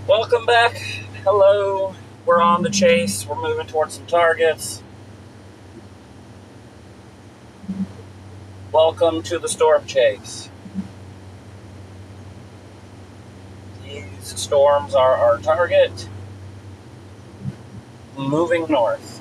Welcome back. Hello. We're on the chase. We're moving towards some targets. Welcome to the storm chase. These storms are our target. Moving north.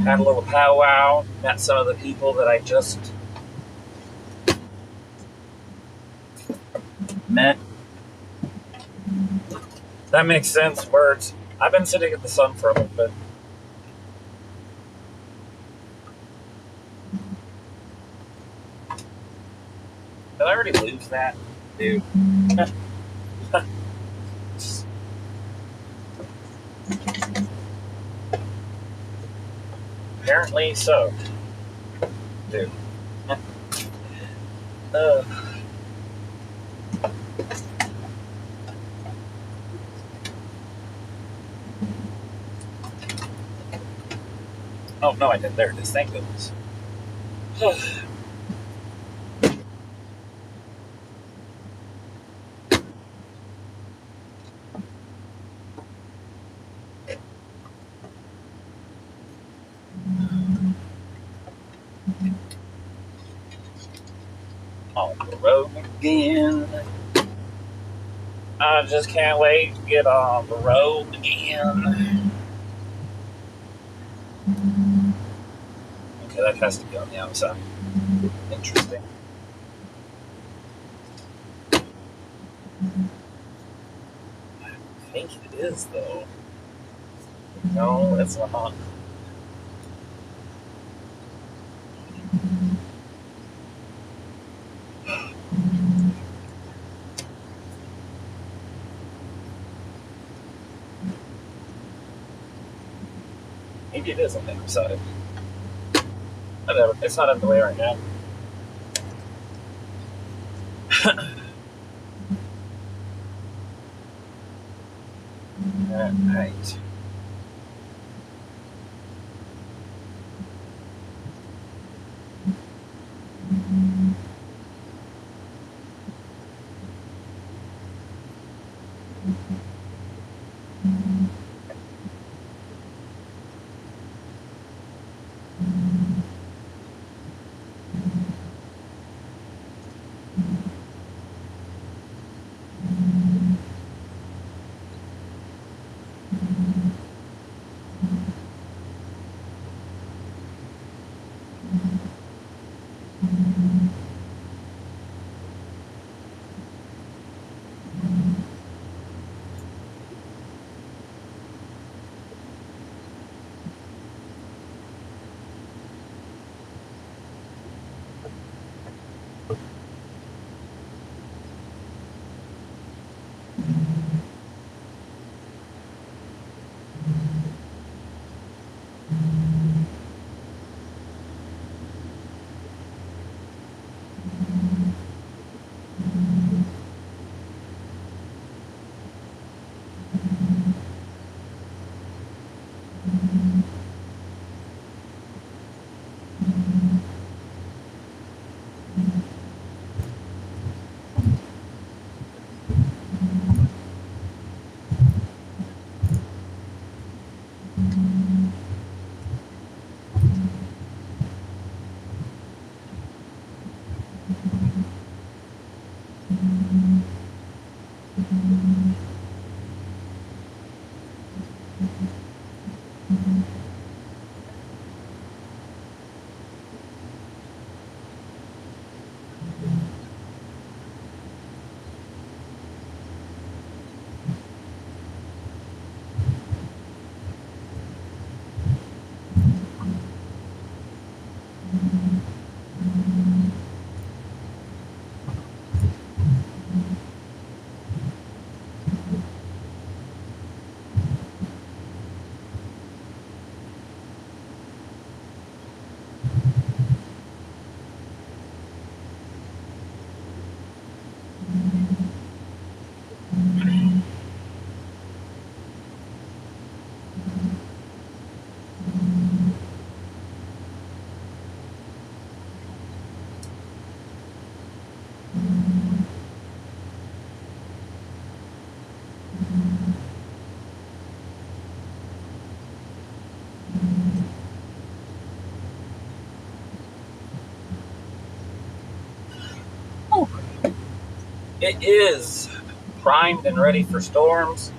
Had a little powwow. Met some of the people that I just met. That makes sense. Words. I've been sitting in the sun for a little bit. Did I already lose that? Dude. Apparently so. Dude. Uh, oh, no, I didn't. There it is. Thank goodness. On the road again. I just can't wait to get on the road again. Okay, that has to be on the outside. Interesting. I think it is, though. No, it's not. Maybe it is on the outside. It's not in the way right now. Alright. It is primed and ready for storms.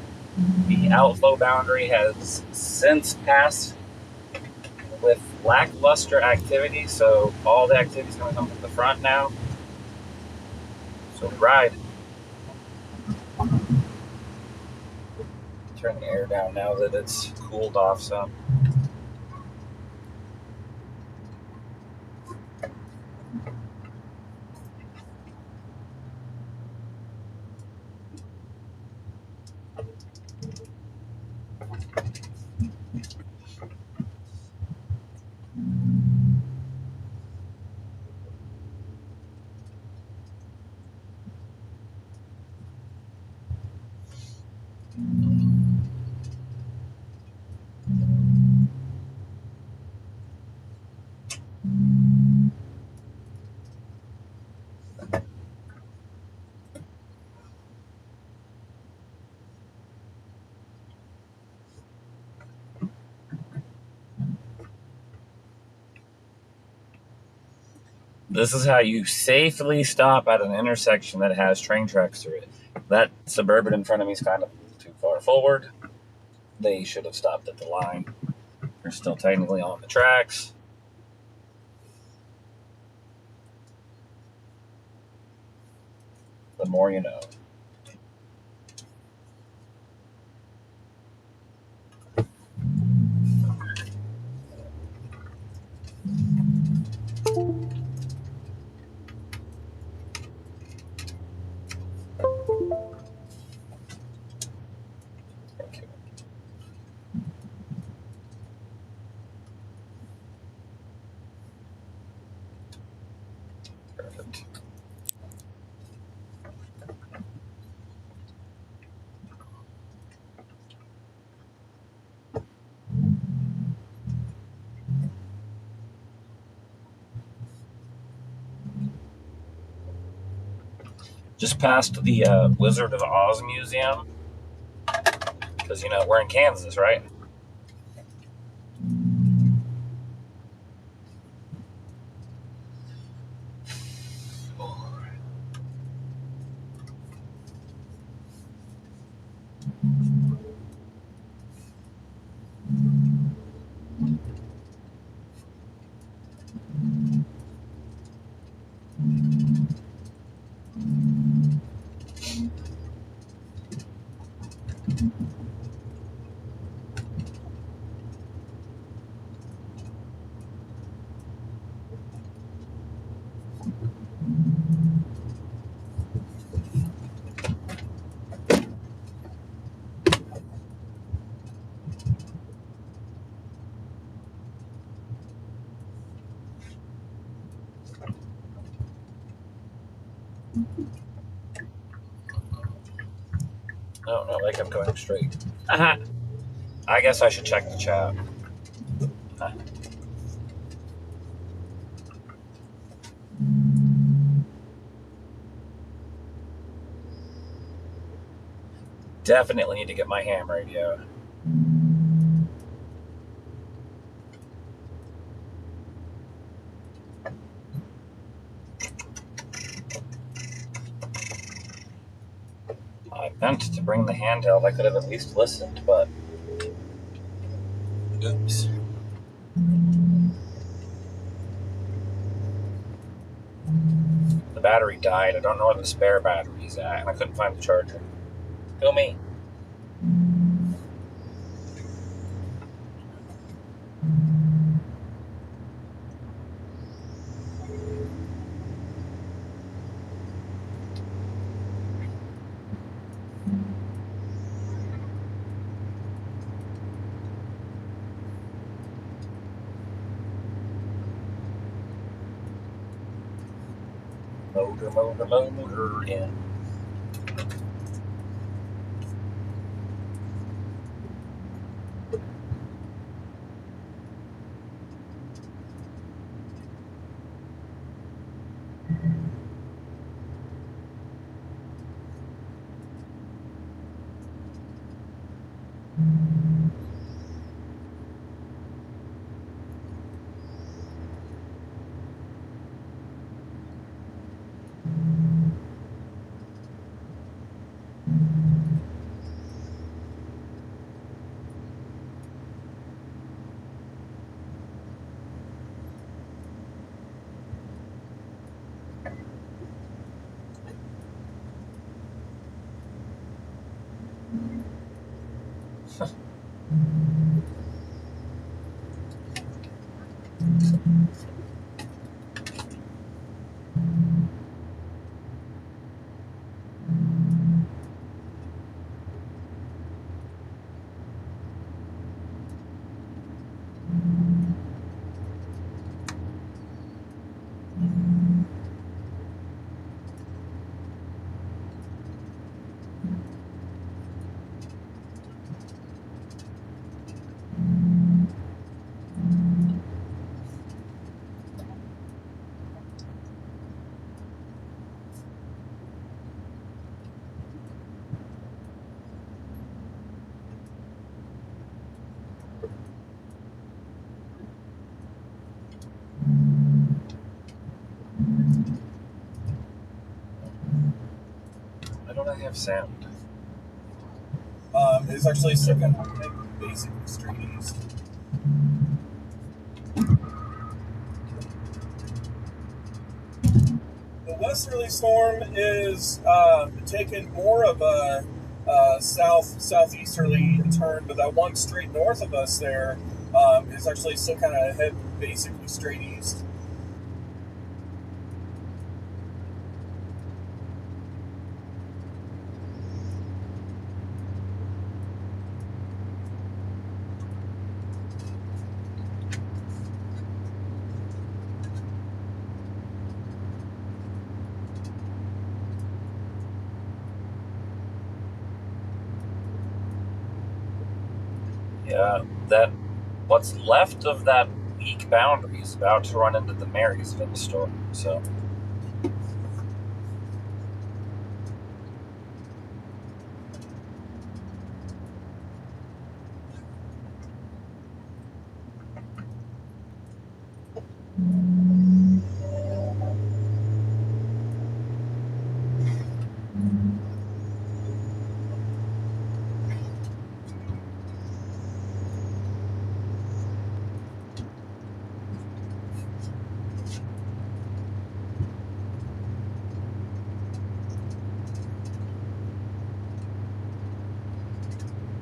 The outflow boundary has since passed with lackluster activity, so all the activity is going to come from the front now. So ride. Turn the air down now that it's cooled off some. This is how you safely stop at an intersection that has train tracks through it. That Suburban in front of me is kind of too far forward. They should have stopped at the line. They're still technically on the tracks. The more you know. Okay. Perfect. Just past the Wizard of Oz Museum, because we're in Kansas, right? No, like I'm going straight. Uh-huh. I guess I should check the chat. Definitely need to get my ham radio. I meant to bring the handheld. I could have at least listened, but oops. The battery died. I don't know where the spare battery's at, and I couldn't find the charger. Go me. Motor in. Why don't I have sound? It's actually second basic straight east. The westerly storm is taking more of a southeasterly turn, but that one straight north of us there is actually still kind of head basically straight east. Yeah, that what's left of that weak boundary is about to run into the Marysville storm. So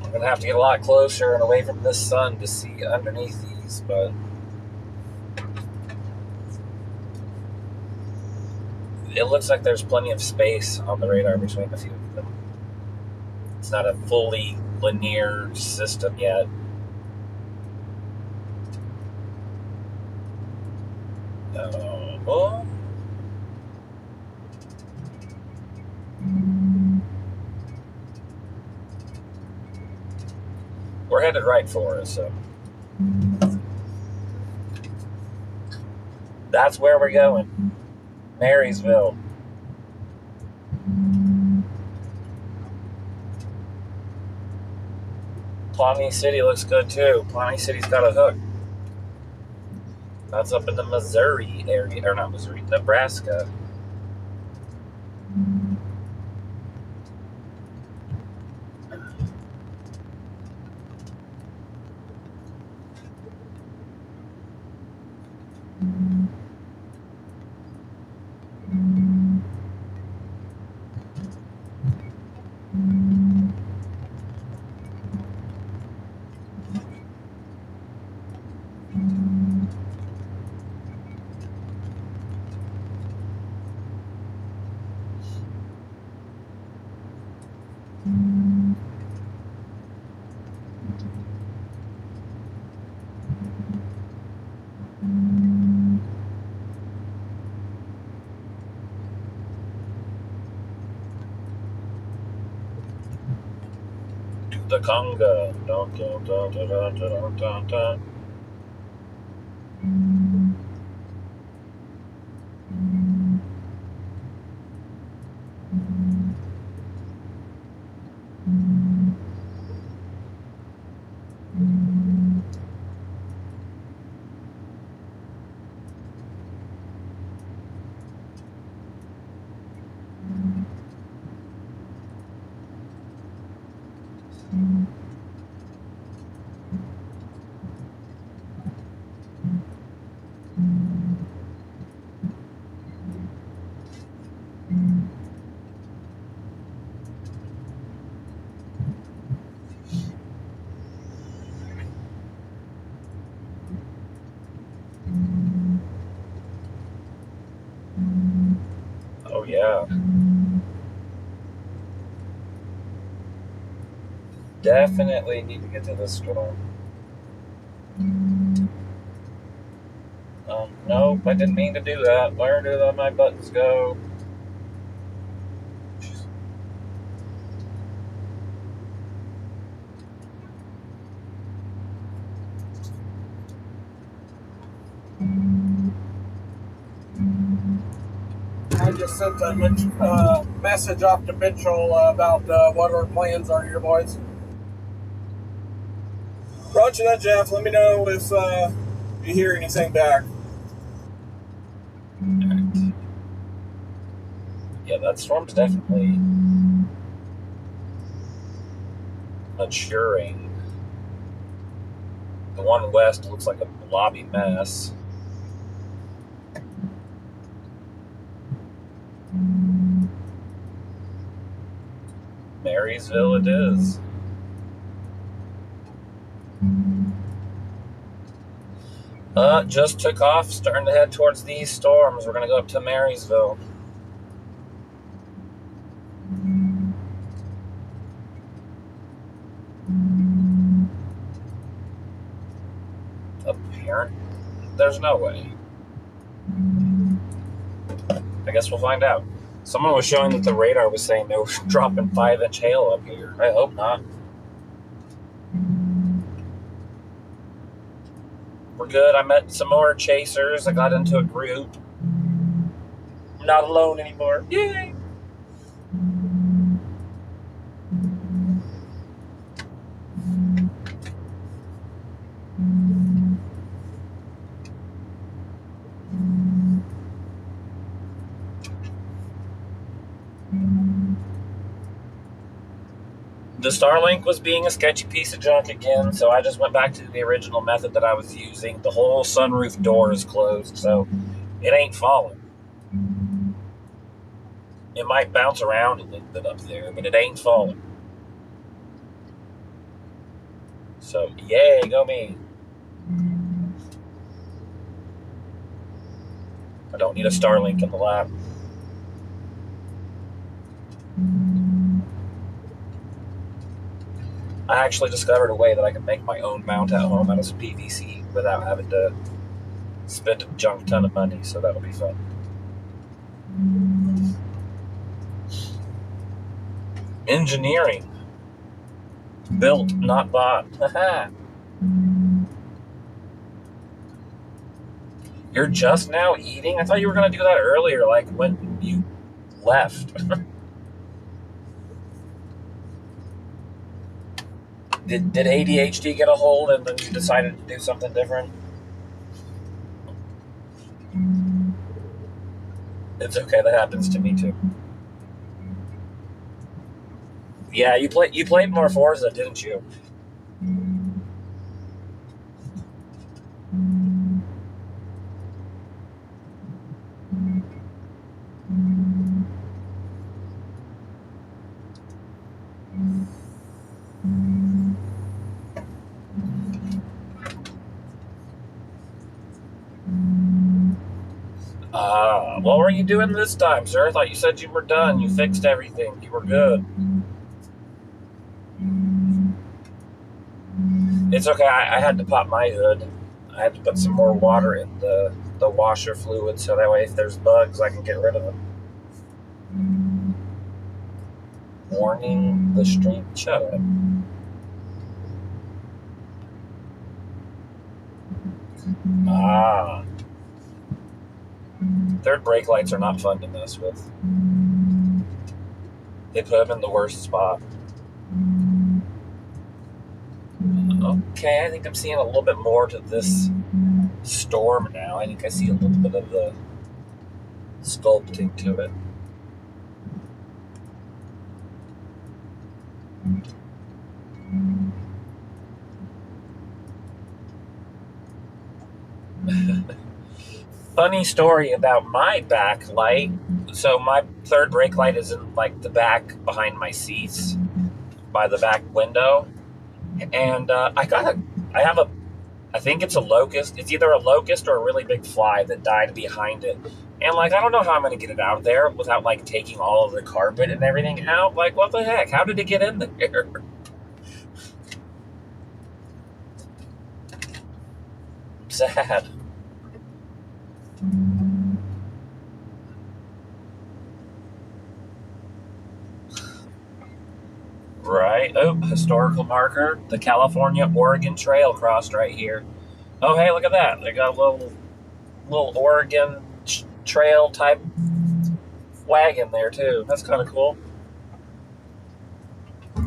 I'm gonna have to get a lot closer and away from this sun to see underneath these, but it looks like there's plenty of space on the radar between a few of them. It's not a fully linear system yet. Oh. We're headed right for it, so that's where we're going. Marysville. Pawnee City looks good too. Pawnee City's got a hook. That's up in the Missouri area, or not Missouri, Nebraska. The conga. Dun, dun, dun, dun, dun, dun, dun, dun. yeah. Definitely need to get to the store. Nope, I didn't mean to do that. Where did my buttons go? I just sent a message off to Mitchell about what our plans are here, boys. Roger that, Jeff. Let me know if you hear anything back. Right. Yeah, that storm's definitely maturing. The one west looks like a blobby mess. Marysville it is. Just took off, starting to head towards these storms. We're going to go up to Marysville. Apparent? There's no way. I guess we'll find out. Someone was showing that the radar was saying they were dropping 5-inch hail up here. I hope not. We're good. I met some more chasers. I got into a group. I'm not alone anymore. Yay! The Starlink was being a sketchy piece of junk again, so I just went back to the original method that I was using. The whole sunroof door is closed, so it ain't falling. It might bounce around a little bit up there, but it ain't falling. So, yay, go me. I don't need a Starlink in the lab. I actually discovered a way that I can make my own mount at home out of some PVC without having to spend a junk ton of money, so that'll be fun. Engineering. Built, not bought. You're just now eating? I thought you were going to do that earlier, like when you left. Did ADHD get a hold and then you decided to do something different? It's okay, that happens to me too. Yeah, you played more Forza, didn't you? What were you doing this time, sir? I thought you said you were done. You fixed everything. You were good. It's okay. I had to pop my hood. I had to put some more water in the washer fluid so that way if there's bugs, I can get rid of them. Warning the stream. Shut up. Third brake lights are not fun to mess with. They put them in the worst spot. Okay, I think I'm seeing a little bit more to this storm now. I think I see a little bit of the sculpting to it. Funny story about my back light. So my third brake light is in like the back behind my seats by the back window. And I think it's a locust. It's either a locust or a really big fly that died behind it. And like, I don't know how I'm gonna get it out there without like taking all of the carpet and everything out. Like, what the heck? How did it get in there? Sad. Right. Oh, historical marker. The California Oregon Trail crossed right here. Oh, hey, look at that. They got a little Oregon Trail type wagon there too. That's kind of cool.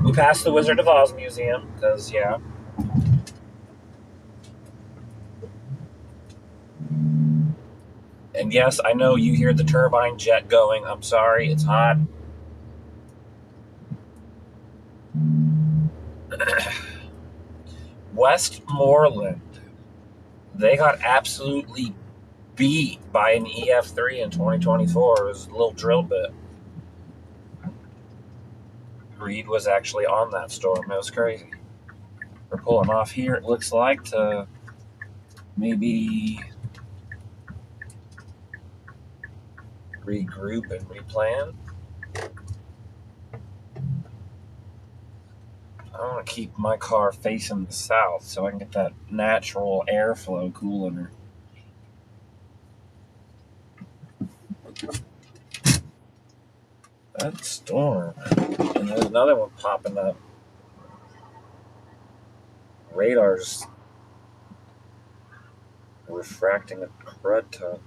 We passed the Wizard of Oz Museum because yeah. And yes, I know you hear the turbine jet going. I'm sorry, it's hot. Westmoreland. They got absolutely beat by an EF3 in 2024. It was a little drill bit. Reed was actually on that storm. It was crazy. We're pulling off here, it looks like, to maybe regroup and replan. I want to keep my car facing the south so I can get that natural airflow cooling her. That storm. And there's another one popping up. Radar's refracting a crud ton.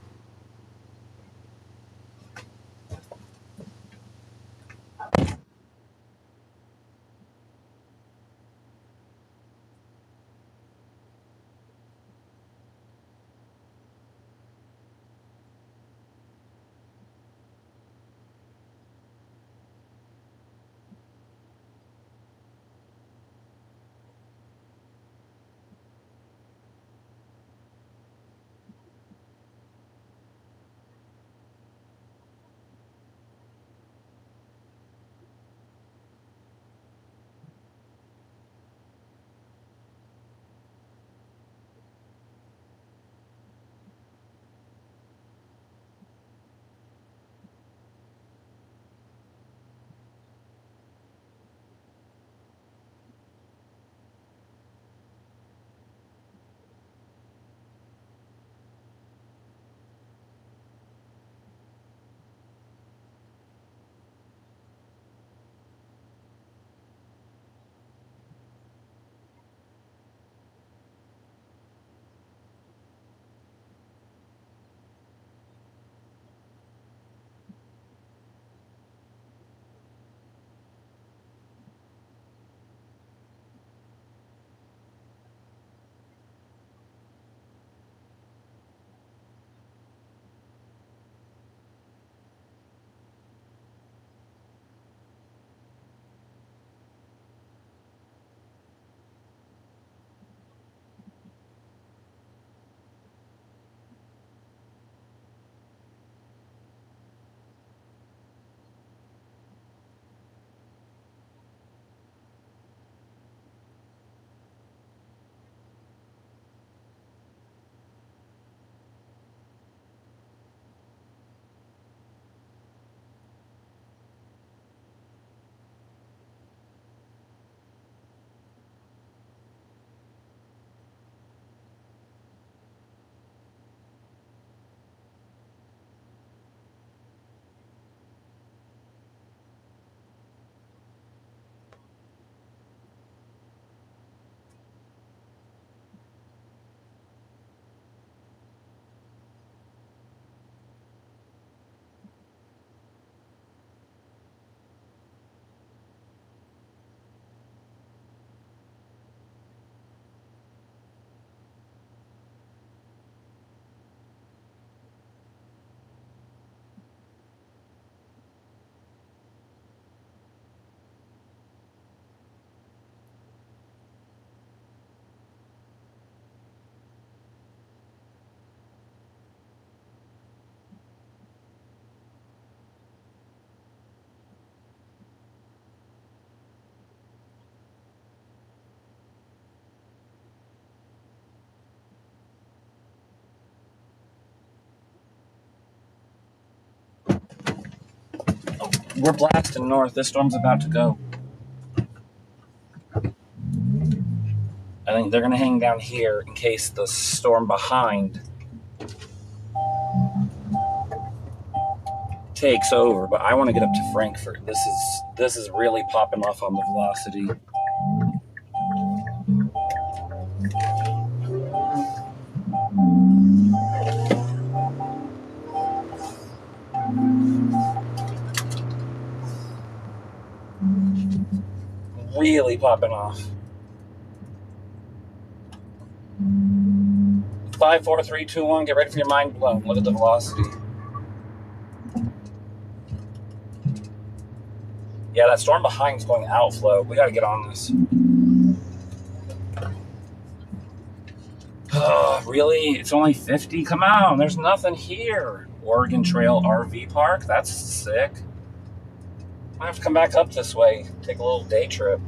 We're blasting north. This storm's about to go. I think they're going to hang down here in case the storm behind takes over. But I want to get up to Frankfurt. This is really popping off on the velocity. Really popping off. 5, 4, 3, 2, 1. Get ready for your mind blown. Look at the velocity. Yeah, that storm behind's going outflow. We got to get on this. Oh, really? It's only 50? Come on, there's nothing here. Oregon Trail RV Park? That's sick. I have to come back up this way. Take a little day trip.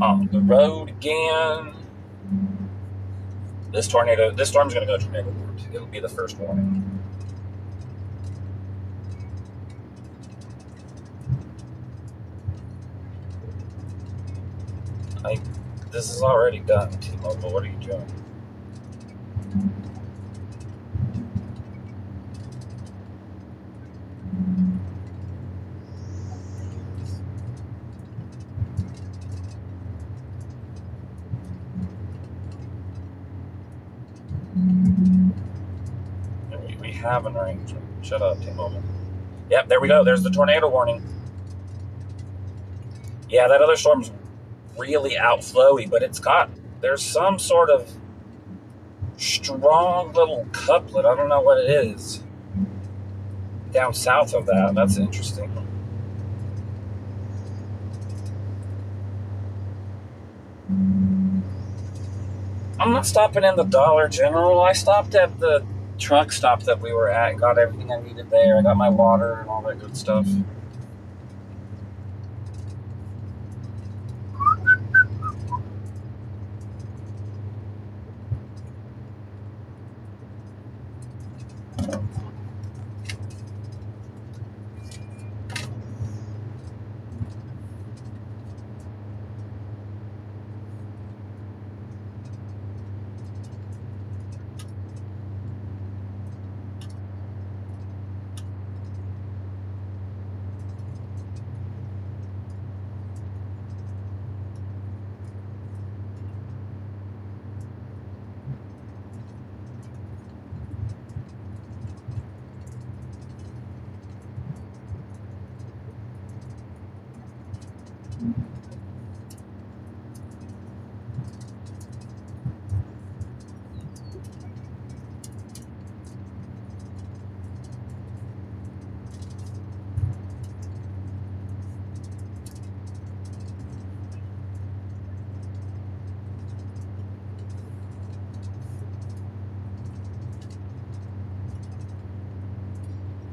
On the road again. This storm's going to go tornado warned. It'll be the first warning. This is already done, T-Mobile. What are you doing? We have an arrangement. Shut up, T-Mobile. Yep, there we go. There's the tornado warning. Yeah, that other storm's really outflowy, but there's some sort of strong little couplet. I don't know what it is. Down south of that. That's interesting. I'm not stopping in the Dollar General. I stopped at the truck stop that we were at and got everything I needed there. I got my water and all that good stuff.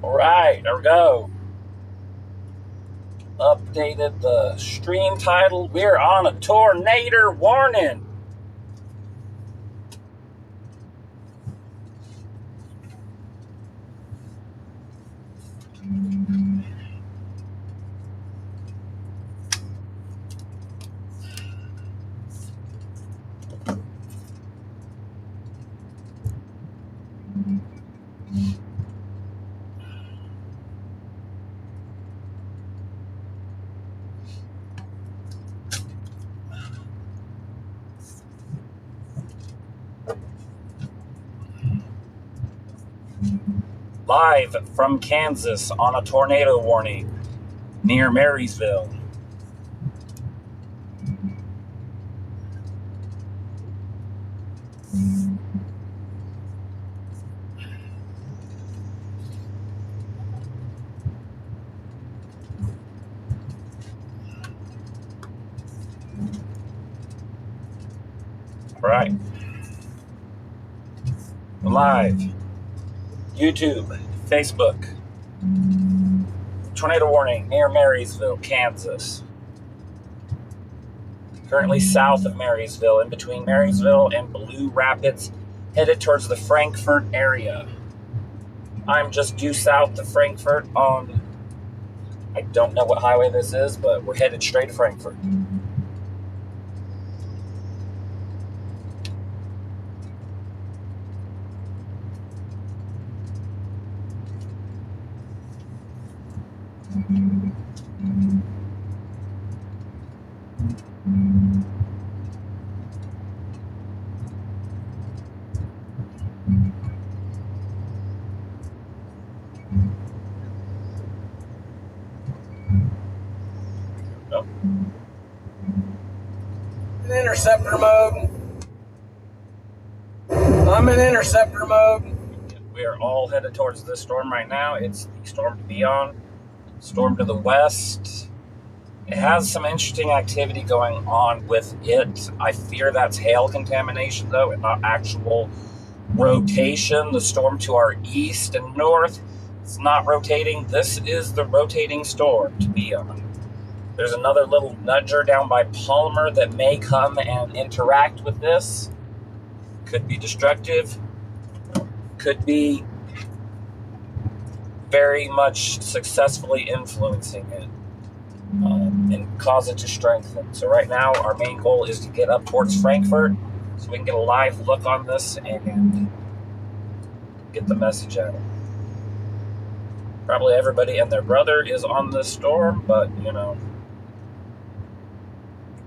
Alright, there we go. Updated the stream title. We're on a tornado warning. Live from Kansas on a tornado warning near Marysville. Right. Live. YouTube, Facebook. Tornado warning near Marysville, Kansas. Currently south of Marysville, in between Marysville and Blue Rapids, headed towards the Frankfort area. I'm just due south of Frankfort on, I don't know what highway this is, but we're headed straight to Frankfort. Oh. In interceptor mode. I'm in interceptor mode. We are all headed towards this storm right now. It's the storm to be on. Storm to the west. It has some interesting activity going on with it. I fear that's hail contamination, though, and not actual rotation. The storm to our east and north, it's not rotating. This is the rotating storm to be on. There's another little nudger down by Palmer that may come and interact with this. Could be destructive. Could be very much successfully influencing it and cause it to strengthen. So right now, our main goal is to get up towards Frankfort so we can get a live look on this and get the message out. Probably everybody and their brother is on this storm, but, you know,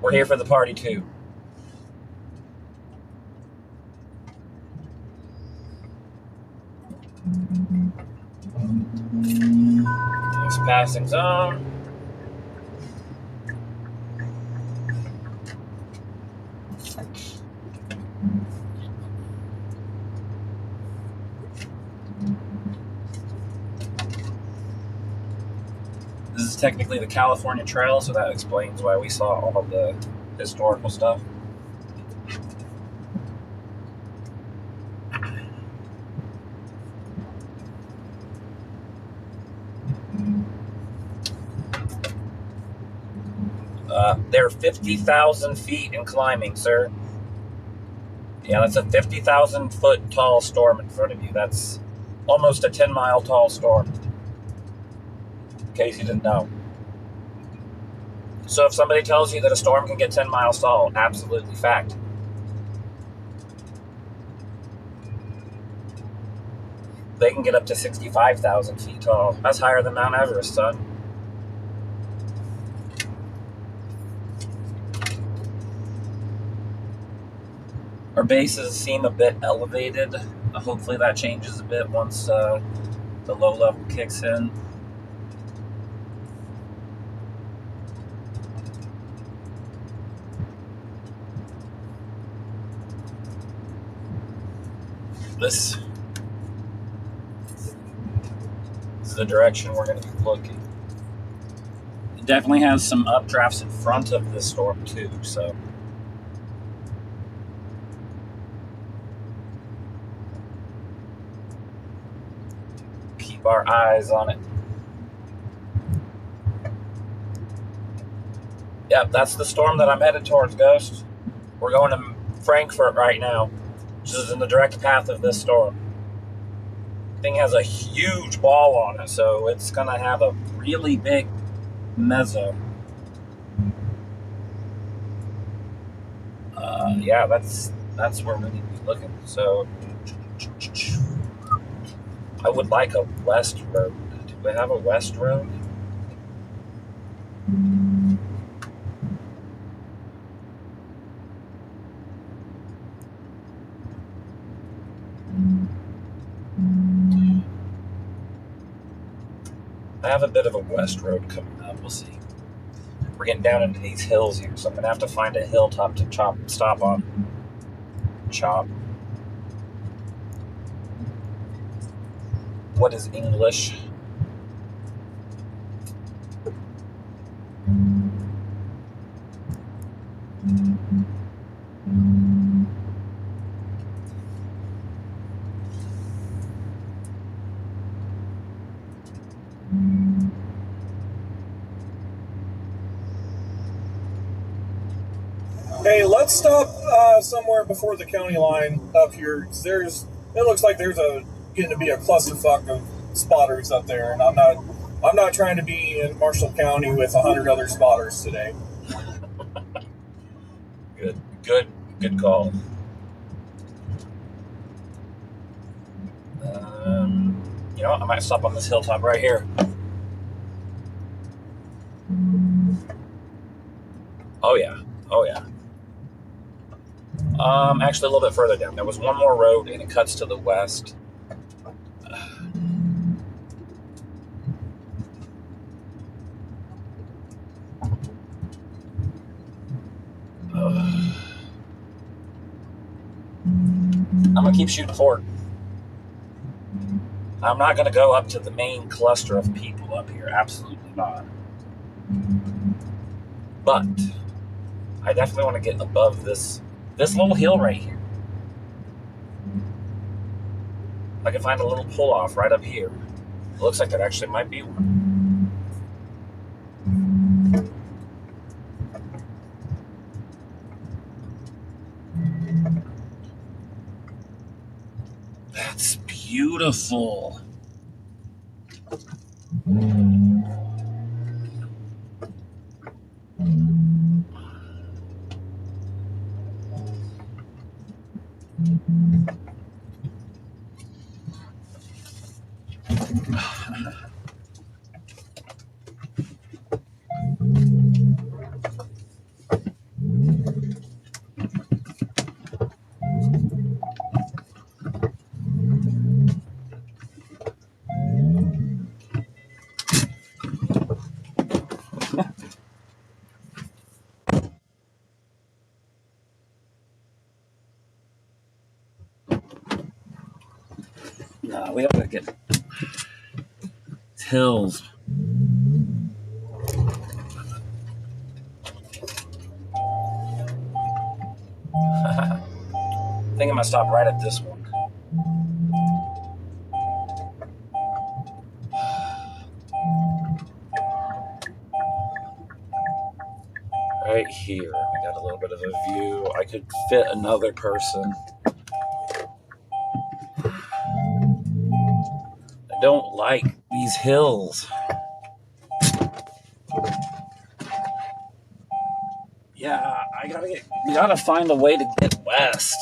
we're here for the party too. Next passing zone. This is technically the California Trail, so that explains why we saw all of the historical stuff. They're 50,000 feet and climbing, sir. Yeah, that's a 50,000 foot tall storm in front of you. That's almost a 10-mile tall storm, in case you didn't know. So if somebody tells you that a storm can get 10 miles tall, absolutely fact. They can get up to 65,000 feet tall. That's higher than Mount Everest, son. Our bases seem a bit elevated. Hopefully that changes a bit once the low level kicks in. This is the direction we're going to be looking. It definitely has some updrafts in front of this storm too, so. Keep our eyes on it. Yep, that's the storm that I'm headed towards, Ghost. We're going to Frankfort right now, which is in the direct path of this storm. Thing has a huge ball on it, so it's going to have a really big meso. Yeah, that's where we need to be looking. So I would like a west road. Do we have a west road? I have a bit of a west road coming up. We'll see. We're getting down into these hills here, so I'm going to have to find a hilltop to stop on. Chop. What is English? Hey, let's stop somewhere before the county line up here. 'Cause it looks like there's getting to be a clusterfuck of spotters up there, and I'm not trying to be in Marshall County with 100 other spotters today. Good call. You know what? I might stop on this hilltop right here. Oh yeah, oh yeah. Actually, a little bit further down. There was one more road, and it cuts to the west. I'm gonna keep shooting forward. I'm not gonna go up to the main cluster of people up here. Absolutely not. But I definitely want to get above this little hill right here. I can find a little pull off right up here. It looks like that actually might be one. That's beautiful. No, we gotta get hills. I think I'm gonna stop right at this one. Right here, we got a little bit of a view. I could fit another person. I don't like these hills. Yeah, we gotta find a way to get west.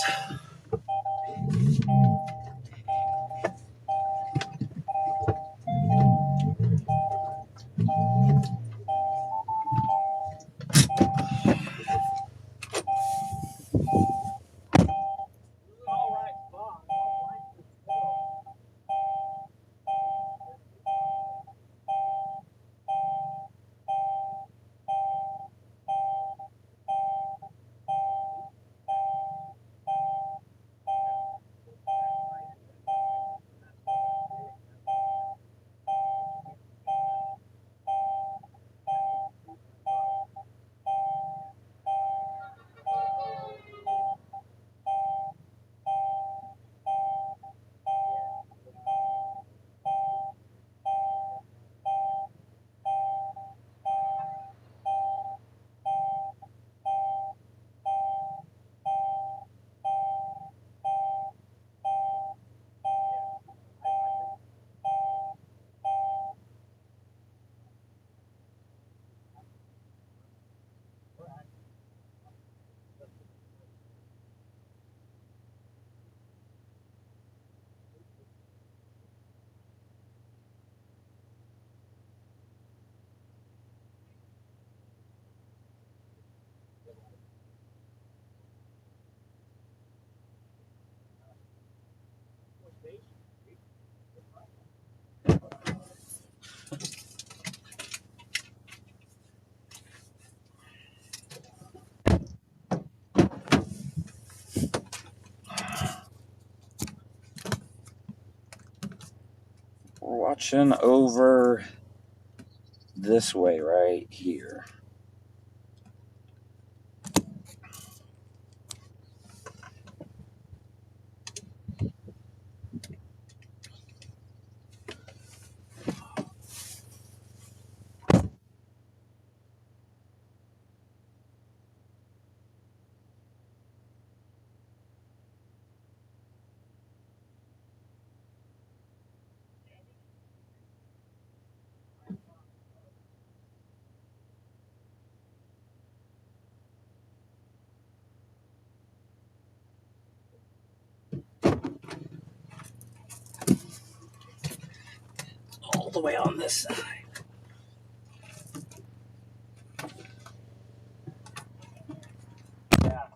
We're watching over this way right here. the way on this side. Yeah.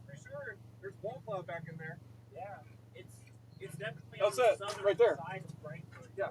For sure, there's wall plow back in there. Yeah, it's definitely That's on the it, southern right there. side of Frankfurt. Yeah.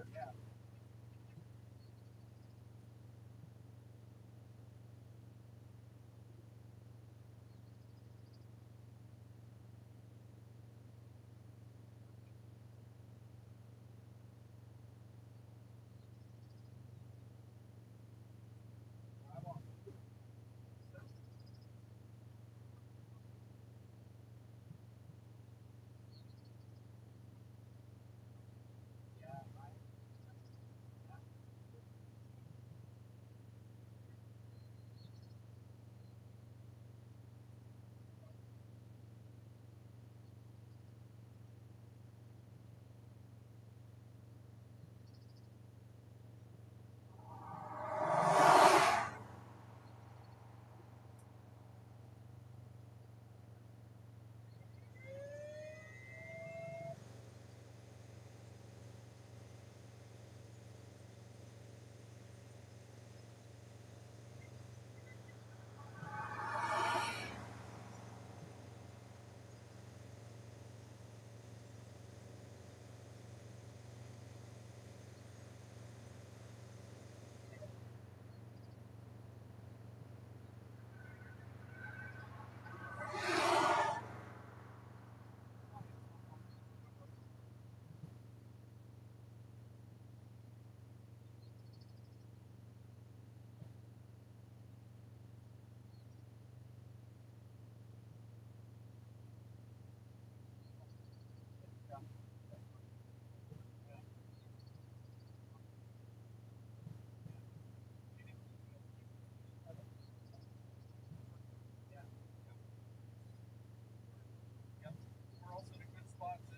We're also in a good spot to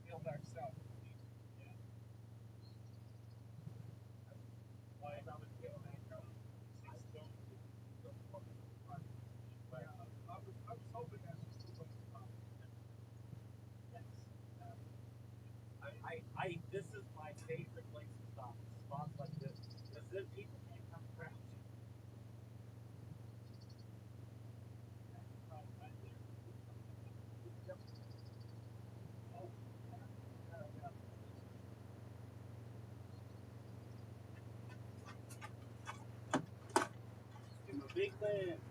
nail back south. I was hoping that was too much. This is my favorite place to stop. Spots like this, because then people can't come crouching. Give them a big lens.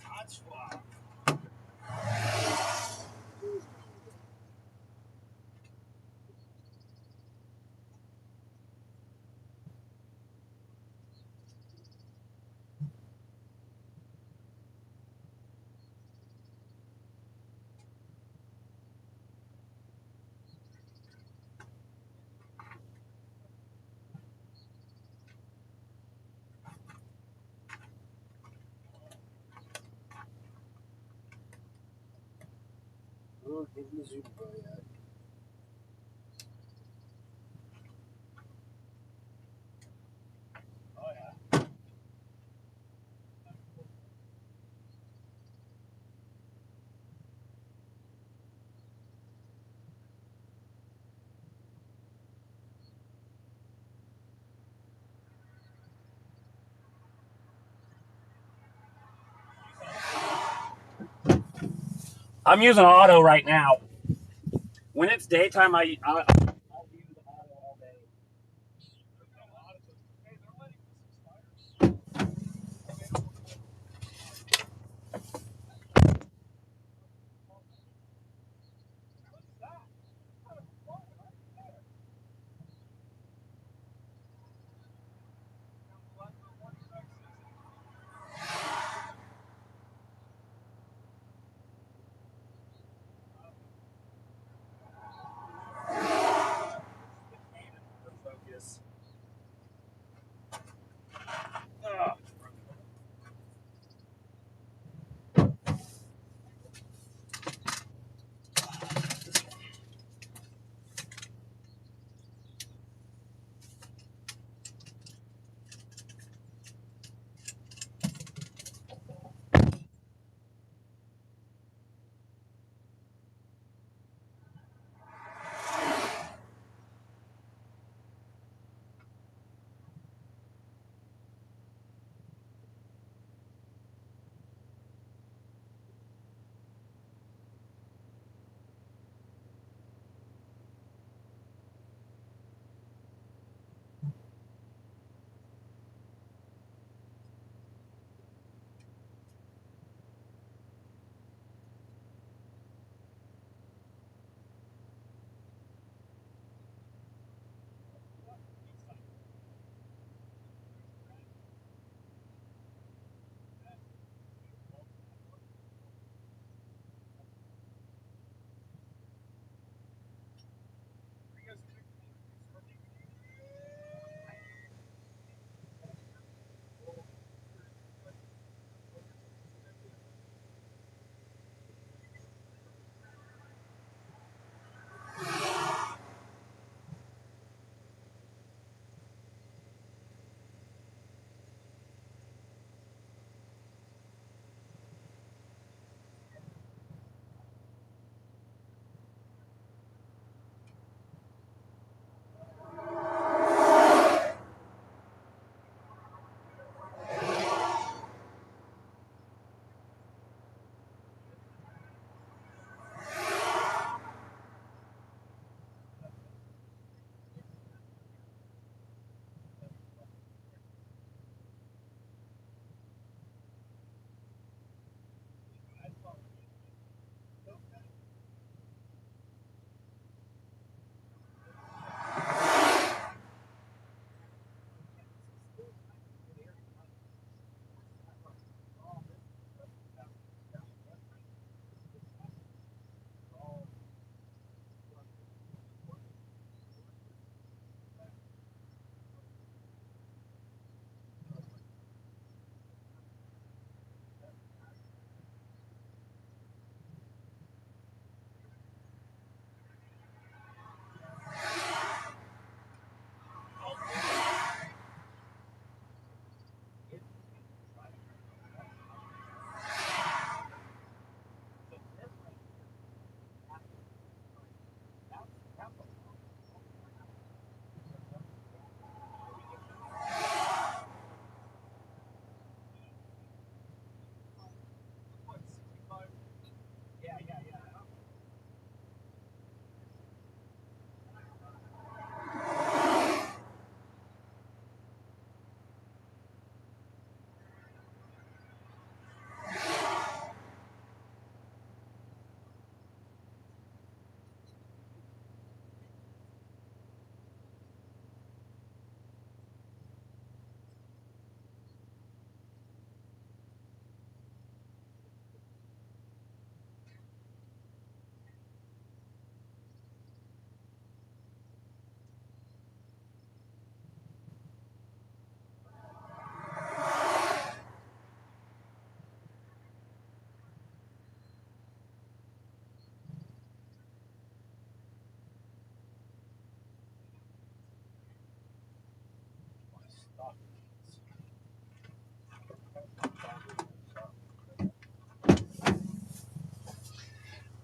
Hot swap. Oh, give me Zoom, bro, yeah. Oh yeah. I'm using auto right now. When it's daytime, I'll use auto all day. Hey, they're letting this expire. What's that?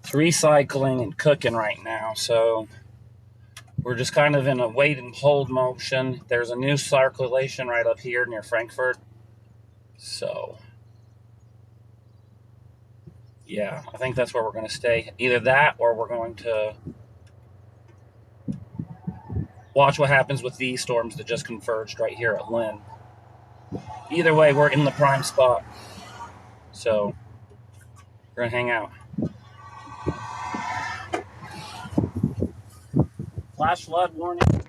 It's recycling and cooking right now, so we're just kind of in a wait and hold motion. There's a new circulation right up here near Frankfurt. So, yeah, I think that's where we're going to stay. Either that or we're going to watch what happens with these storms that just converged right here at Lynn. Either way, we're in the prime spot. So, we're going to hang out. Flash flood warning.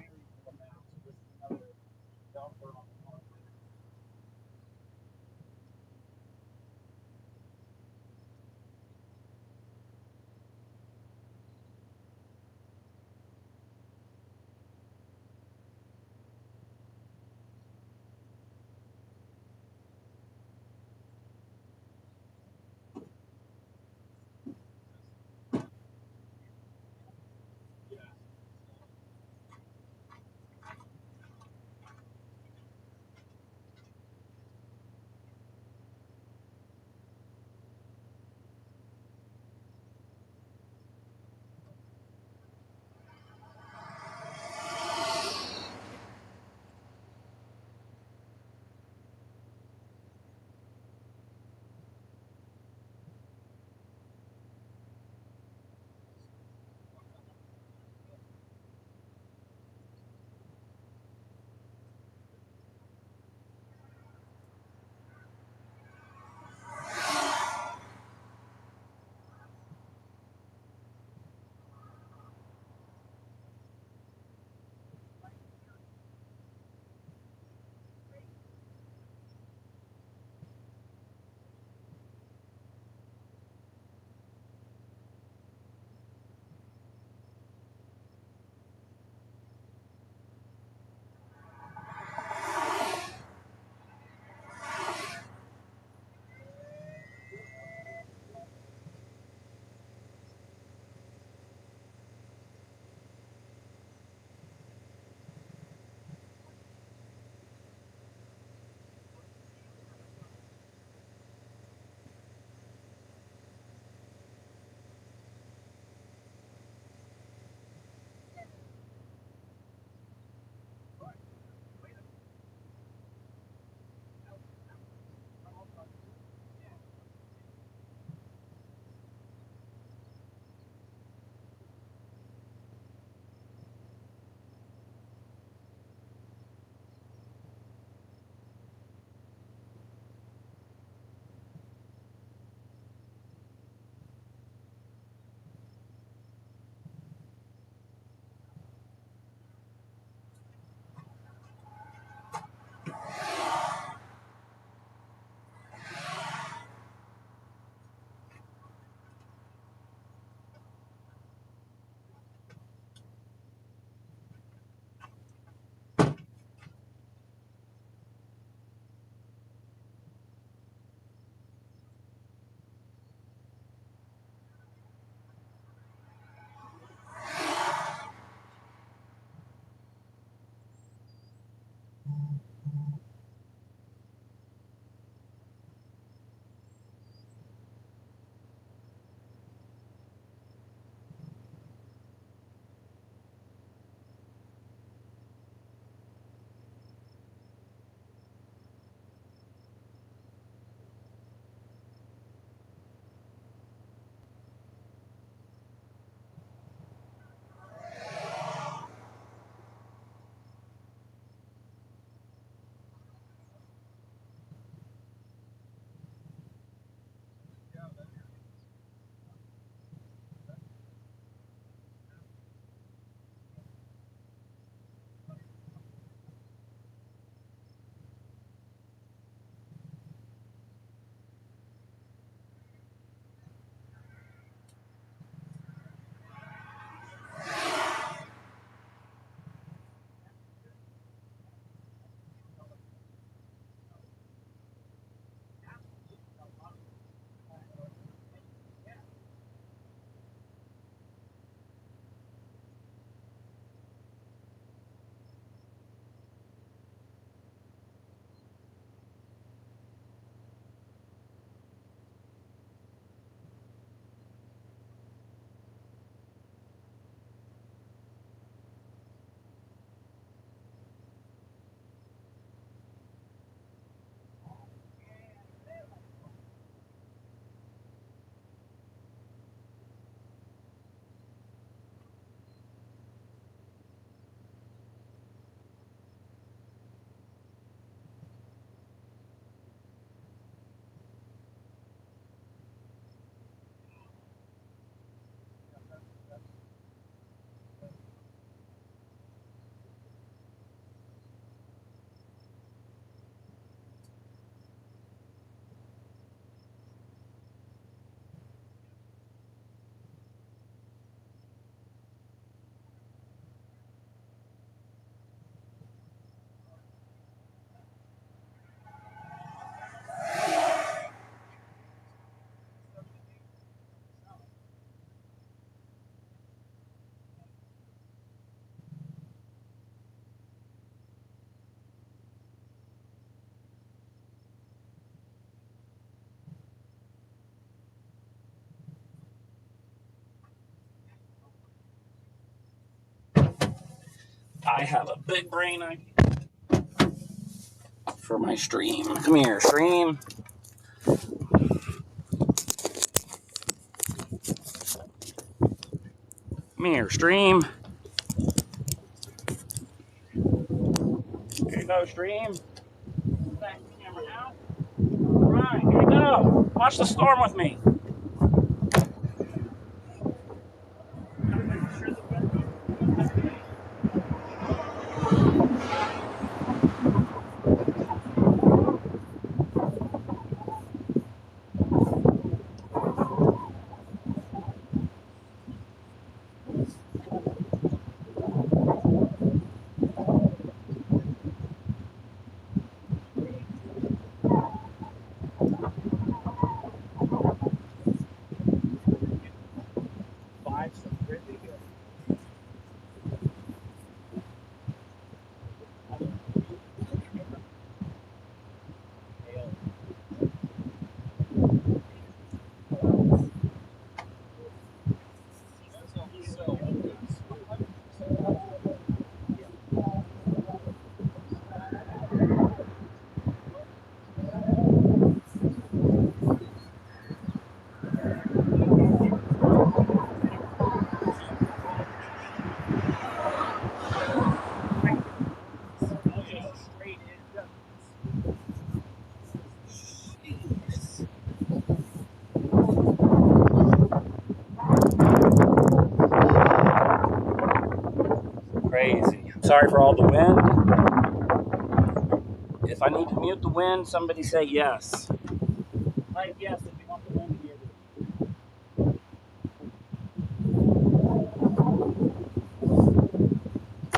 I have a big brain idea for my stream. Come here, stream. Come here, stream. Here you go, stream. Back the camera out. All right, here we go. Watch the storm with me. Crazy. I'm sorry for all the wind. If I need to mute the wind, somebody say yes. Type yes if you want the wind to be able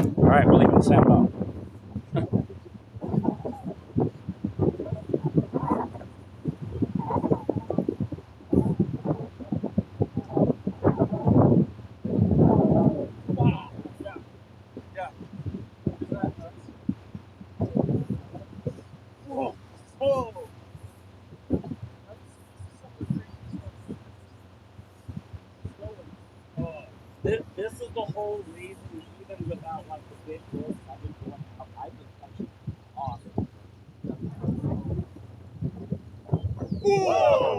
to. All right, we're leaving the sound off. This is the whole reason, even without like the big list, I've been going out. I've been touching off. Whoa!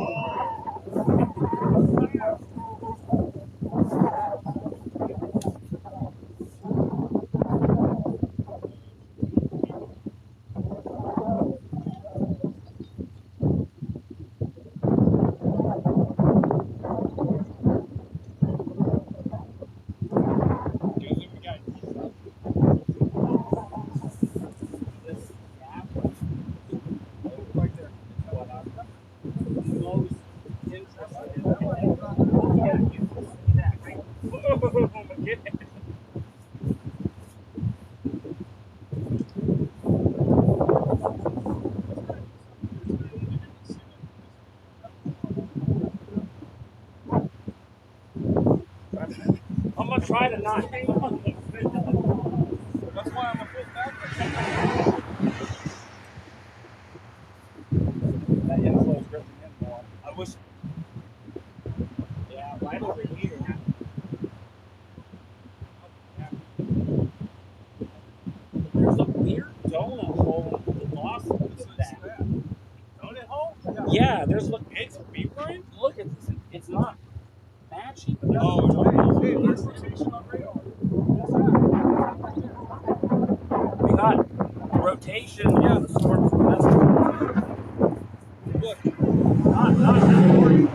I'm gonna try to not hang on. That's why I'm a foot back. That inflow's dripping in more. I wish. Yeah, right over here. There's a weird donut hole in the boss of that. Donut hole? Yeah, there's look. It's beeping. Look at this. It's not matchy, but there's hey, there's rotation on radar. We got rotation. Yeah, the storm's messing. Look, not that worried.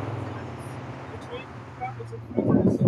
Between what's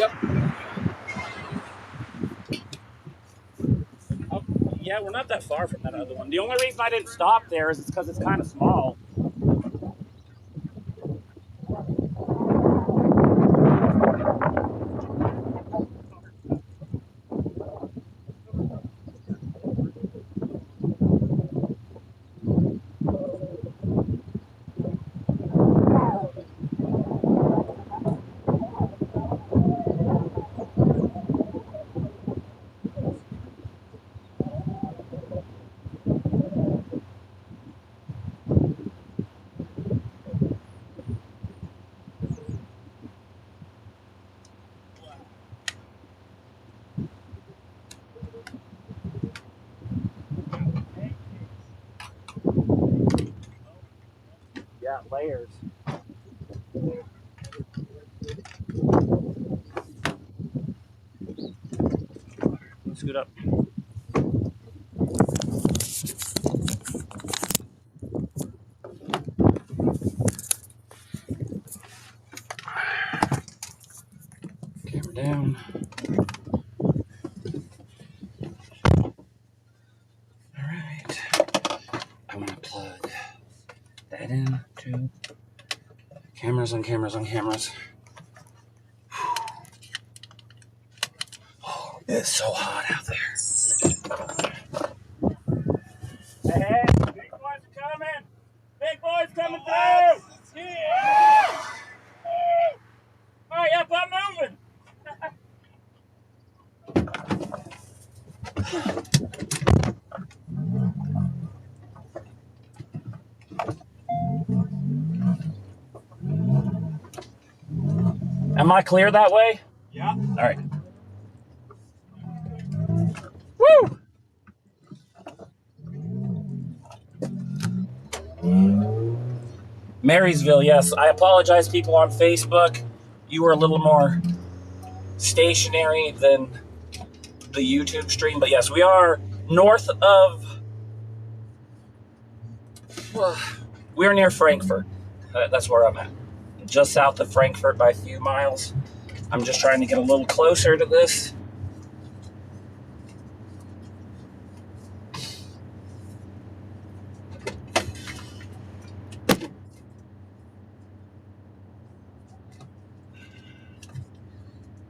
Yep. Oh, yeah, we're not that far from that other one. The only reason I didn't stop there is it's because it's kind of small. Yeah, layers. Scoot up. Camera down. All right. I'm gonna plug that in to cameras on cameras on cameras. Oh, it's so hot out there. Hey, big boys are coming! Big boys coming through! Yeah! Hurry up, I'm moving! Am I clear that way? Yeah. All right. Woo! Marysville, yes. I apologize, people on Facebook. You were a little more stationary than the YouTube stream, but yes, we are north of. We're near Frankfurt. That's where I'm at. Just south of Frankfurt by a few miles. I'm just trying to get a little closer to this.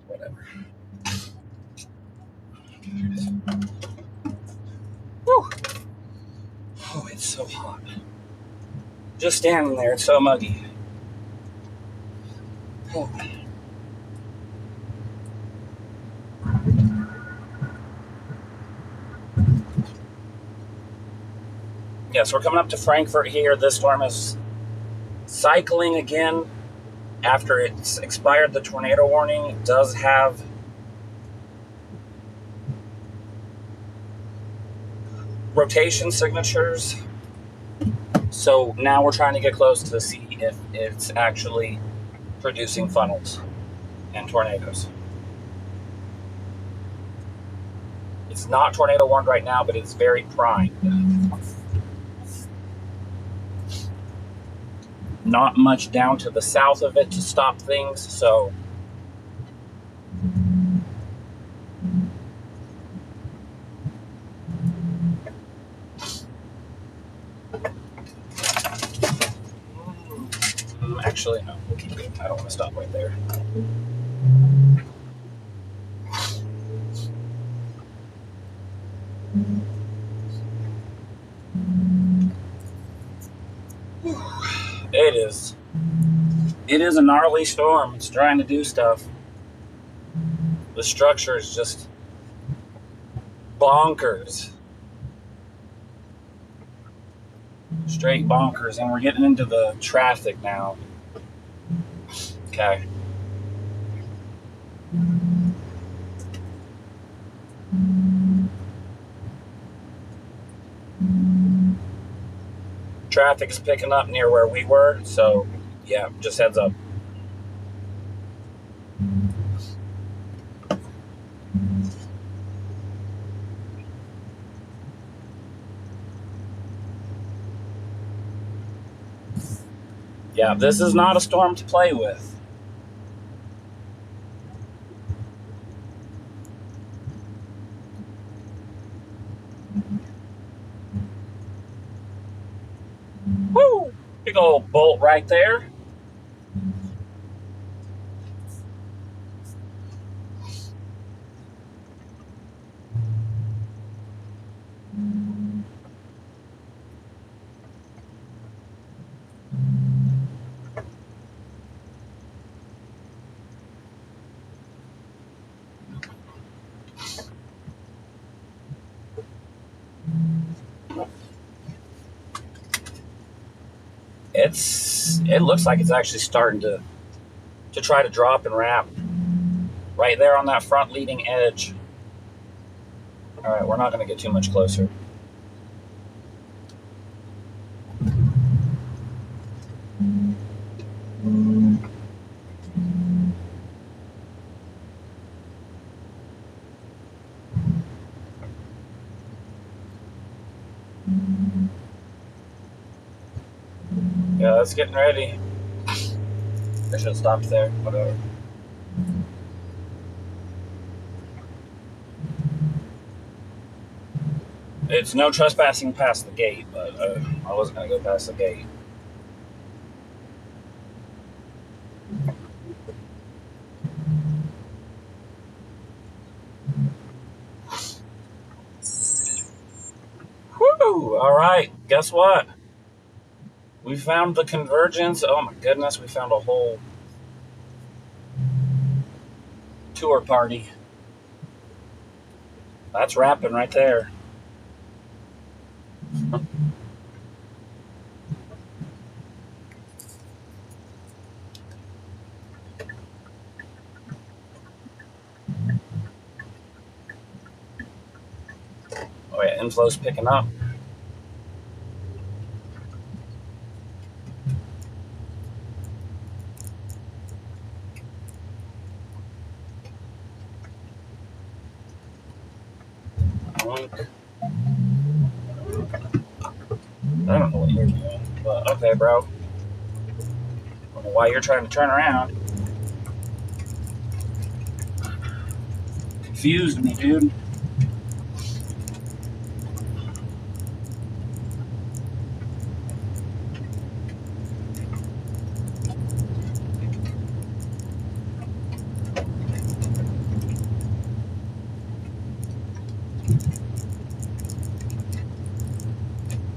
Whatever. Whew. Oh, it's so hot. Just standing there, it's so muggy. Oh. Yeah, so we're coming up to Frankfurt here. This storm is cycling again after it's expired the tornado warning. It does have rotation signatures. So now we're trying to get close to see if it's actually producing funnels and tornadoes. It's not tornado warned right now, but it's very primed. Not much down to the south of it to stop things, so actually, no, we'll keep going. I don't want to stop right there. It is a gnarly storm. It's trying to do stuff. The structure is just bonkers. Straight bonkers, and we're getting into the traffic now. Okay. Traffic is picking up near where we were, so yeah, just heads up. Yeah, this is not a storm to play with. old bolt right there. It looks like it's actually starting to try to drop and wrap right there on that front leading edge. All right, we're not going to get too much closer. Yeah, that's getting ready. I should have stopped there. Whatever. It's no trespassing past the gate, but I wasn't going to go past the gate. Woo! All right, guess what? We found the convergence. Oh my goodness, we found a whole tour party. That's wrapping right there. Oh yeah, inflow's picking up. I don't know what you're doing, but okay, bro. I don't know why you're trying to turn around. Confused me, dude.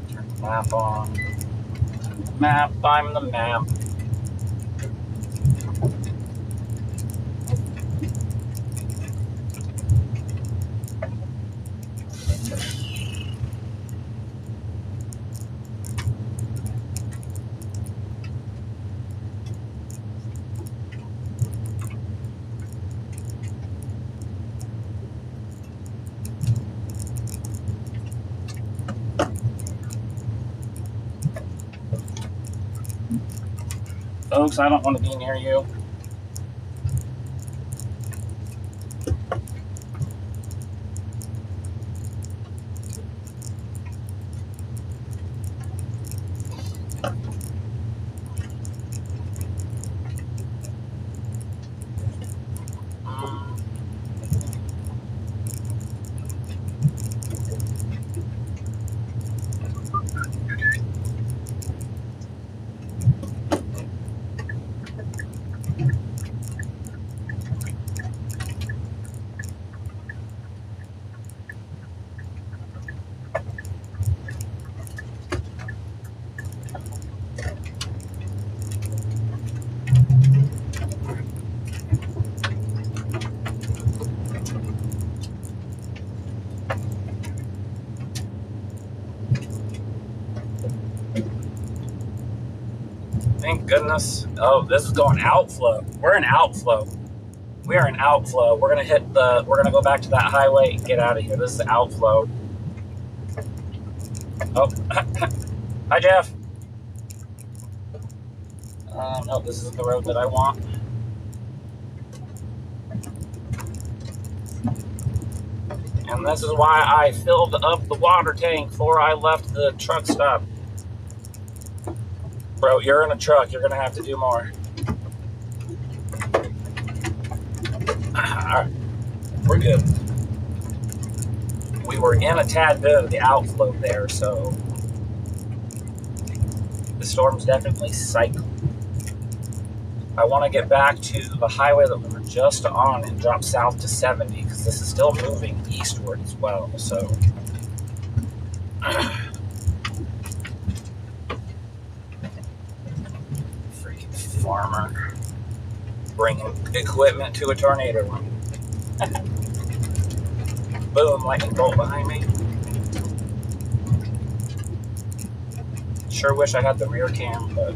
Turn the map on. Map, I'm the map. Folks, I don't want to be near you. Thank goodness. Oh, this is going outflow. We're in outflow. We are in outflow. We're gonna go back to that highway and get out of here. This is outflow. Oh, hi Jeff. No, this isn't the road that I want. And this is why I filled up the water tank before I left the truck stop. Bro, you're in a truck. You're gonna have to do more. Alright, we're good. We were in a tad bit of the outflow there, so the storm's definitely cycling. I want to get back to the highway that we were just on and drop south to 70 because this is still moving eastward as well. So, freaking farmer bringing equipment to a tornado. Boom, lightning bolt behind me. Sure wish I had the rear cam, but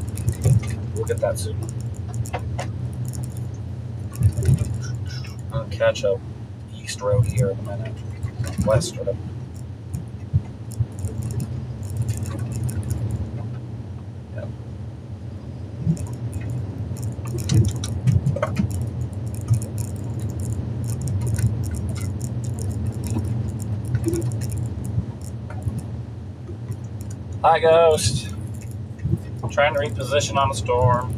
we'll get that soon. I'll catch up east road here in a minute. West road. Yep. Hi, Ghost. I'm trying to reposition on the storm.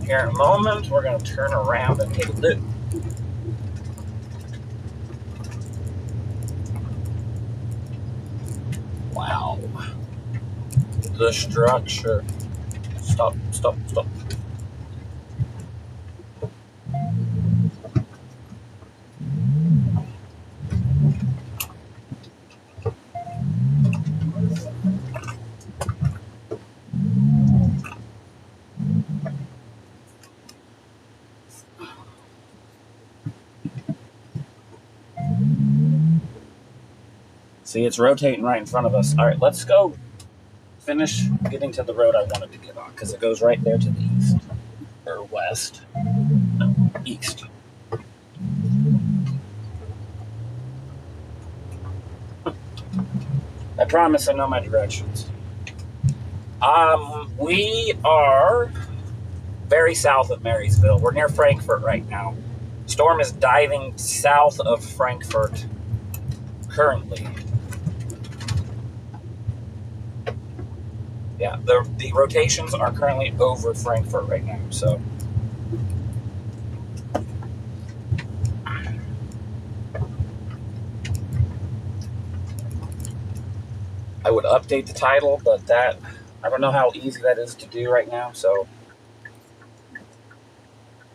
Here in a moment, we're going to turn around and take a look. Wow. The structure. Stop, stop, stop. See, it's rotating right in front of us. All right, let's go finish getting to the road I wanted to get on because it goes right there to the east. Or west. No, east. I promise I know my directions. We are very south of Marysville. We're near Frankfort right now. Storm is diving south of Frankfort currently. Yeah, the rotations are currently over Frankfort right now, so. I would update the title, but that, I don't know how easy that is to do right now, so.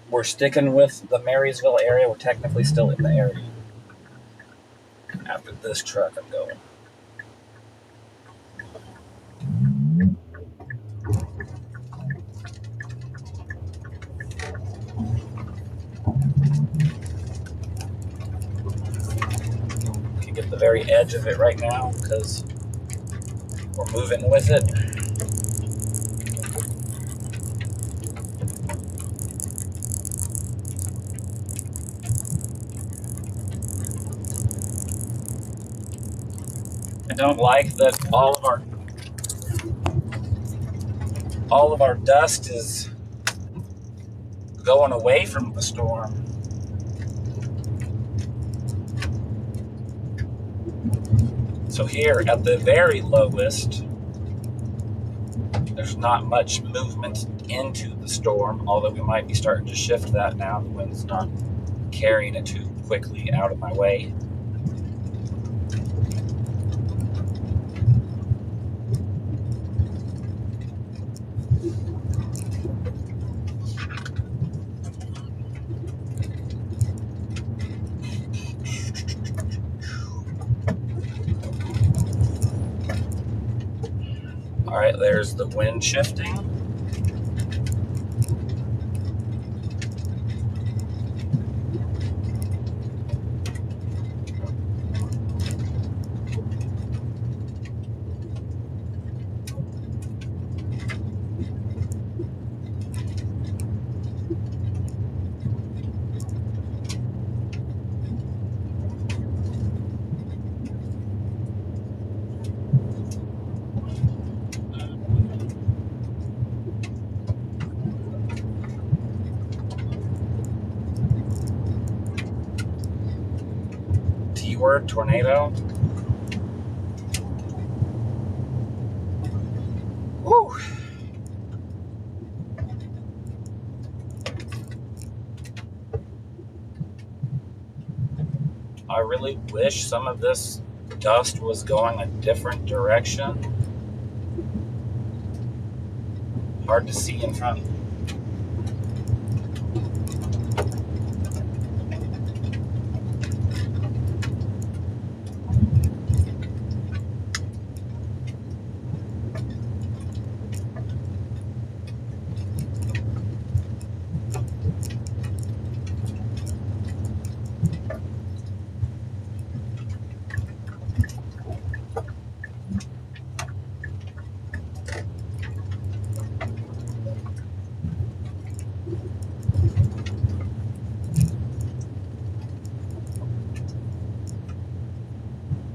We're sticking with the Marysville area. We're technically still in the area. After this truck, I'm going. You can get the very edge of it right now because we're moving with it. I don't like that all of our dust is going away from the storm. So here at the very lowest, there's not much movement into the storm, although we might be starting to shift that now. The wind's not carrying it too quickly out of my way. All right, there's the wind shifting. T-word, tornado. Woo! really wish some of this dust was going a different direction. Hard to see in front.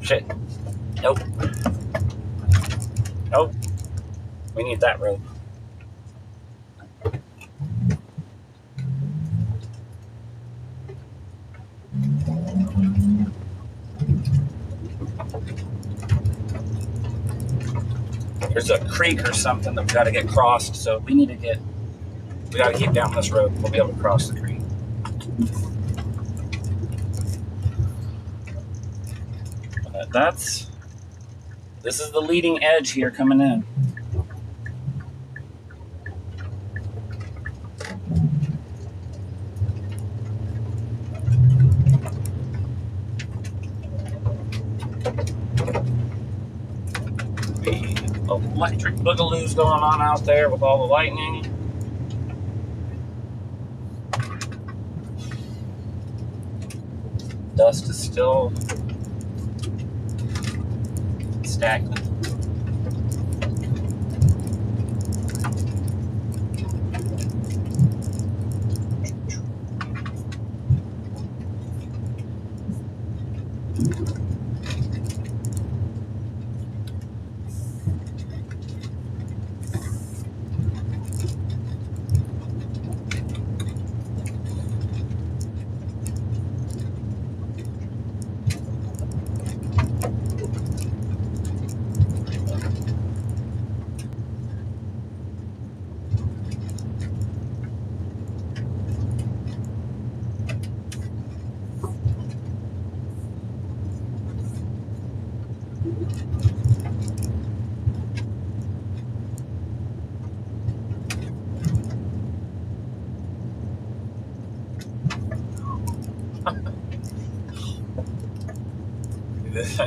Shit. Nope. Nope. We need that rope. There's a creek or something that we got to get crossed, so we got to keep down this road. We'll be able to cross the creek. This is the leading edge here coming in. The electric boogaloo's going on out there with all the lightning. Dust is still stagnant.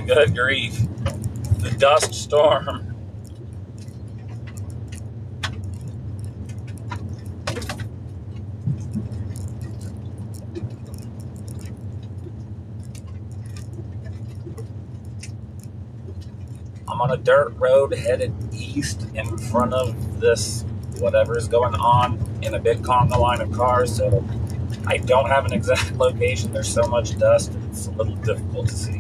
Good grief. The dust storm. I'm on a dirt road headed east in front of this whatever's going on in a big conga line of cars, so I don't have an exact location. There's so much dust, it's a little difficult to see.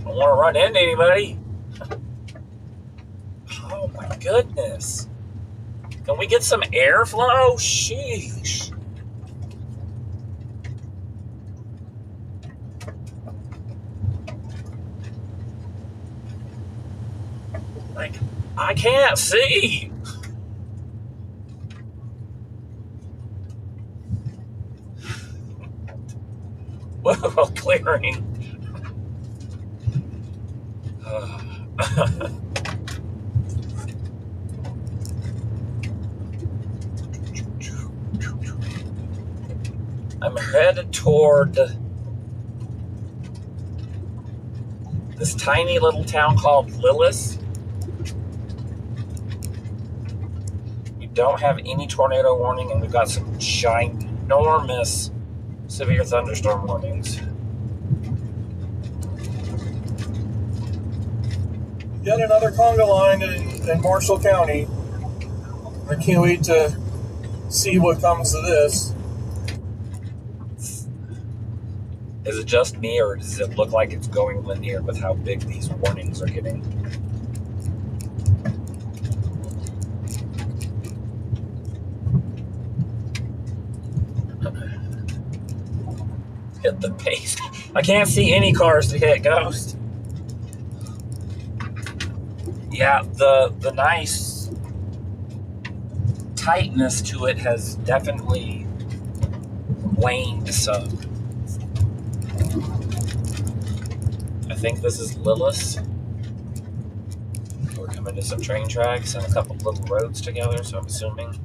Don't want to run into anybody. Oh my goodness. Can we get some airflow? Sheesh. Like, I can't see. Whoa, clearing. I'm headed toward this tiny little town called Lillis. We don't have any tornado warning, and we've got some ginormous severe thunderstorm warnings. Yet another conga line in Marshall County. I can't wait to see what comes of this. Is it just me, or does it look like it's going linear with how big these warnings are getting? Hit the pace. I can't see any cars to hit Ghost. Yeah, the nice tightness to it has definitely waned some. I think this is Lillis. We're coming to some train tracks and a couple little roads together, so I'm assuming.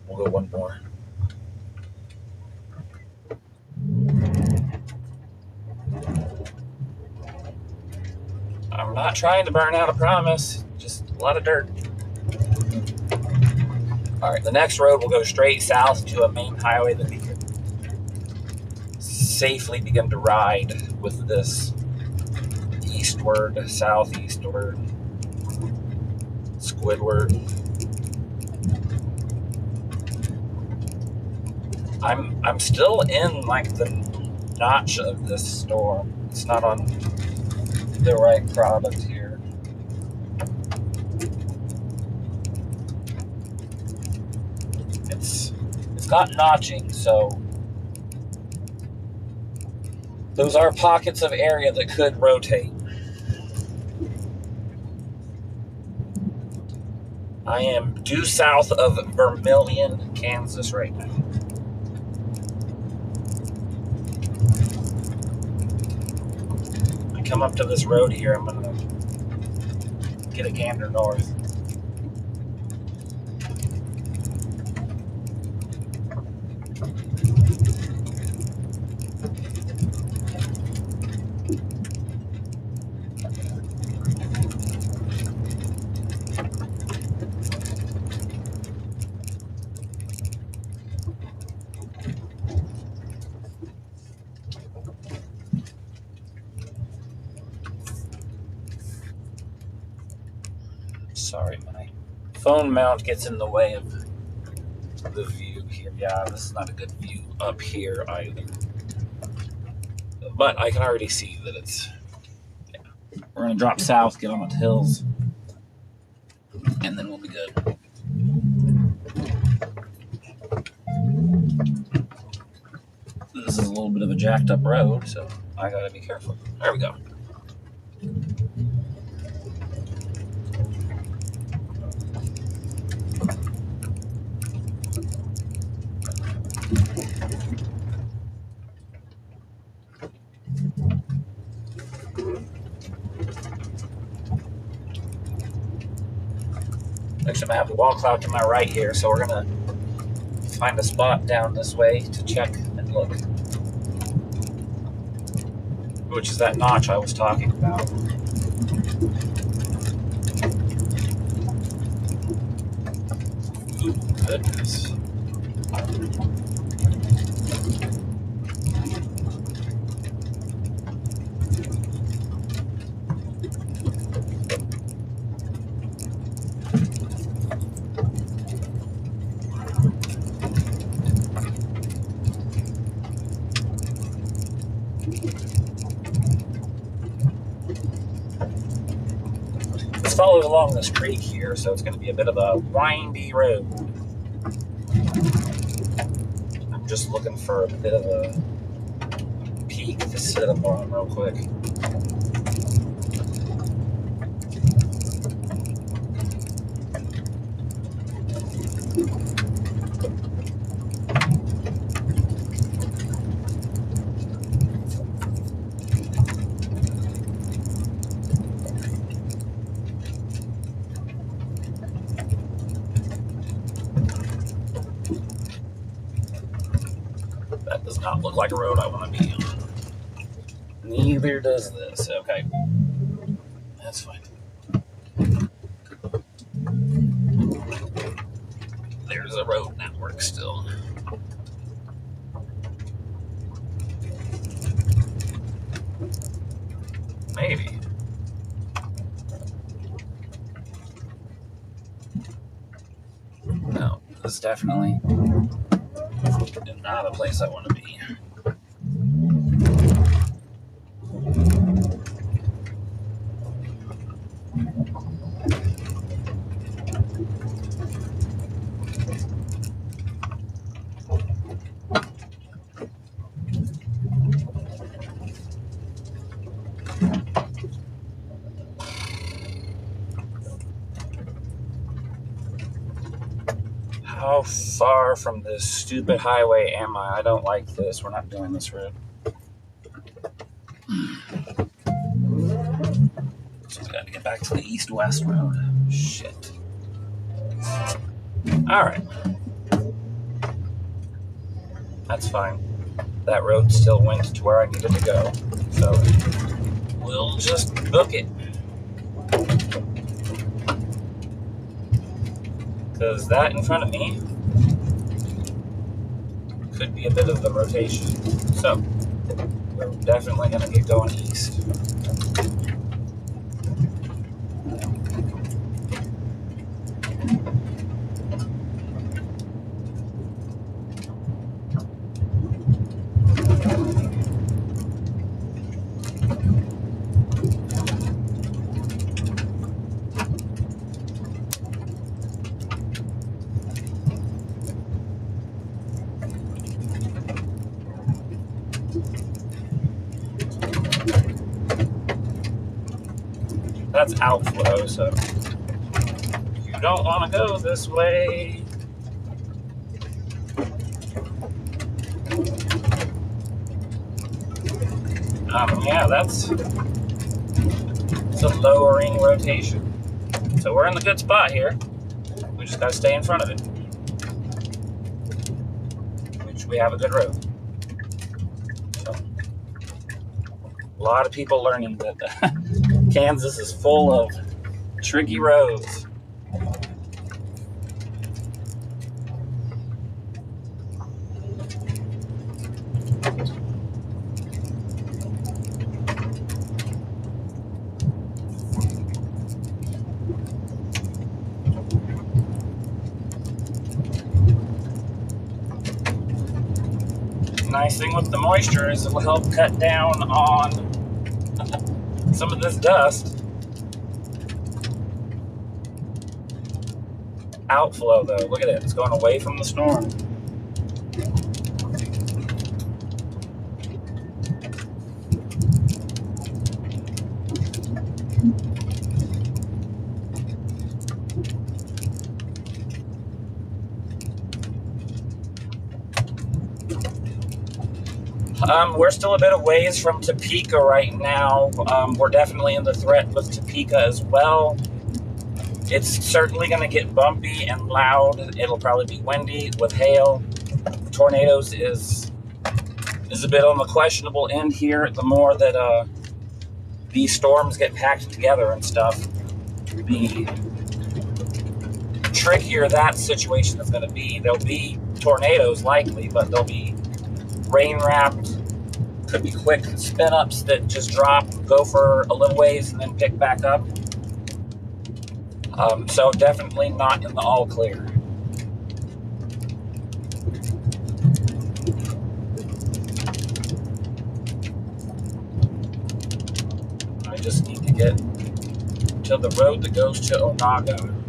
We'll go one more. I'm not trying to burn out a promise, just a lot of dirt. Alright, the next road will go straight south to a main highway that we can safely begin to ride with this eastward, southeastward, Squidward. I'm still in like the notch of this storm. It's not on the right product here. It's got notching, so those are pockets of area that could rotate. I am due south of Vermilion, Kansas right now. I come up to this road here, I'm gonna get a gander north. Sorry, my phone mount gets in the way of the view here. Yeah, this is not a good view up here either. But I can already see that it's... Yeah. We're going to drop south, get on the hills, and then we'll be good. This is a little bit of a jacked up road, so I got to be careful. There we go. Actually, I'm going to have the wall cloud to my right here, so we're going to find a spot down this way to check and look. Which is that notch I was talking about. Ooh, goodness. Follow along this creek here, so it's going to be a bit of a windy road. I'm just looking for a bit of a peak to sit up on real quick. That does not look like a road I want to be on. Neither does this. Okay. That's fine. There's a road network still. Maybe. No, this is definitely not a place I want to be. How far from this stupid highway am I? I don't like this. We're not doing this road. So we gotta get back to the east-west road. Shit. Alright. That's fine. That road still went to where I needed to go. So we'll just book it. Because that in front of me could be a bit of the rotation. So we're definitely going to get going east. That's outflow, so you don't want to go this way. Yeah, that's a lowering rotation. So we're in the good spot here. We just gotta stay in front of it. Which we have a good road. So, a lot of people learning that Kansas is full of tricky roads. Nice thing with the moisture is it will help cut down on some of this dust. Outflow though, look at it, it's going away from the storm. We're still a bit of ways from Topeka right now. We're definitely in the threat with Topeka as well. It's certainly going to get bumpy and loud. It'll probably be windy with hail. Tornadoes is a bit on the questionable end here. The more that these storms get packed together and stuff, the trickier that situation is going to be. There'll be tornadoes likely, but they'll be rain-wrapped. Could be quick spin-ups that just drop, go for a little ways, and then pick back up. So definitely not in the all clear. I just need to get to the road that goes to Onaga.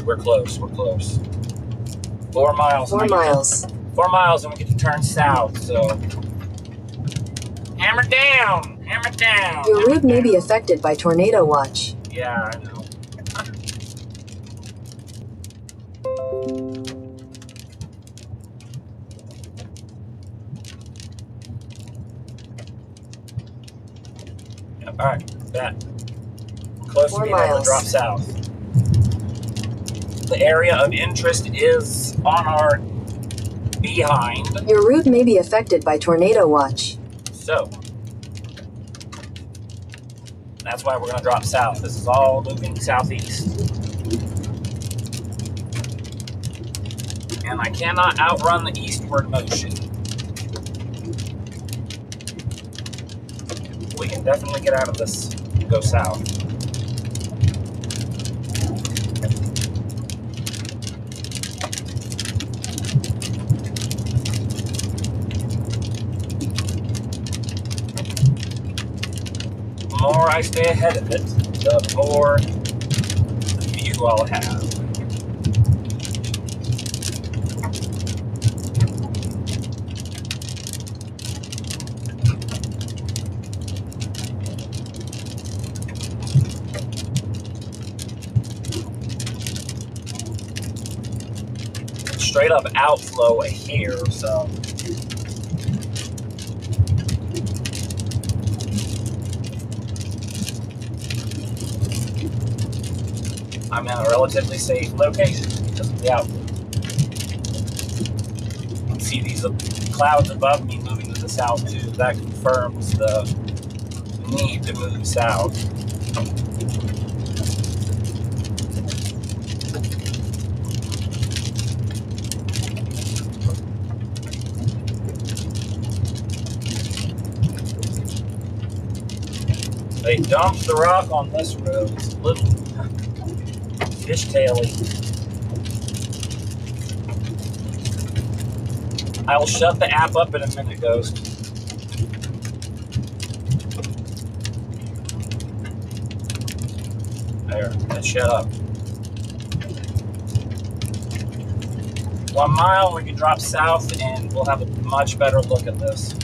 We're close, we're close. 4 miles. 4 miles. 4 miles and we get to turn south, so. Hammer down! Hammer down! Your route may be affected by tornado watch. Yeah, I know. Yep, alright, that. Close to 4 being able to miles. drop south. The area of interest is on our behind. Your route may be affected by tornado watch. So, that's why we're going to drop south. This is all moving southeast. And I cannot outrun the eastward motion. We can definitely get out of this and go south. The more I stay ahead of it, the more view I'll have. straight up outflow here, so I'm in a relatively safe location because of the outflow. You can see these clouds above me moving to the south too. That confirms the need to move south. They dumped the rock on this road. It's a little fishtaily. I will shut the app up in a minute, Ghost. There, let's shut up. 1 mile, we can drop south and we'll have a much better look at this.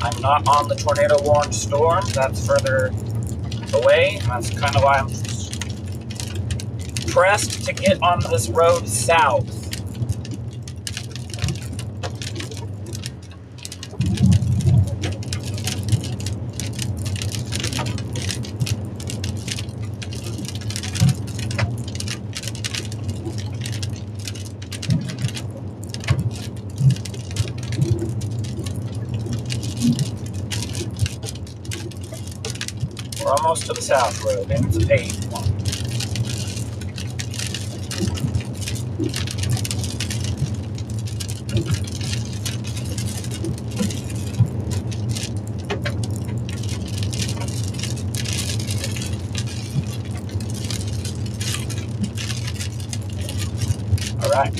I'm not on the tornado warned storm. That's further away. That's kind of why I'm pressed to get on this road south. We're almost to the south road, and it's a paved one. All right.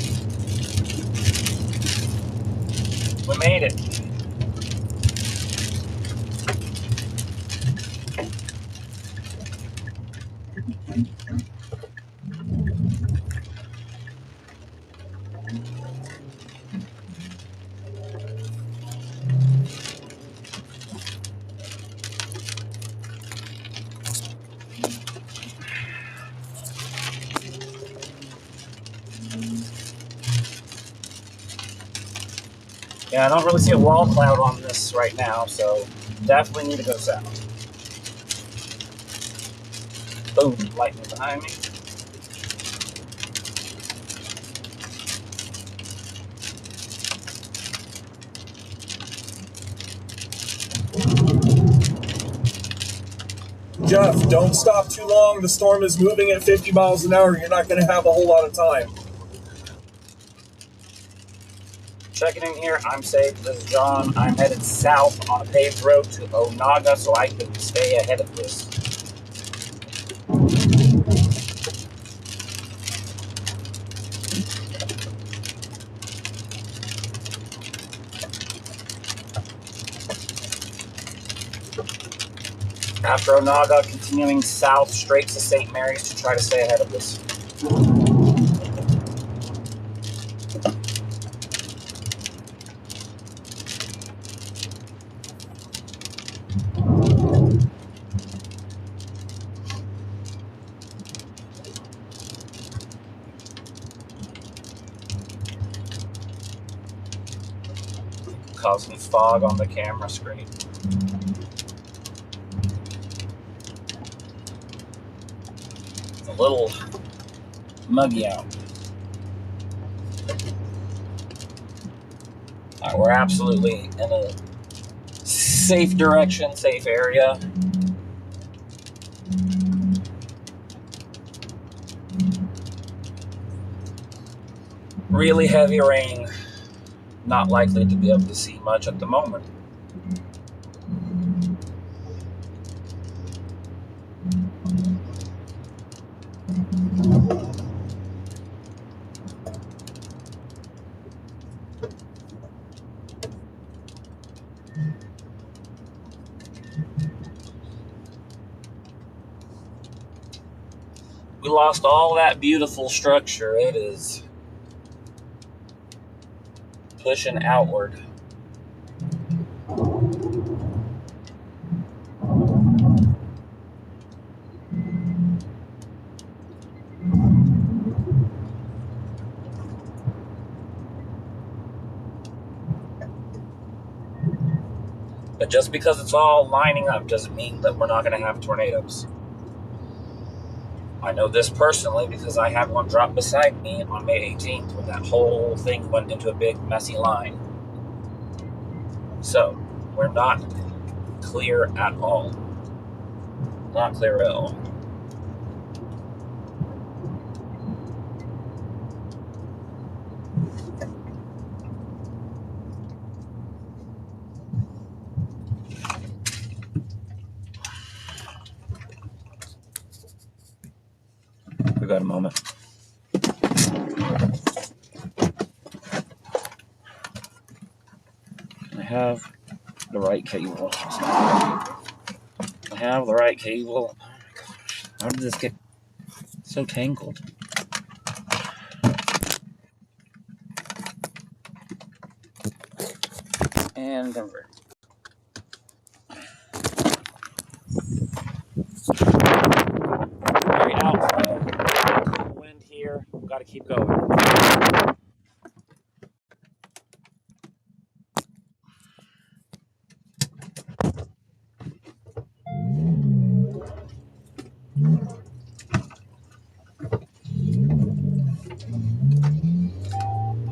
We made it. Yeah, I don't really see a wall cloud on this right now, so definitely need to go south. Boom, lightning behind me. Jeff, don't stop too long. The storm is moving at 50 miles an hour. You're not going to have a whole lot of time. Checking in here, I'm safe. This is John. I'm headed south on a paved road to Onaga so I can stay ahead of this. After Onaga, continuing south straight to St. Mary's to try to stay ahead of this. Causing fog on the camera screen. It's a little muggy out. Alright, we're absolutely in a safe direction, safe area. Really heavy rain. Not likely to be able to see much at the moment. We lost all that beautiful structure. It is pushing outward. But just because it's all lining up doesn't mean that we're not going to have tornadoes. I know this personally because I had one drop beside me on May 18th when that whole thing went into a big messy line. So, we're not clear at all. Not clear at all. We got a moment. I have the right cable. I have the right cable. Oh my gosh. How did this get so tangled? And Denver. Very out. Wind here. We've got to keep going.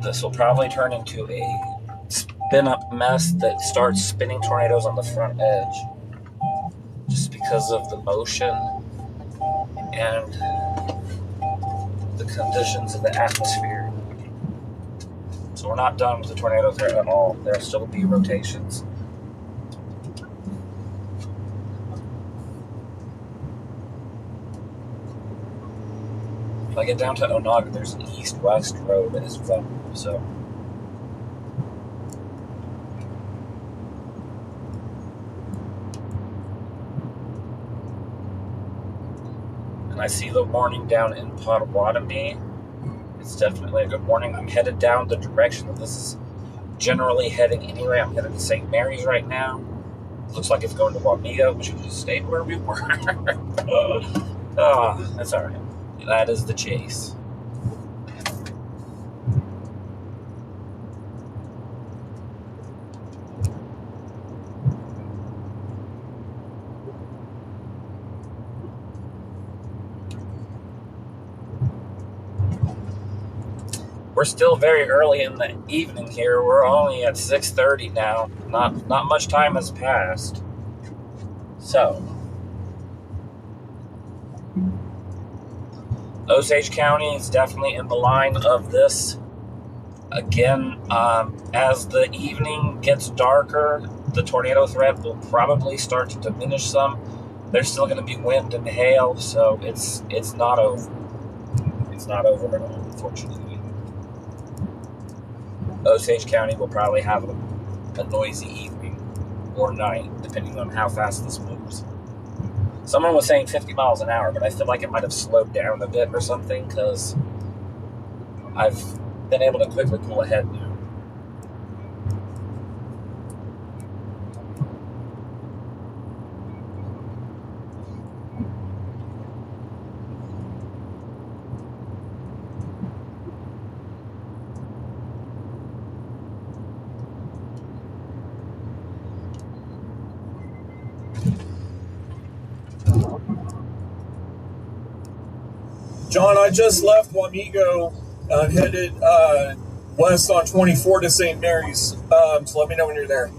This will probably turn into a spin-up mess that starts spinning tornadoes on the front edge. Just because of the motion and the conditions of the atmosphere. So we're not done with the tornado threat at all. There'll still be rotations. If I get down to Onaga, there's an east-west road that is vulnerable, so. And I see the warning down in Potawatomi. It's definitely a good warning. I'm headed down the direction that this is generally heading anyway. I'm headed to St. Mary's right now. Looks like it's going to Wamego. We should just stay where we were. That's all right. That is the chase. We're still very early in the evening here. We're only at 6:30 now. Not much time has passed. So, Osage County is definitely in the line of this. Again, as the evening gets darker, the tornado threat will probably start to diminish some. There's still going to be wind and hail, so it's not over. It's not over at all, unfortunately. Osage County will probably have a noisy evening or night, depending on how fast this moves. Someone was saying 50 miles an hour, but I feel like it might have slowed down a bit or something because I've been able to quickly pull ahead now. John, I just left Wamego and headed west on 24 to St. Mary's. So let me know when you're there.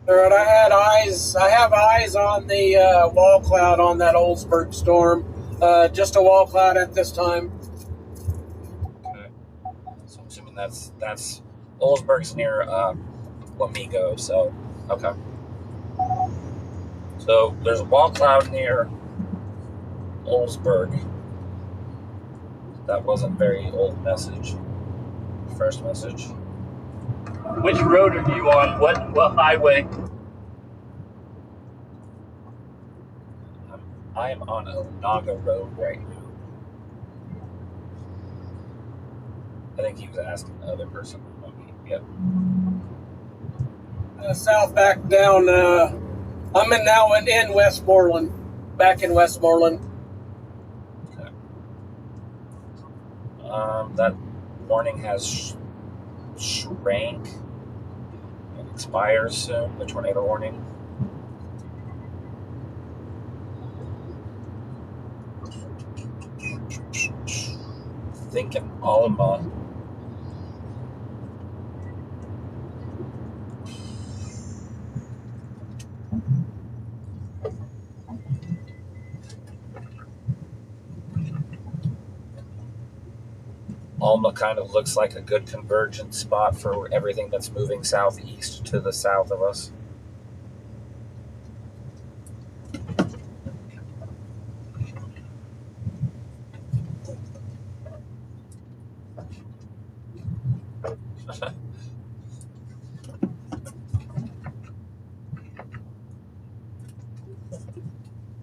All right, I have eyes on the wall cloud on that Oldsburg storm. Just a wall cloud at this time. Okay. So I'm assuming that's Oldsburg's near Wamego, so okay. So there's a wall cloud near Oldsburg. That wasn't very old message. First message. Which road are you on? What highway? I am on Onaga Road right now. I think he was asking the other person. Okay, yep. South back down. I'm in Westmoreland. Back in Westmoreland. Okay. That warning has shrank. It expires soon, the tornado warning. Thinking Alma. Alma kind of looks like a good convergence spot for everything that's moving southeast to the south of us.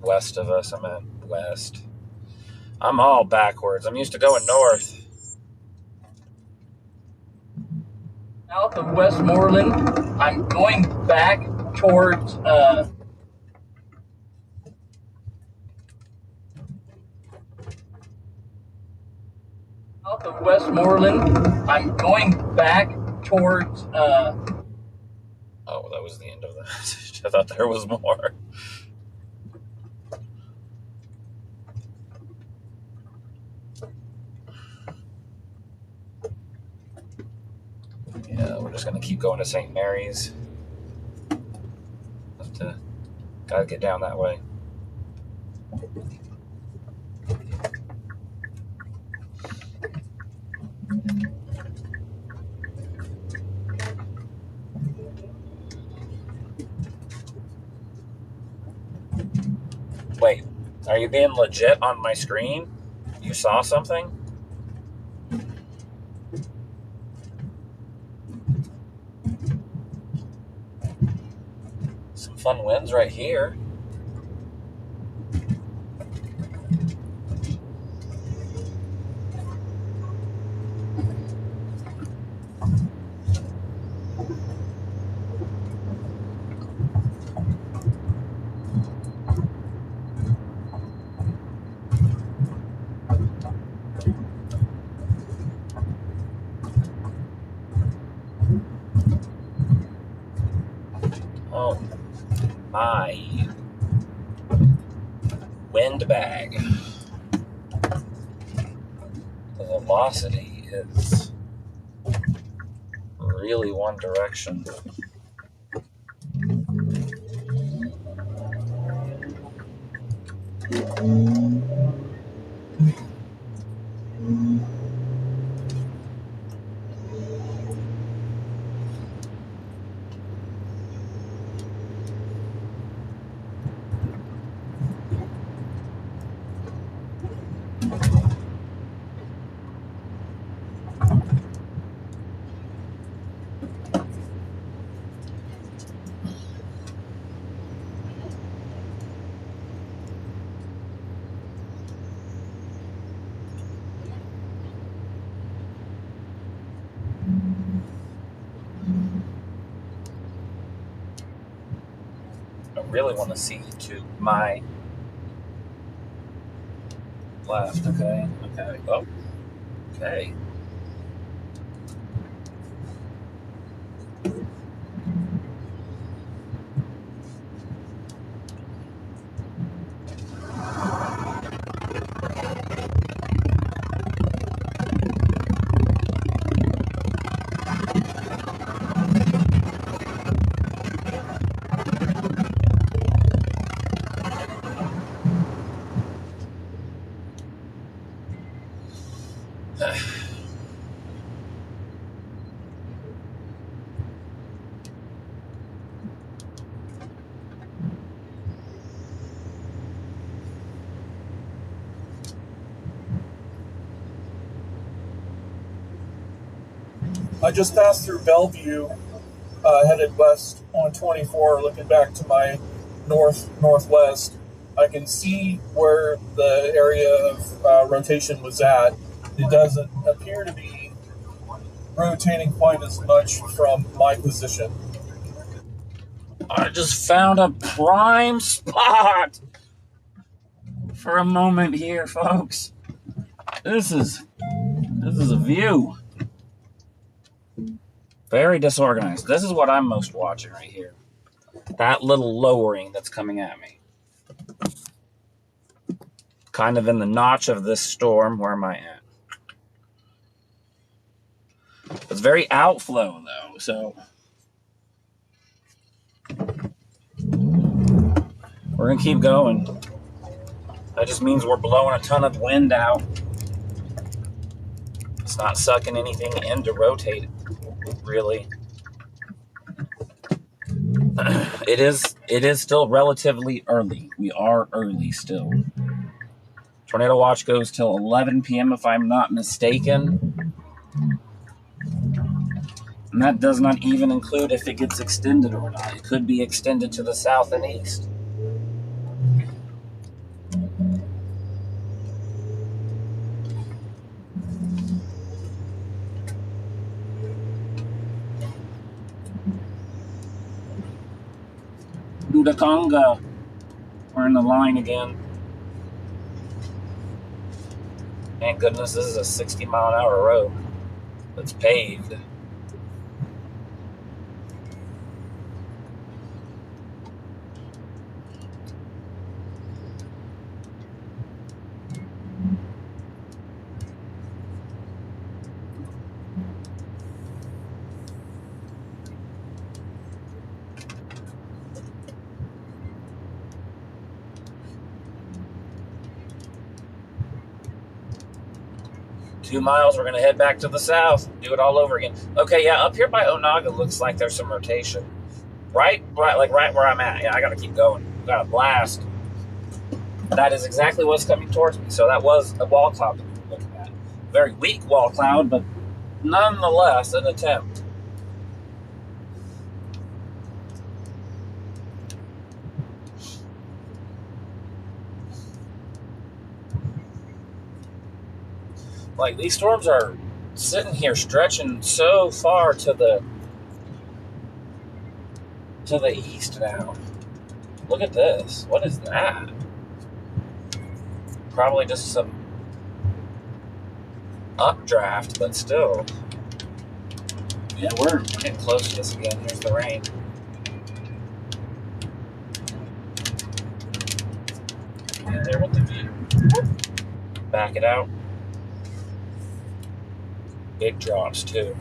West of us, I'm at west. I'm all backwards. I'm used to going north. South of Westmoreland, I'm going back towards south of Westmoreland. I'm going back towards Oh, that was the end of the message. I thought there was more. Yeah, we're just gonna keep going to St. Mary's. Gotta get down that way. Wait, are you being legit on my screen? You saw something? Some fun wins right here. Oh, my windbag. The velocity is really one direction. I really want to see to my left. Okay. Okay. Oh. Okay. I just passed through Bellevue, headed west on 24, looking back to my northwest. I can see where the area of rotation was at. It doesn't appear to be rotating quite as much from my position. I just found a prime spot for a moment here, folks. This is a view. Very disorganized. This is what I'm most watching right here. That little lowering that's coming at me. Kind of in the notch of this storm. Where am I at? It's very outflow though, so we're gonna keep going. That just means we're blowing a ton of wind out. It's not sucking anything in to rotate, really. It is still relatively early. We are early still. Tornado watch goes till 11 p.m. if I'm not mistaken. And that does not even include if it gets extended or not. It could be extended to the south and east. Dudakanga. We're in the line again. Thank goodness this is a 60-mile-an-hour road that's paved. Two miles, we're going to head back to the south. Do it all over again. Okay, yeah, up here by Onaga looks like there's some rotation. Right where I'm at. Yeah, I got to keep going. Got a blast. That is exactly what's coming towards me. So that was a wall cloud that we were looking at. Very weak wall cloud, but nonetheless an attempt. Like, these storms are sitting here stretching so far to the east now. Look at this. What is that? Probably just some updraft, but still. Yeah, we're getting close to this again. Here's the rain. And there with the view. Back it out. Big drops too.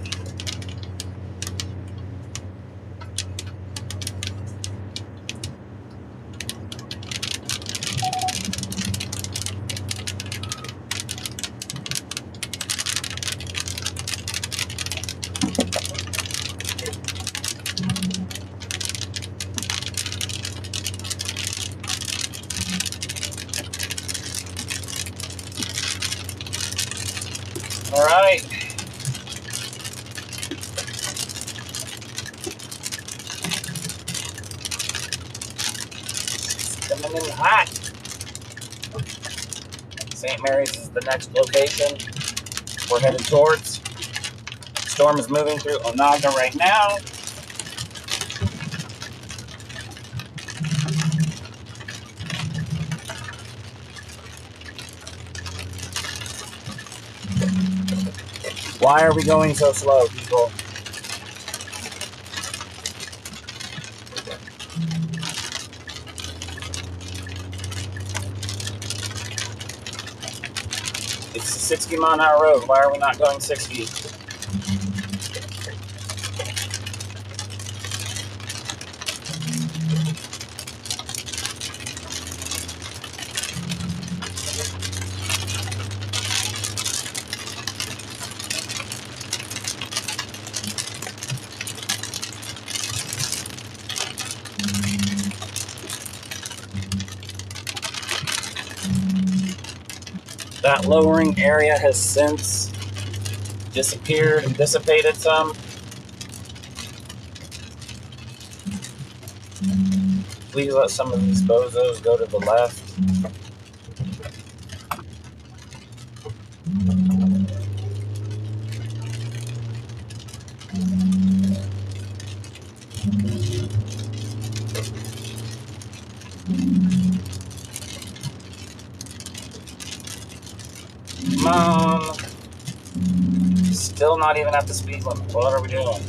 All right. Coming in hot. St. Mary's is the next location we're headed towards. Storm is moving through Onaga right now. Why are we going so slow, people? It's a 60-mile-an-hour road. Why are we not going 60? That lowering area has since disappeared and dissipated some. Please let some of these bozos go to the left. Come on. Still not even at the speed limit. What are we doing?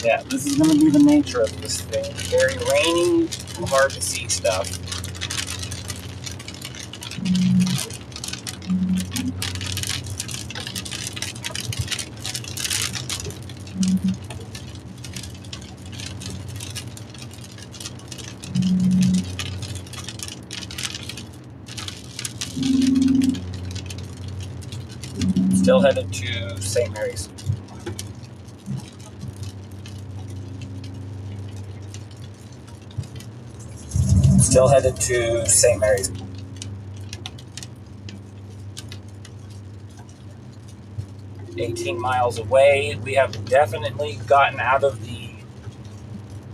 Yeah, this is going to be the nature of this thing. Very rainy, hard to see stuff. Still headed to St. Mary's. Still headed to St. Mary's. $18 miles away. We have definitely gotten out of the...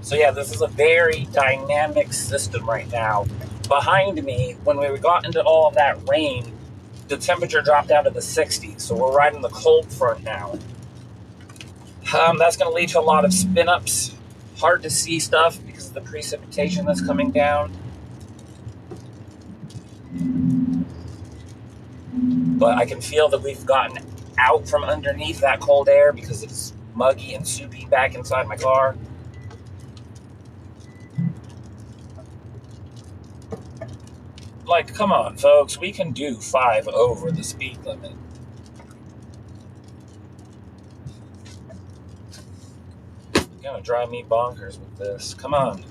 So yeah, this is a very dynamic system right now. Behind me, when we got into all of that rain, the temperature dropped down to the 60s, so we're right in the cold front now. That's going to lead to a lot of spin-ups. Hard to see stuff because of the precipitation that's coming down. But I can feel that we've gotten out from underneath that cold air because it's muggy and soupy back inside my car. Like, come on, folks. We can do 5 over the speed limit. You're gonna drive me bonkers with this. Come on.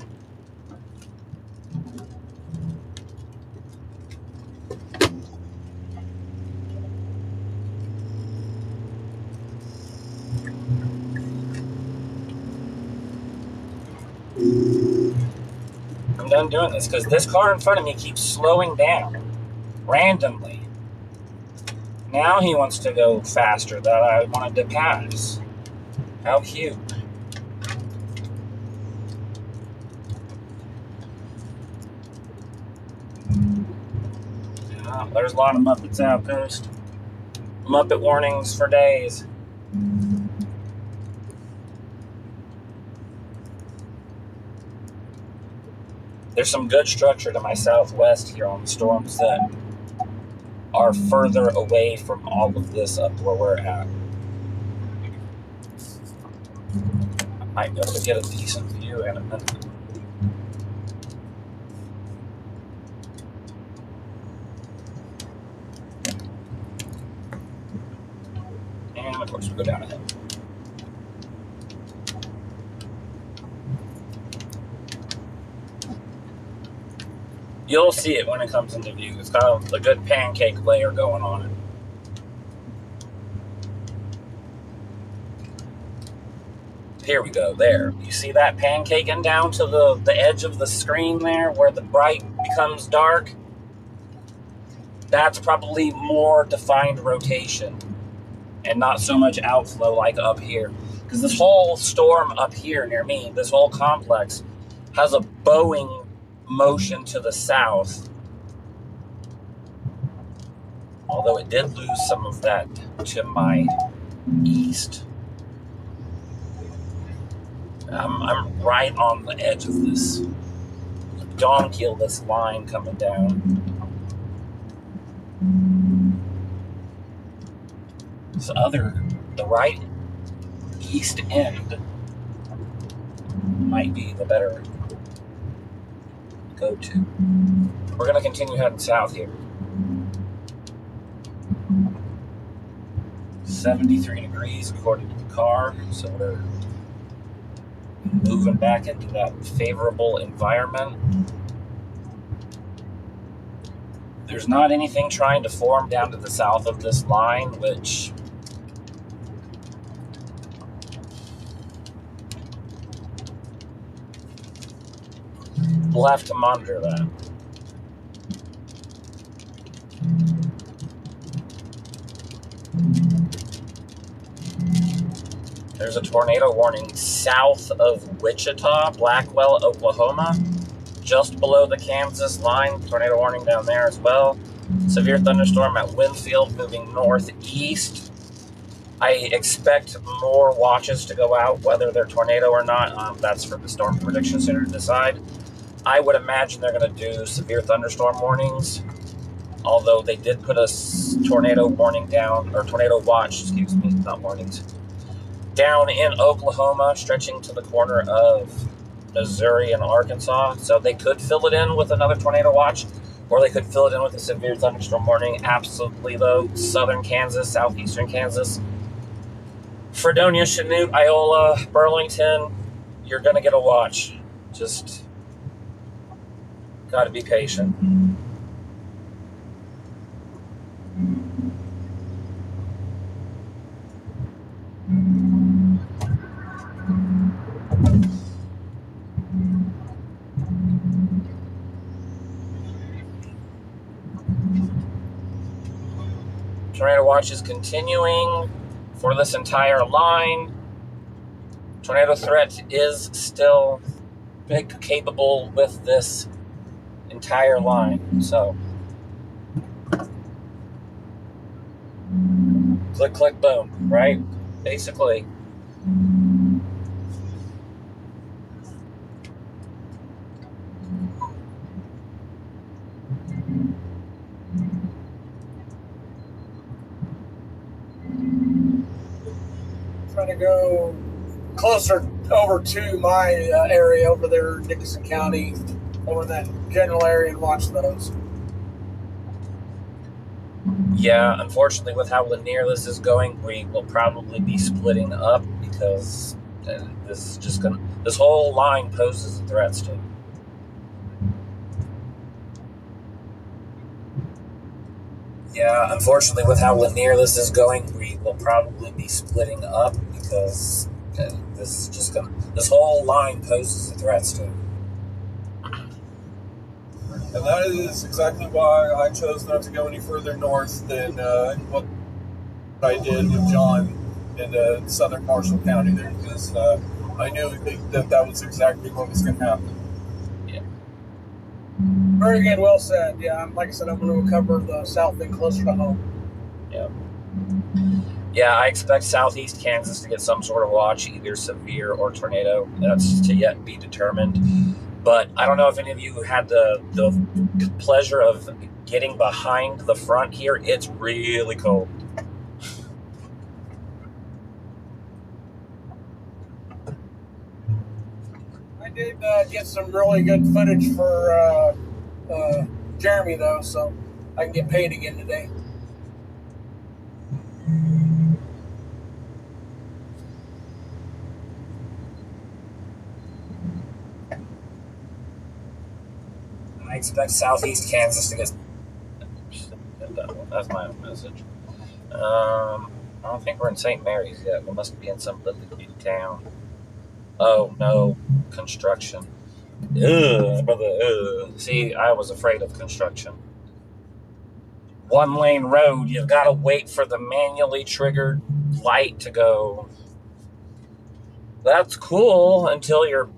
I'm done doing this because this car in front of me keeps slowing down randomly. Now he wants to go faster that I wanted to pass. How cute. Yeah, there's a lot of Muppets Outpost. Muppet warnings for days. There's some good structure to my southwest here on the storms that are further away from all of this up where we're at. I might be able to get a decent view in a minute. And of course we go down a hill. You'll see it when it comes into view. It's got a good pancake layer going on it. Here we go, there. You see that pancaking down to the edge of the screen there where the bright becomes dark? That's probably more defined rotation and not so much outflow like up here. Because this whole storm up here near me, this whole complex, has a bowing motion to the south, although it did lose some of that to my east. I'm right on the edge of this donkey, this line coming down. The right east end might be the better go to. We're going to continue heading south here. 73 degrees according to the car, so we're moving back into that favorable environment. There's not anything trying to form down to the south of this line, which we'll have to monitor that. There's a tornado warning south of Wichita, Blackwell, Oklahoma, just below the Kansas line. Tornado warning down there as well. Severe thunderstorm at Winfield moving northeast. I expect more watches to go out, whether they're tornado or not. That's for the Storm Prediction Center to decide. I would imagine they're going to do severe thunderstorm warnings, although they did put a tornado warning down, or tornado watch, excuse me, not warnings, down in Oklahoma, stretching to the corner of Missouri and Arkansas. So they could fill it in with another tornado watch, or they could fill it in with a severe thunderstorm warning. Absolutely, though, southern Kansas, southeastern Kansas, Fredonia, Chanute, Iola, Burlington, you're going to get a watch. Just got to be patient. Tornado watch is continuing for this entire line. Tornado threat is still capable with this entire line. So, click, click, boom, right? Basically. Trying to go closer over to my area over there, Dickinson County, over in that general area, and watch those. Yeah, unfortunately, with how linear this is going, we will probably be splitting up because this is just gonna. This whole line poses a threat to. Yeah, unfortunately, with how linear this is going, we will probably be splitting up because this is just gonna. This whole line poses a threat to. And that is exactly why I chose not to go any further north than what I did with John in southern Marshall County there, because I knew that was exactly what was going to happen. Yeah. Very good, well said. Yeah, like I said, I'm going to cover the south end closer to home. Yeah. Yeah, I expect southeast Kansas to get some sort of watch, either severe or tornado. That's to yet be determined. But I don't know if any of you had the pleasure of getting behind the front here. It's really cold. I did get some really good footage for Jeremy, though, so I can get paid again today. I expect southeast Kansas to get. That's my own message. I don't think we're in St. Mary's yet. We must be in some little bitty town. Oh no, construction. Ugh, brother. Ugh. See, I was afraid of construction. One lane road. You've got to wait for the manually triggered light to go. That's cool until you're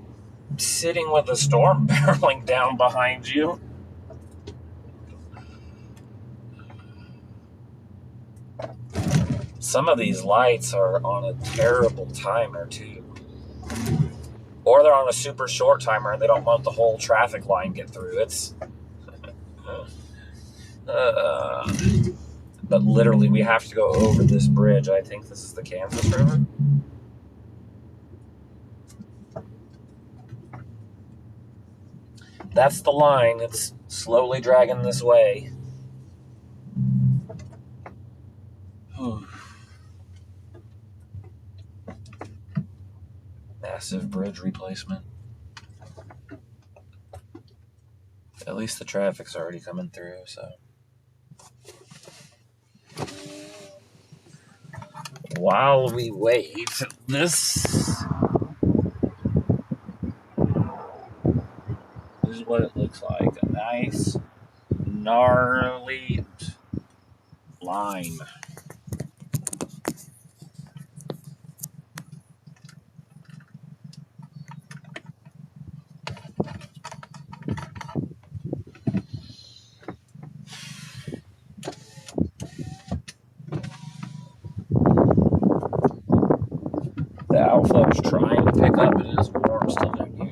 sitting with a storm barreling down behind you. Some of these lights are on a terrible timer too. Or they're on a super short timer and they don't want the whole traffic line get through. It's but literally we have to go over this bridge. I think this is the Kansas River. That's the line. It's slowly dragging this way. Massive bridge replacement. At least the traffic's already coming through, so. While we wait, this what it looks like. A nice, gnarly line. The outflow is trying to pick up. It is warm still down here.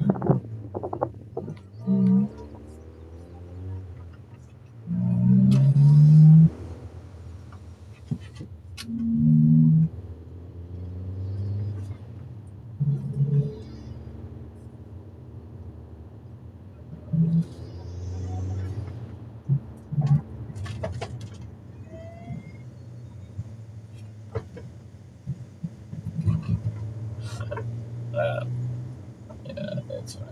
Yeah, it's fine.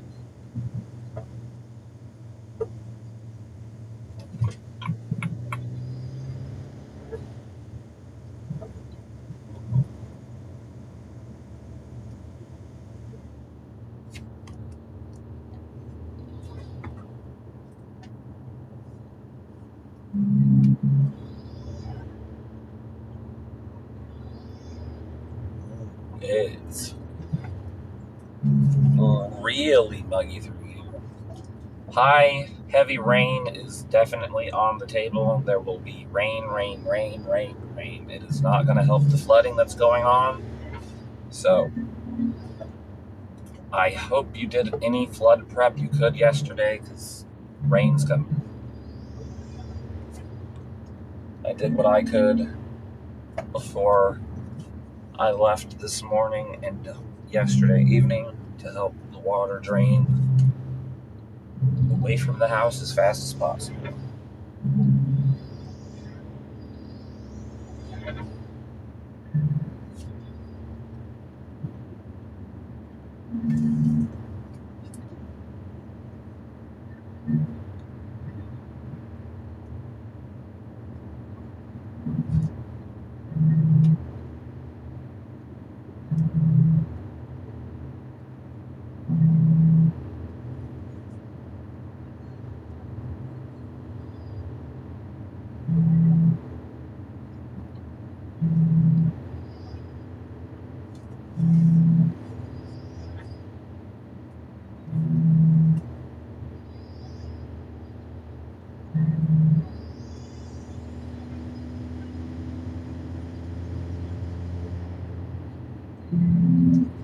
It's really muggy through here. High, heavy rain is definitely on the table. There will be rain, rain, rain, rain, rain. It is not going to help the flooding that's going on. So, I hope you did any flood prep you could yesterday, because rain's coming. I did what I could before I left this morning and yesterday evening to help the water drain away from the house as fast as possible.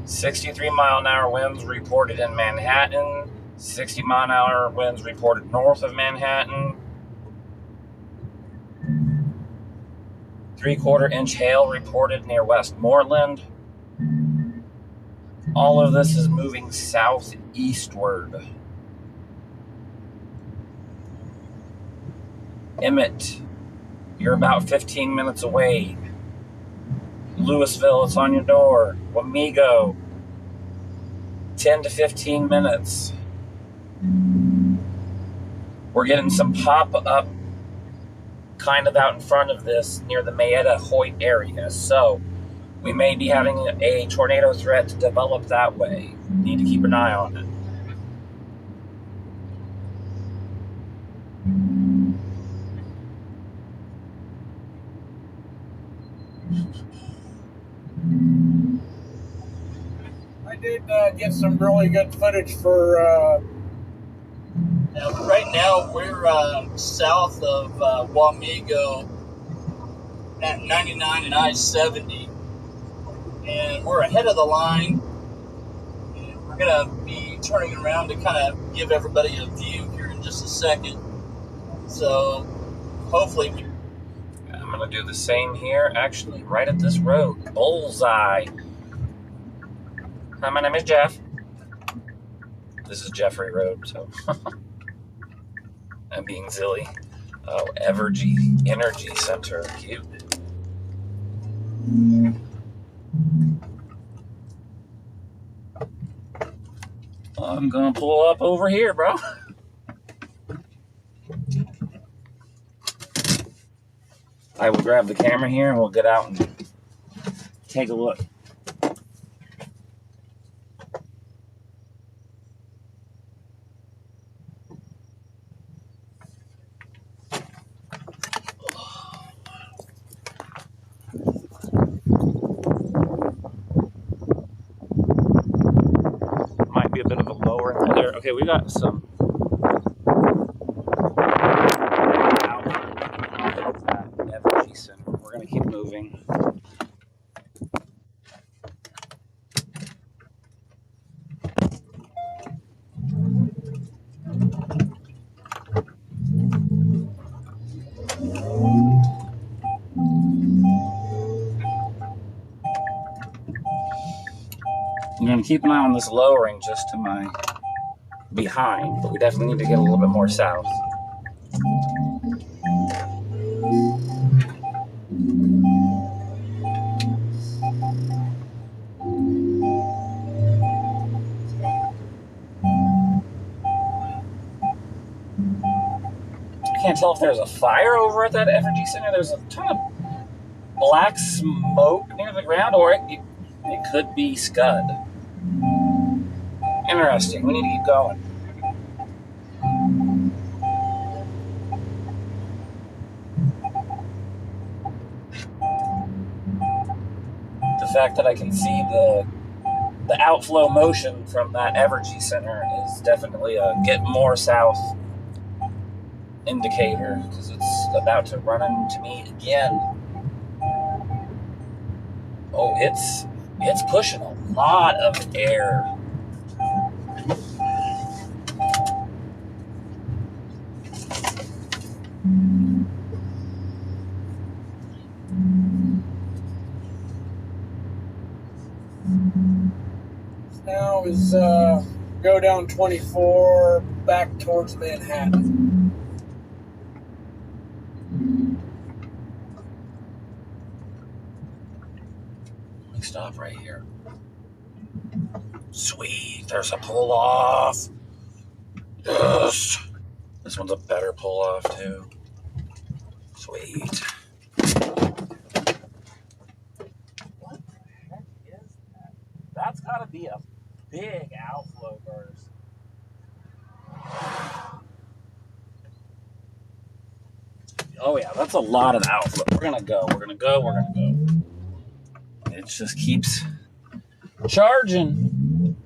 "63-mile-an-hour winds reported in Manhattan. 60-mile-an-hour winds reported north of Manhattan. 3/4-inch hail reported near Westmoreland." All of this is moving southeastward. Emmett, you're about 15 minutes away. Louisville, it's on your door. Wamego, 10 to 15 minutes. We're getting some pop-up kind of out in front of this near the Mayetta-Hoyt area. So we may be having a tornado threat to develop that way. Need to keep an eye on it. I did get some really good footage for. Right now, we're south of Wamego at 99 and I-70, and we're ahead of the line. And we're going to be turning around to kind of give everybody a view here in just a second. So hopefully I'm going to do the same here, actually, right at this road. Bullseye. Hi, my name is Jeff. This is Jeffrey Road, so I'm being silly. Oh, Evergy Energy Center. Cute. I'm going to pull up over here, bro. I will grab the camera here and we'll get out and take a look. Okay, we got some energy center. We're gonna keep moving. I'm gonna keep an eye on this lowering just to my behind, but we definitely need to get a little bit more south. I can't tell if there's a fire over at that energy center. There's a ton of black smoke near the ground, or it could be Scud. Interesting. We need to keep going. The fact that I can see the outflow motion from that Evergy Center is definitely a get more south indicator, because it's about to run into me again. Oh, it's pushing a lot of air. Now is go down 24 back towards Manhattan. Let me stop right here. Sweet, there's a pull off. Yes. This one's a better pull off too. Sweet. What the heck is that? That's gotta be a big outflow burst. Oh yeah, that's a lot of outflow. We're gonna go. It just keeps charging.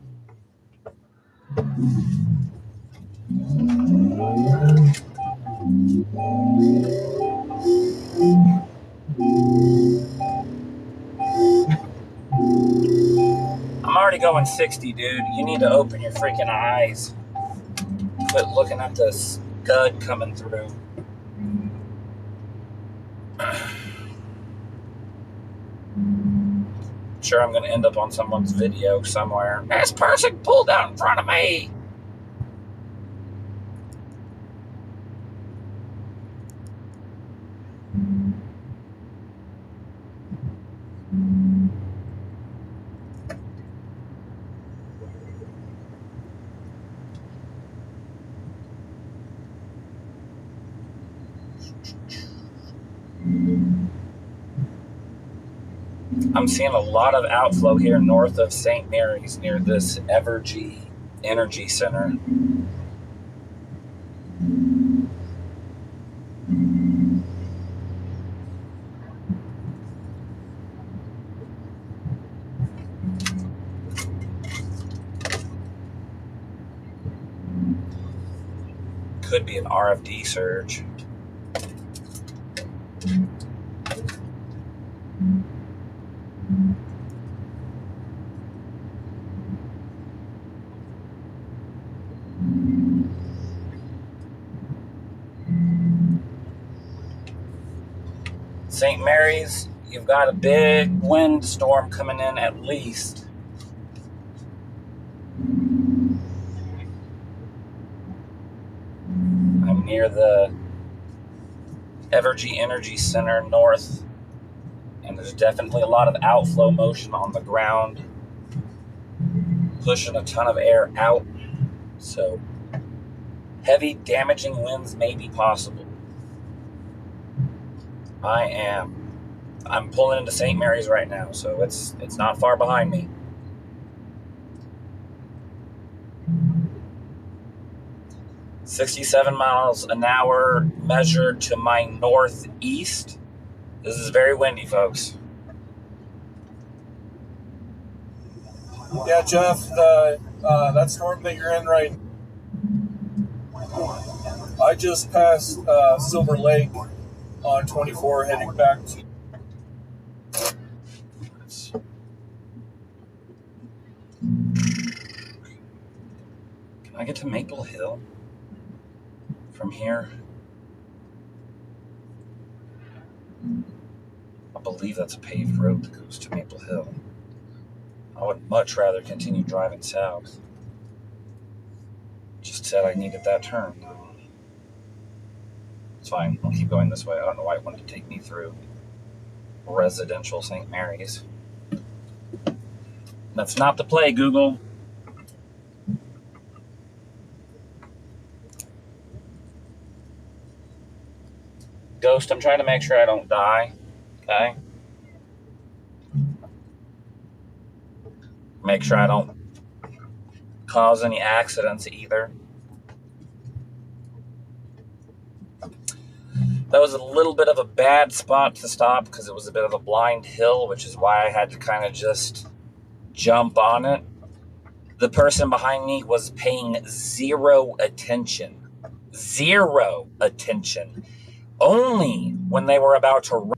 I'm already going 60, dude. You need to open your freaking eyes. Quit looking at this Scud coming through. Sure, I'm going to end up on someone's video somewhere. This person pulled out in front of me. I'm seeing a lot of outflow here north of St. Mary's near this Evergy Energy Center. Could be an RFD surge. St. Mary's, you've got a big wind storm coming in at least. I'm near the Evergy Energy Center north, and there's definitely a lot of outflow motion on the ground, pushing a ton of air out. So heavy damaging winds may be possible. I'm pulling into St. Mary's right now, so it's not far behind me. "67 miles an hour measured to my northeast." This is very windy, folks. Yeah, Jeff, that storm that you're in right I just passed Silver Lake on 24, heading back to. Can I get to Maple Hill from here? I believe that's a paved road that goes to Maple Hill. I would much rather continue driving south. Just said I needed that turn, though. It's fine. I'll keep going this way. I don't know why it wanted to take me through residential St. Mary's. That's not the play, Google. Ghost, I'm trying to make sure I don't die. Okay? Make sure I don't cause any accidents either. That was a little bit of a bad spot to stop because it was a bit of a blind hill, which is why I had to kind of just jump on it. The person behind me was paying zero attention. Zero attention. Only when they were about to run.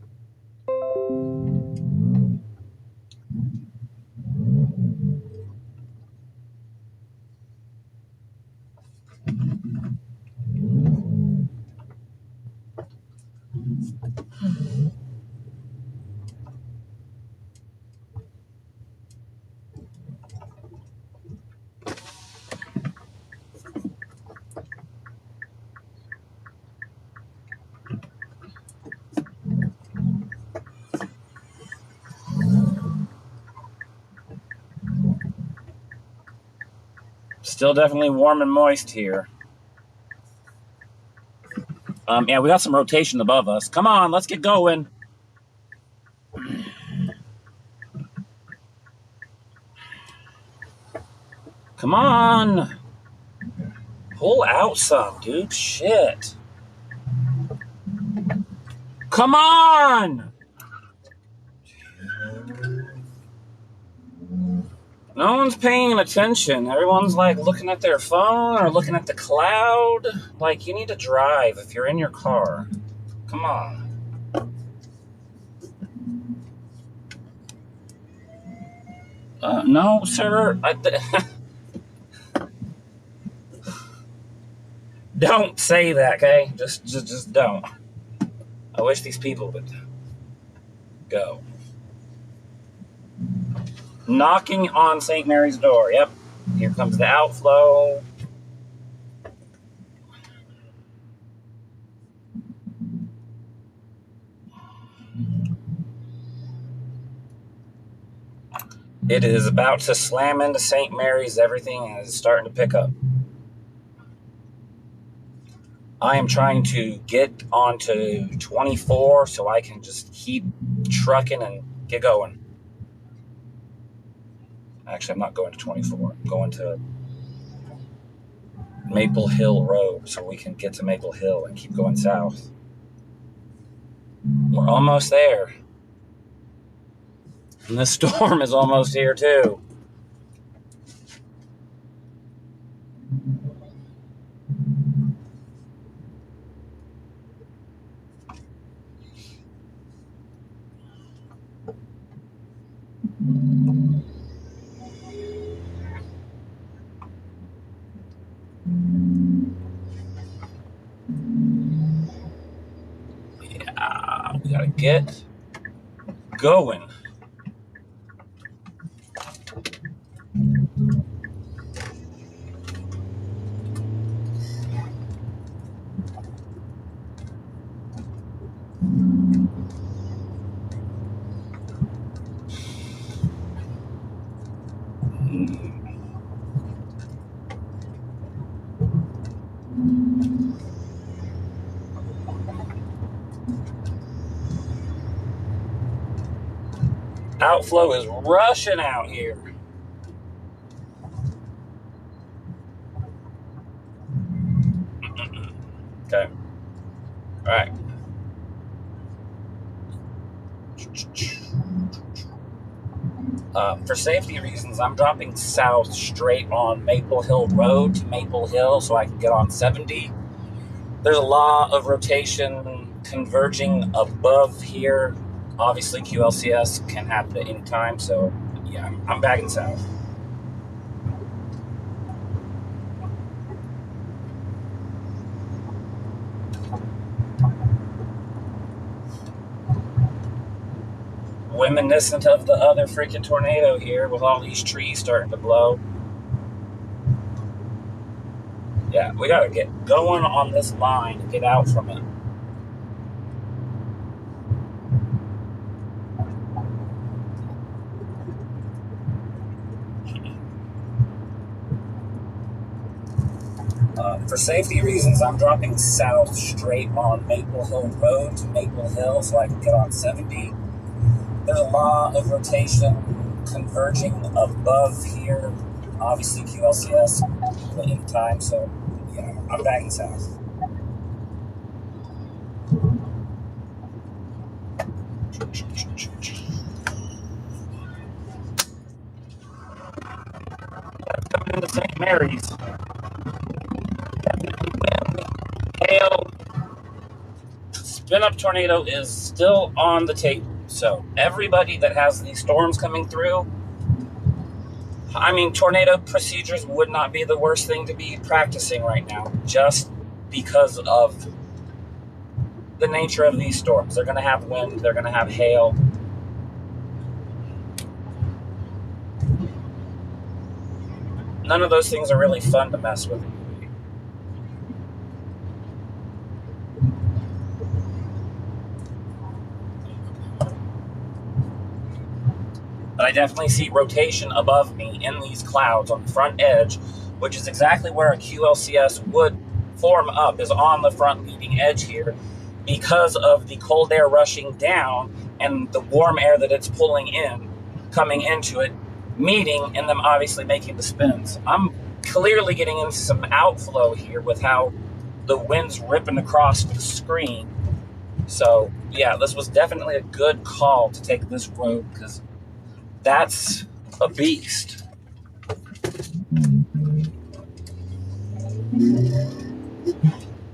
Still definitely warm and moist here. Yeah, we got some rotation above us. Come on, let's get going. Come on. Pull out some, dude. Shit. Come on. No one's paying attention. Everyone's like looking at their phone or looking at the cloud. Like, you need to drive if you're in your car. Come on. No, sir. Don't say that, okay? Just don't. I wish these people would go. Knocking on St. Mary's door. Yep. Here comes the outflow. It is about to slam into St. Mary's. Everything is starting to pick up. I am trying to get onto 24 so I can just keep trucking and get going. Actually, I'm not going to 24. I'm going to Maple Hill Road so we can get to Maple Hill and keep going south. We're almost there. And this storm is almost here, too. Yeah, we gotta get going. Outflow is rushing out here. Okay. All right. For safety reasons, I'm dropping south straight on Maple Hill Road to Maple Hill so I can get on 70. There's a lot of rotation converging above here. Obviously, QLCS can happen at any time, so yeah, I'm backing south. Reminiscent of the other freaking tornado here with all these trees starting to blow. Yeah, we gotta get going on this line and get out from it. For safety reasons, I'm dropping south straight on Maple Hill Road to Maple Hill so I can get on 70. There's a lot of rotation converging above here. Obviously, QLCS at any time, so yeah, I'm backing south. Coming into St. Mary's. Definitely wind, hail. Spin up tornado is still on the table. So everybody that has these storms coming through, I mean, tornado procedures would not be the worst thing to be practicing right now, just because of the nature of these storms. They're going to have wind, they're going to have hail. None of those things are really fun to mess with. But I definitely see rotation above me in these clouds on the front edge, which is exactly where a QLCS would form up, is on the front leading edge here, because of the cold air rushing down and the warm air that it's pulling in, coming into it, meeting, and them obviously making the spins. I'm clearly getting into some outflow here with how the wind's ripping across the screen. So yeah, this was definitely a good call to take this road, because that's a beast.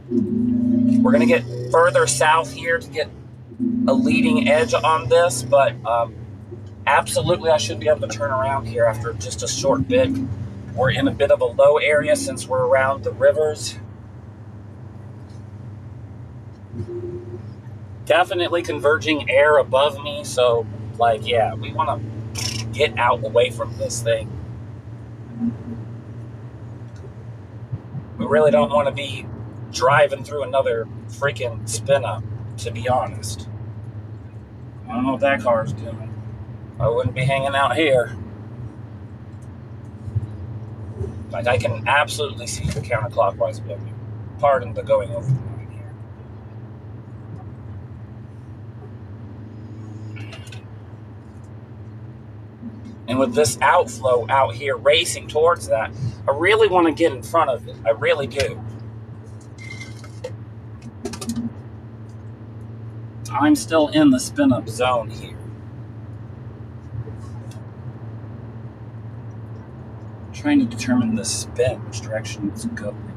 We're going to get further south here to get a leading edge on this, but absolutely I should be able to turn around here after just a short bit. We're in a bit of a low area since we're around the rivers. Definitely converging air above me, so like, yeah, we want to get out away from this thing. We really don't want to be driving through another freaking spin up, to be honest. I don't know what that car's doing. I wouldn't be hanging out here. Like, I can absolutely see the counterclockwise above me. Pardon the going over the line here. And with this outflow out here racing towards that, I really want to get in front of it. I really do. I'm still in the spin-up zone here. I'm trying to determine the spin, which direction it's going.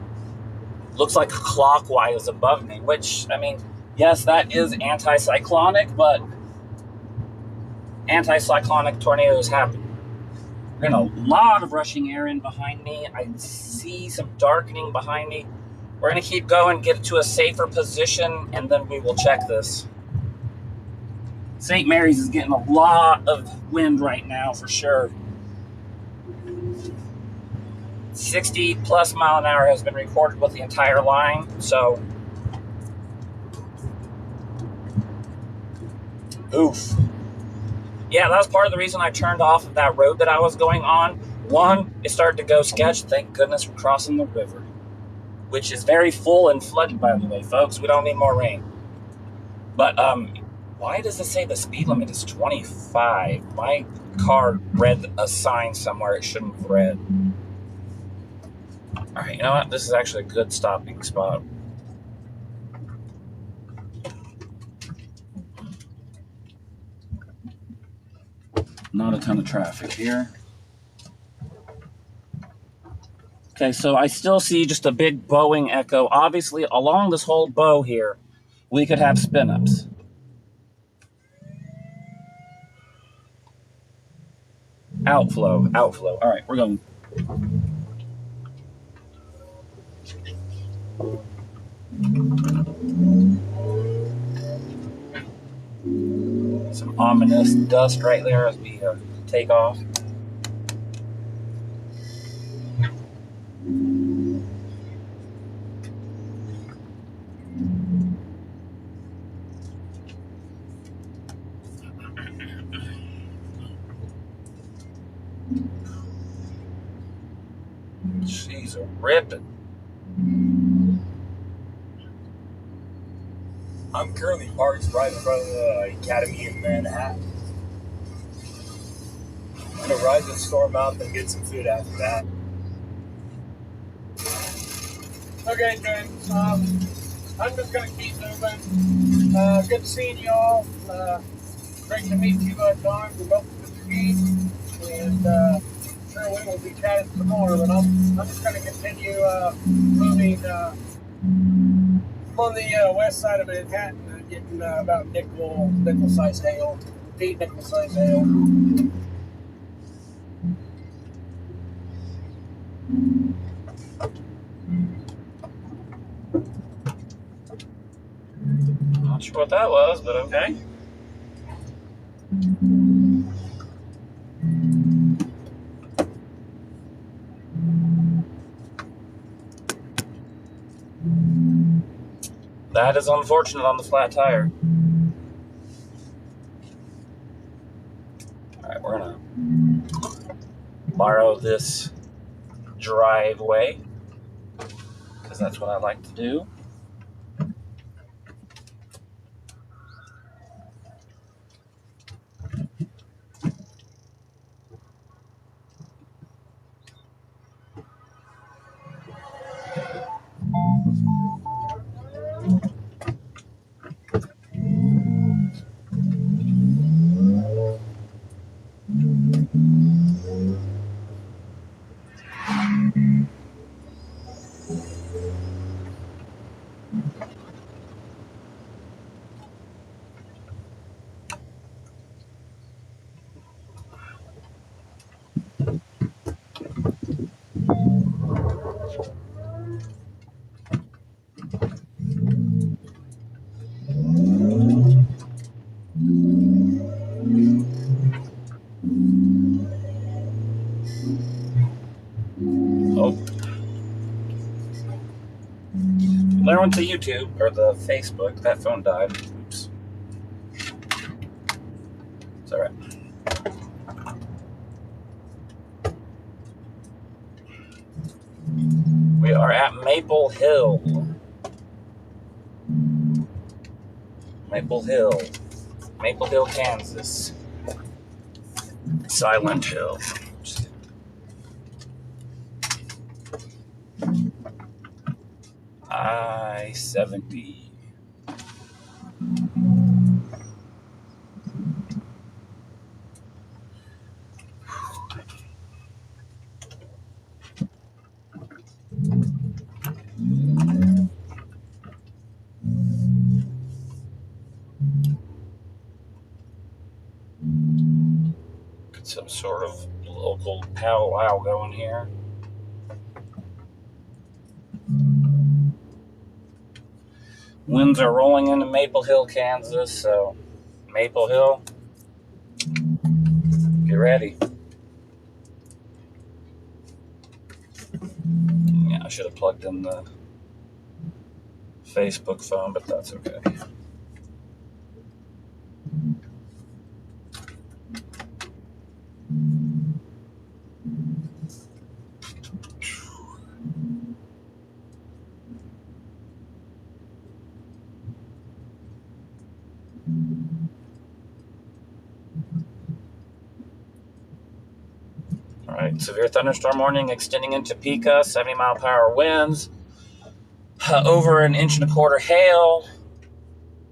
Looks like clockwise above me, which, I mean, yes, that is anticyclonic, but anticyclonic tornadoes happen. We're getting a lot of rushing air in behind me. I see some darkening behind me. We're going to keep going, get to a safer position, and then we will check this. St. Mary's is getting a lot of wind right now, for sure. 60 plus mile an hour has been recorded with the entire line, so oof. Yeah, that was part of the reason I turned off of that road that I was going on. One, it started to go sketch. Thank goodness we're crossing the river, which is very full and flooded, by the way, folks. We don't need more rain. But why does it say the speed limit is 25? My car read a sign somewhere it shouldn't have read. All right, you know what? This is actually a good stopping spot. Not a ton of traffic here. Okay, so I still see just a big bowing echo. Obviously, along this whole bow here, we could have spin-ups. Outflow, outflow. All right, we're going. Some ominous dust right there as we take off. She's a ripping. I'm currently parked right in front of the Academy in Manhattan. I'm gonna ride the storm up and get some food after that. Okay, James. I'm just gonna keep moving. Good seeing y'all. Great to meet you, Don. We both to the team, and sure we will be chatting some more. But I'm just gonna continue moving. I'm on the west side of Manhattan, getting about nickel size hail, 8 nickel size hail. Not sure what that was, but okay. That is unfortunate on the flat tire. All right, we're gonna borrow this driveway because that's what I like to do. Oh. I went to YouTube, or the Facebook. That phone died. Oops. It's alright. We are at Maple Hill. Maple Hill. Maple Hill, Kansas. Silent Hill. I-70. Get some sort of local powwow going here. Winds are rolling into Maple Hill, Kansas, so Maple Hill, get ready. Yeah, I should have plugged in the Facebook phone, but that's okay. All right, severe thunderstorm warning extending into Topeka, 70-mile-per-hour winds, over 1.25 inches hail,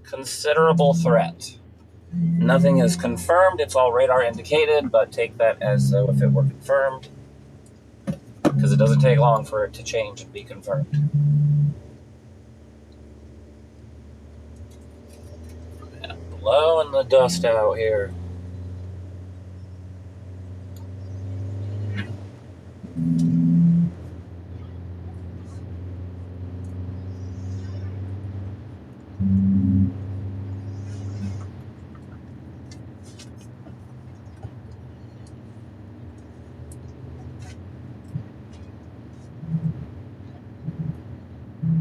considerable threat. Nothing is confirmed. It's all radar indicated, but take that as though if it were confirmed, because it doesn't take long for it to change and be confirmed. Blowing the dust out here.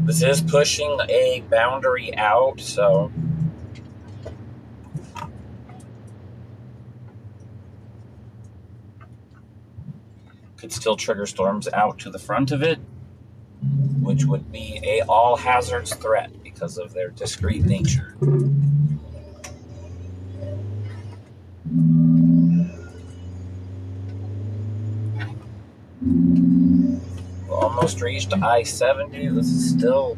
This is pushing a boundary out, so could still trigger storms out to the front of it, which would be a all hazards threat because of their discrete nature. Almost reached I-70. This is still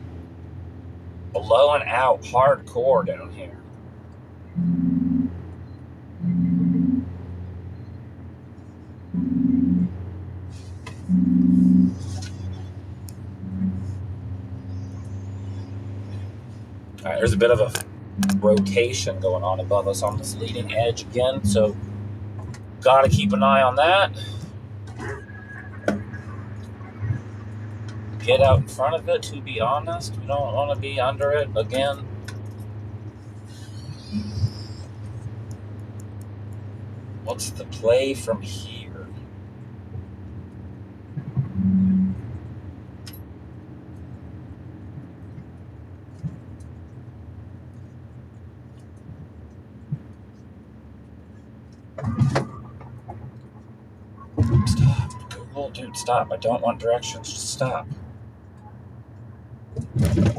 blowing out hardcore down here. All right, there's a bit of a rotation going on above us on this leading edge again, so gotta keep an eye on that. Get out in front of it, to be honest. We don't want to be under it again. What's the play from here? Stop. Google, dude, stop. I don't want directions. Just stop. Okay.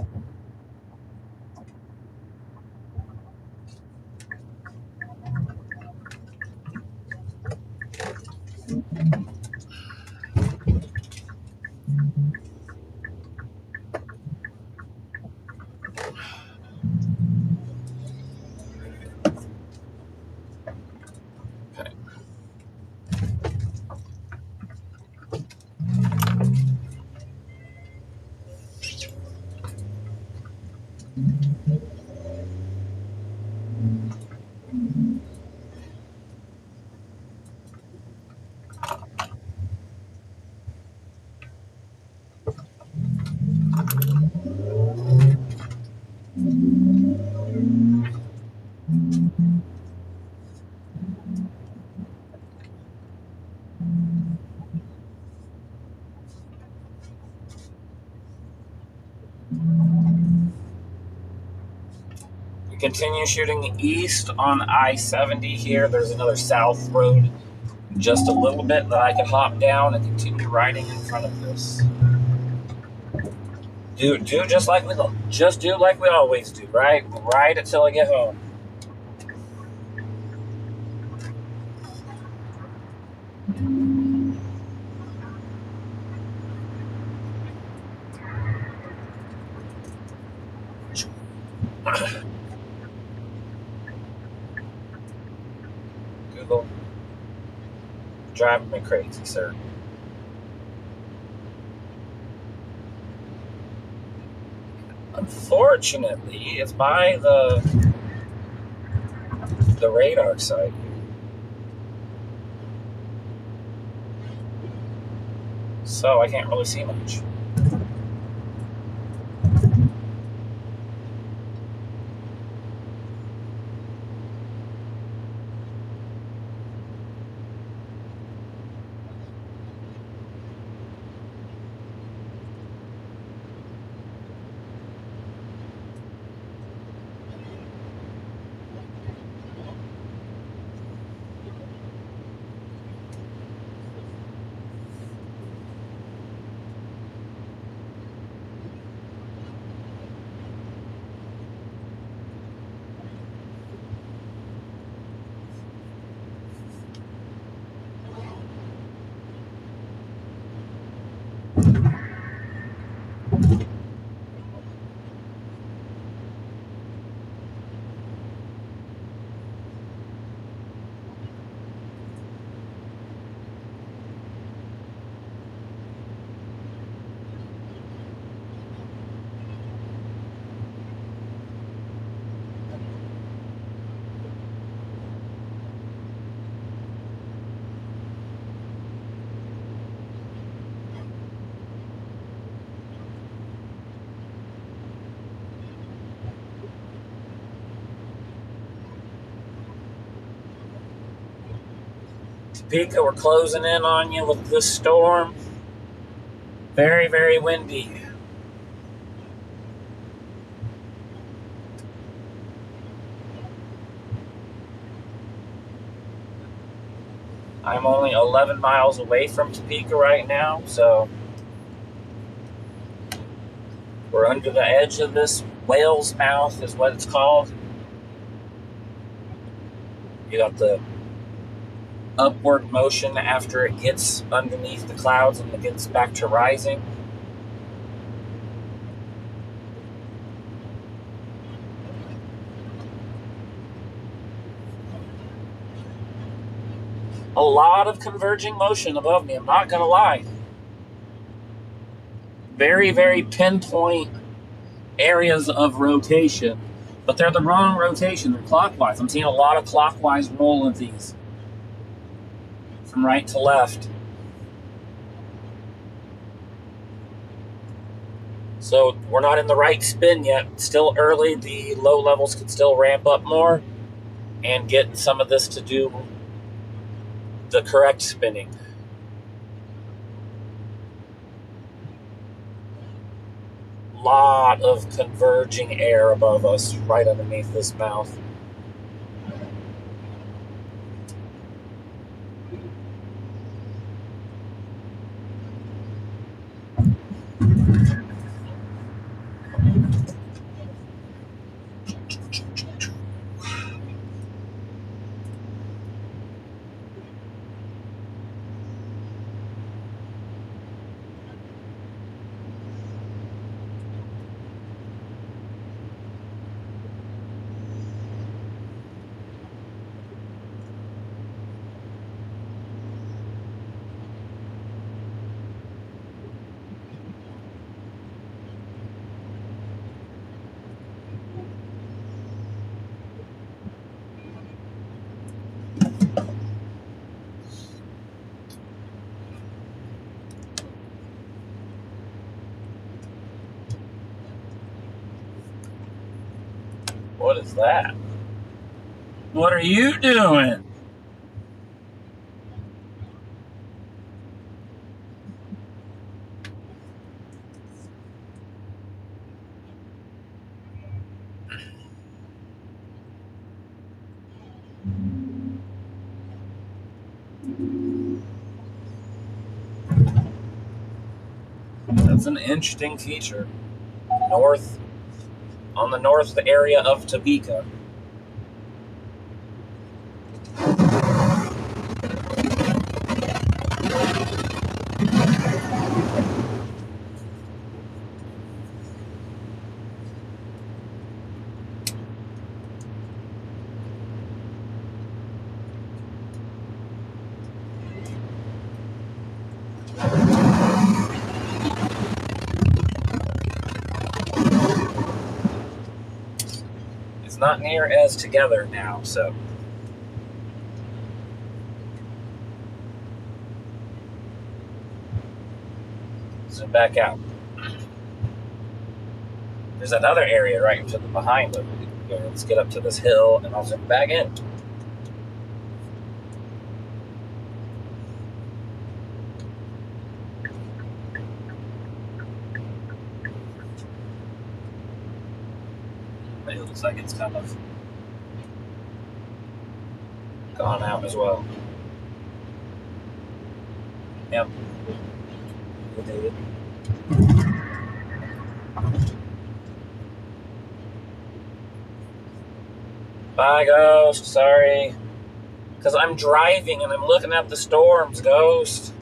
We continue shooting east on I-70 here. There's another south road just a little bit that I could hop down and continue riding in front of this. Do just like we always do, right? Ride until I get home. Google, driving me crazy, sir. Unfortunately, it's by the radar site. So I can't really see much. Topeka, we're closing in on you with this storm. Very, very windy. I'm only 11 miles away from Topeka right now, so we're under the edge of this whale's mouth is what it's called. You got the upward motion after it gets underneath the clouds and it gets back to rising. A lot of converging motion above me, I'm not gonna lie. Very, very pinpoint areas of rotation, but they're the wrong rotation. They're clockwise. I'm seeing a lot of clockwise roll of these from right to left. So we're not in the right spin yet. Still early. The low levels could still ramp up more and get some of this to do the correct spinning. Lot of converging air above us, right underneath this mouth. What is that? What are you doing? That's an interesting feature. North, on the north area of Topeka. It's not near as together now, so. Zoom back out. There's another area right to the behind of it. Let's get up to this hill and I'll zoom back in. It looks like it's kind of gone out as well. Yep. We'll do it. Bye, Ghost. Sorry. Because I'm driving and I'm looking at the storms, Ghost.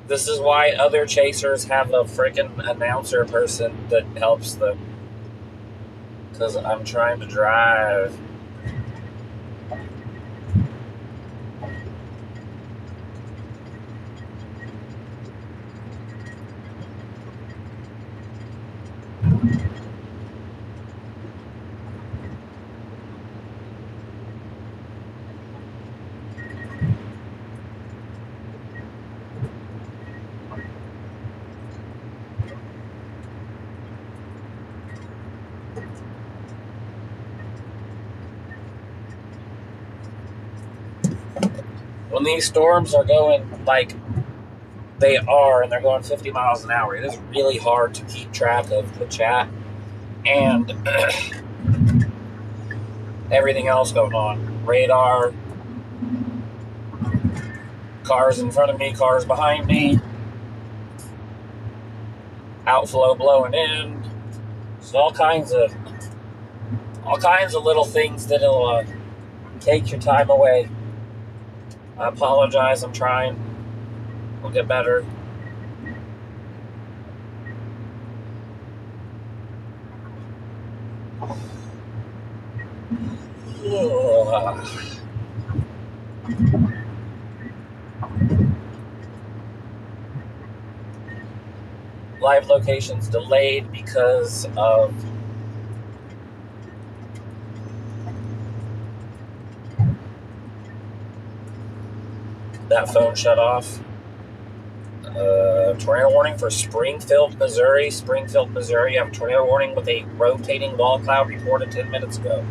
This is why other chasers have a freaking announcer person that helps them. Because I'm trying to drive. when these storms are going like they are and they're going 50 miles an hour, it is really hard to keep track of the chat and everything else going on. Radar, cars in front of me, cars behind me, outflow blowing in. So all kinds of little things that'll take your time away. I apologize, I'm trying. We'll get better. Live locations delayed because of that phone shut off. Tornado warning for Springfield, Missouri. Springfield, Missouri. I have a tornado warning with a rotating wall cloud reported 10 minutes ago.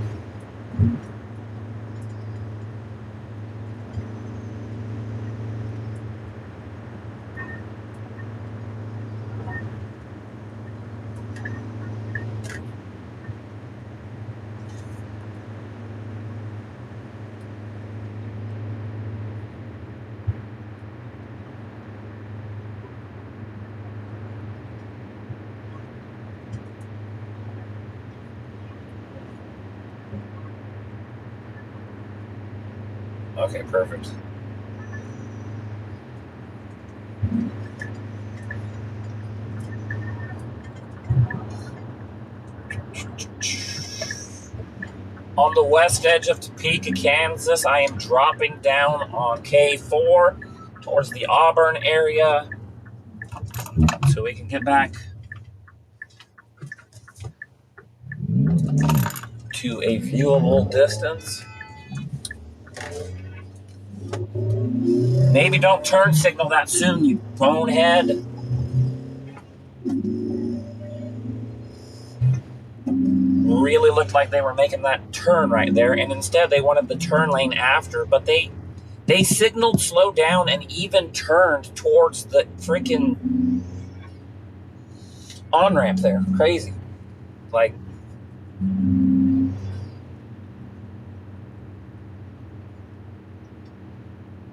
Okay, perfect. On the west edge of Topeka, Kansas, I am dropping down on K4 towards the Auburn area so we can get back to a viewable distance. Maybe don't turn signal that soon, you bonehead. Really looked like they were making that turn right there, and instead they wanted the turn lane after, but they signaled slow down and even turned towards the freaking on-ramp there. Crazy. Like,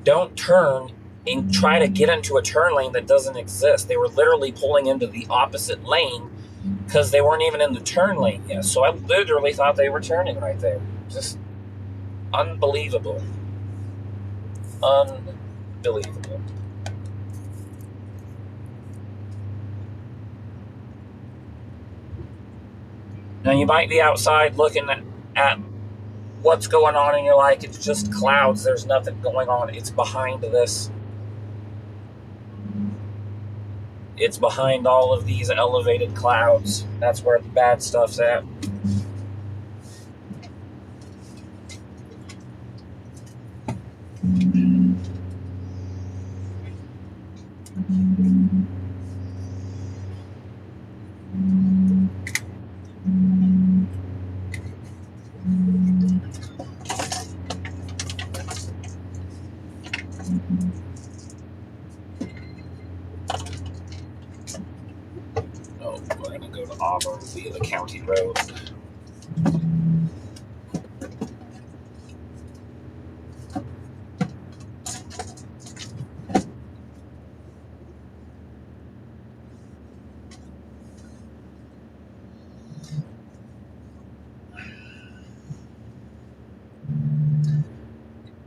don't turn and try to get into a turn lane that doesn't exist. They were literally pulling into the opposite lane because they weren't even in the turn lane yet. So I literally thought they were turning right there. Just unbelievable. Unbelievable. Now you might be outside looking at what's going on and you're like, it's just clouds, there's nothing going on. It's behind this. It's behind all of these elevated clouds. That's where the bad stuff's at. Oh, we're going to go to Auburn via the county road.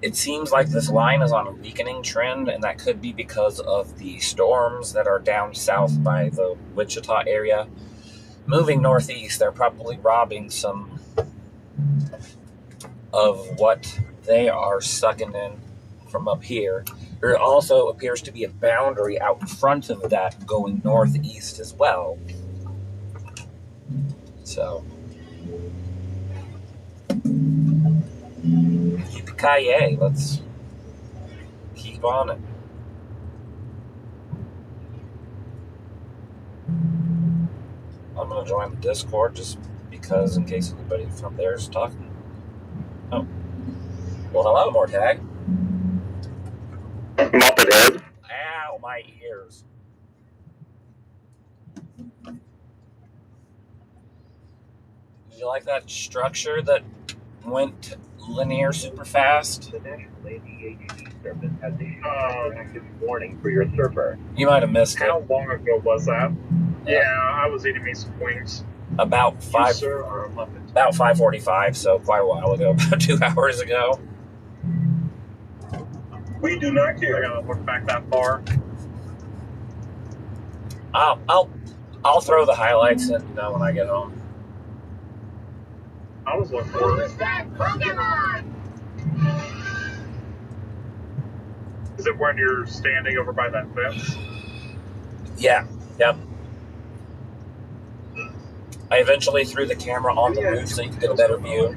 It seems like this line is on a weakening trend, and that could be because of the storms that are down south by the Wichita area. Moving northeast, they're probably robbing some of what they are sucking in from up here. There also appears to be a boundary out in front of that going northeast as well. So, yippee-ki-yay, let's keep on it. I'm going to join the Discord just because in case anybody from there is talking. Oh. Well, hello, Mortag. Muppet head. Ow, my ears. Did you like that structure that went linear super fast? The National ADHD Service has issued an active warning for your server. You might have missed it. How long ago was that? Yeah, I was eating me some wings. About You, five. sir, are a Muppet. About 5:45, so quite a while ago, about 2 hours ago. We do not care. I gotta look back that far. I'll throw the highlights in when I get home. I was looking for it. Is it when you're standing over by that fence? Yeah, yep. I eventually threw the camera on the roof so you could get a better view.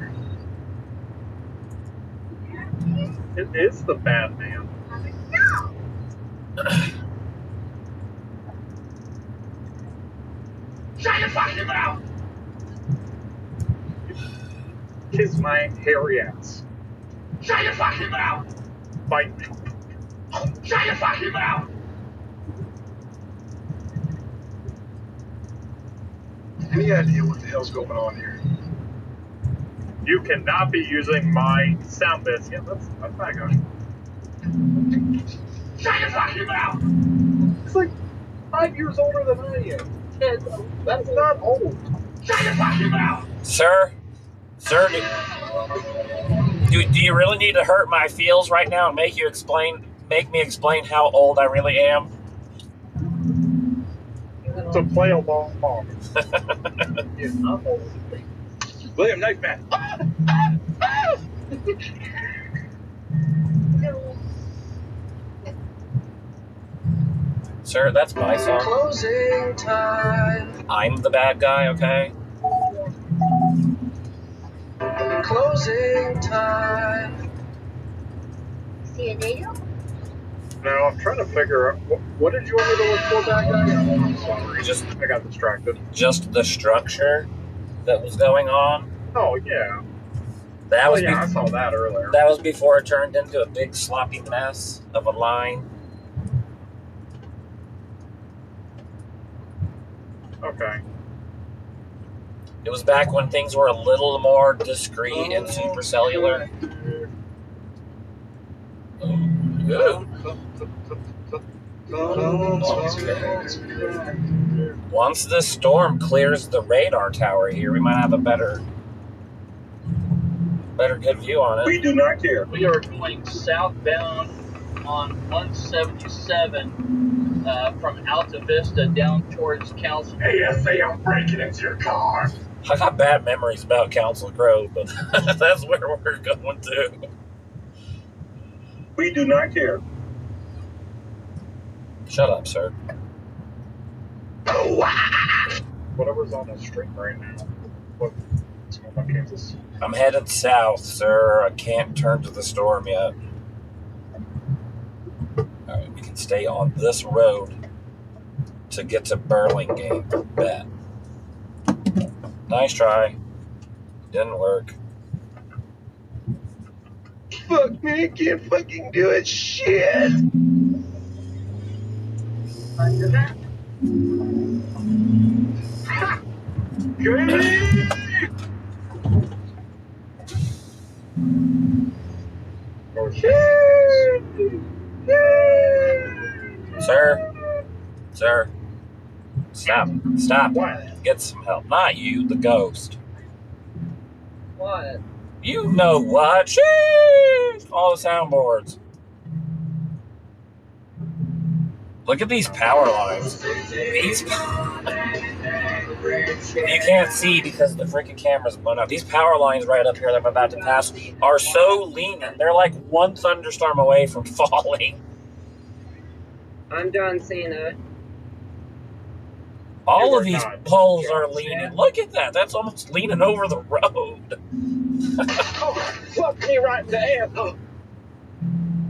It is the Batman. Shut your fucking mouth! Kiss my hairy ass. Shut your fucking mouth! Bite me. Shut your fucking mouth! Any idea what the hell's going on here? You cannot be using my sound bits. Yeah, that's not going. Shut your fucking mouth! It's like 5 years older than I am. And that's not old. Shut your fucking mouth! Sir, do you really need to hurt my feels right now and make me explain how old I really am? To play along. Yeah, I'm old. William, knife man. Sir, that's my song. Closing time. I'm the bad guy, okay? Closing time. See a date? Now I'm trying to figure out what did you want me to look for, bad guy? I'm sorry, I got distracted. Just the structure that was going on. Oh yeah. That was I saw that earlier. That was before it turned into a big sloppy mess of a line. Okay. It was back when things were a little more discreet and super cellular. Good. Once this storm clears the radar tower here, we might have a better good view on it. We do not care. We are going southbound on 177 from Alta Vista down towards Council. ASA, I'm breaking into your car. I got bad memories about Council Grove, but that's where we're going to. We do not care. Shut up, sir. Whatever's on the street right now. What's going on, Kansas? I'm headed south, sir. I can't turn to the storm yet. Alright, we can stay on this road to get to Burlingame. Bet. Nice try. Didn't work. Fuck me, can't fucking do it. Shit. Sir. Stop. What? Get some help. Not you, the ghost. What? You know what? Sheesh! All the soundboards. Look at these power lines. You can't see because the freaking camera's blown up. These power lines right up here that I'm about to pass are so lean. They're like one thunderstorm away from falling. I'm done seeing it. All of these poles are leaning. Look at that. That's almost leaning over the road. Oh, fuck me right in the ass. Oh.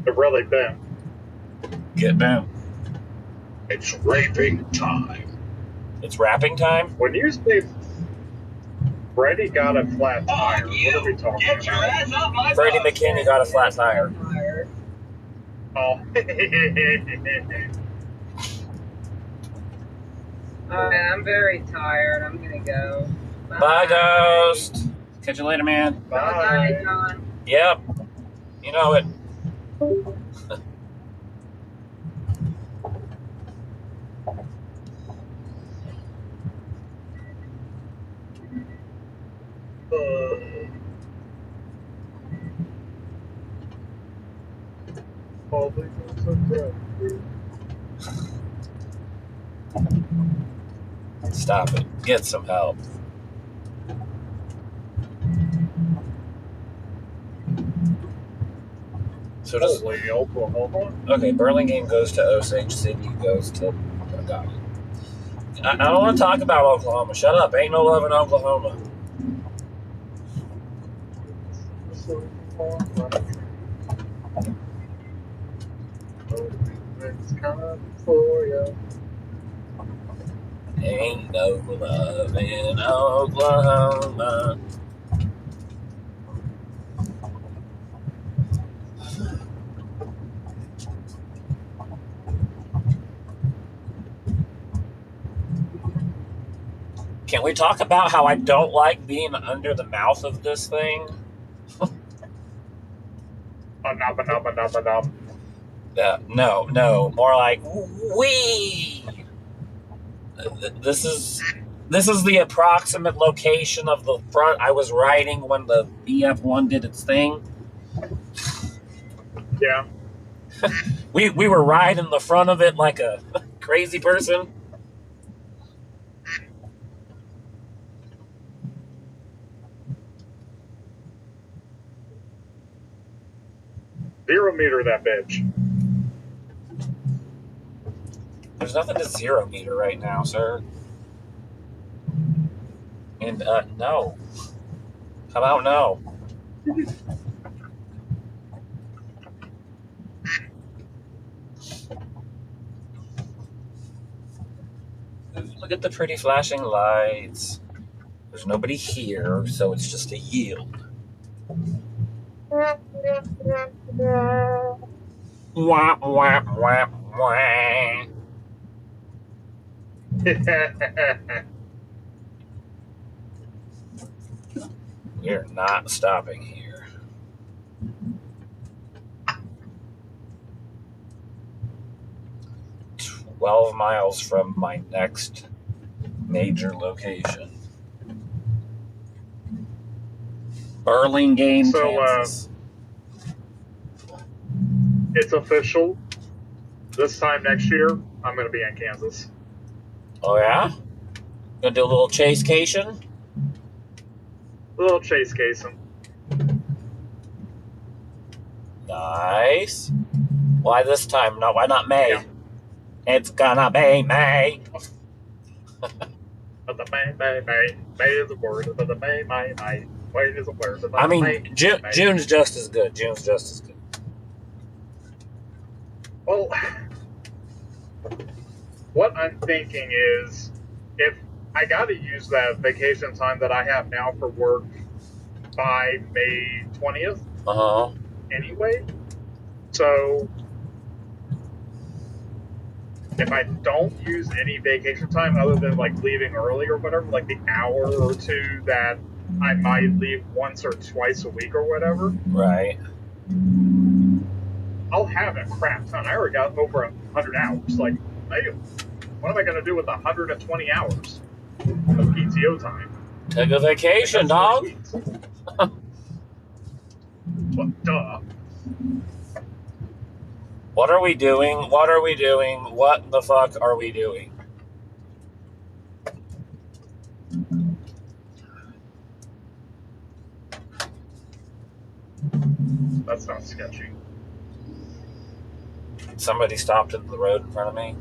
It really been. Get down. It's raping time. It's wrapping time? When you say Freddie got a flat tire, what are we talking about? Freddie McKinney got a flat tire. Oh. Alright, I'm very tired. I'm gonna go. Bye, Ghost. Catch you later, man. Bye, Bye. John. Yep. You know it. Stop it. Get some help. So does Holy Oklahoma. okay? Burlingame goes to Osage City. Goes to. Got it. I don't want to talk about Oklahoma. Shut up. Ain't no love in Oklahoma. Ain't no love in Oklahoma. Can we talk about how I don't like being under the mouth of this thing? No, more like wee. This is the approximate location of the front I was riding when the BF1 did its thing. Yeah. We were riding the front of it like a crazy person. Zero meter that bitch. There's nothing to 0 meter right now, sir. And no. How about no? Look at the pretty flashing lights. There's nobody here, so it's just a yield. Wah, wah, wah, wah. We're not stopping here. "12 miles from my next major location. Burlingame, So, Kansas." It's official. This time next year, I'm going to be in Kansas. Oh, yeah? Gonna do a little chase-cation? A little chase casing. Nice. Why this time? No, why not May? Yeah. It's gonna be May. But the May is a word. But the May is a word. But I mean, May. June's just as good. June's just as good. Well, what I'm thinking is, if I got to use that vacation time that I have now for work by May 20th anyway, so if I don't use any vacation time other than like leaving early or whatever, like the hour or two that I might leave once or twice a week or whatever, Right. I'll have a crap ton. I already got over 100 hours. Like, hey, what am I going to do with 120 hours of PTO time? Take a vacation, dog. Well, duh. What are we doing? What are we doing? What the fuck are we doing? That's not sketchy. Somebody stopped in the road in front of me.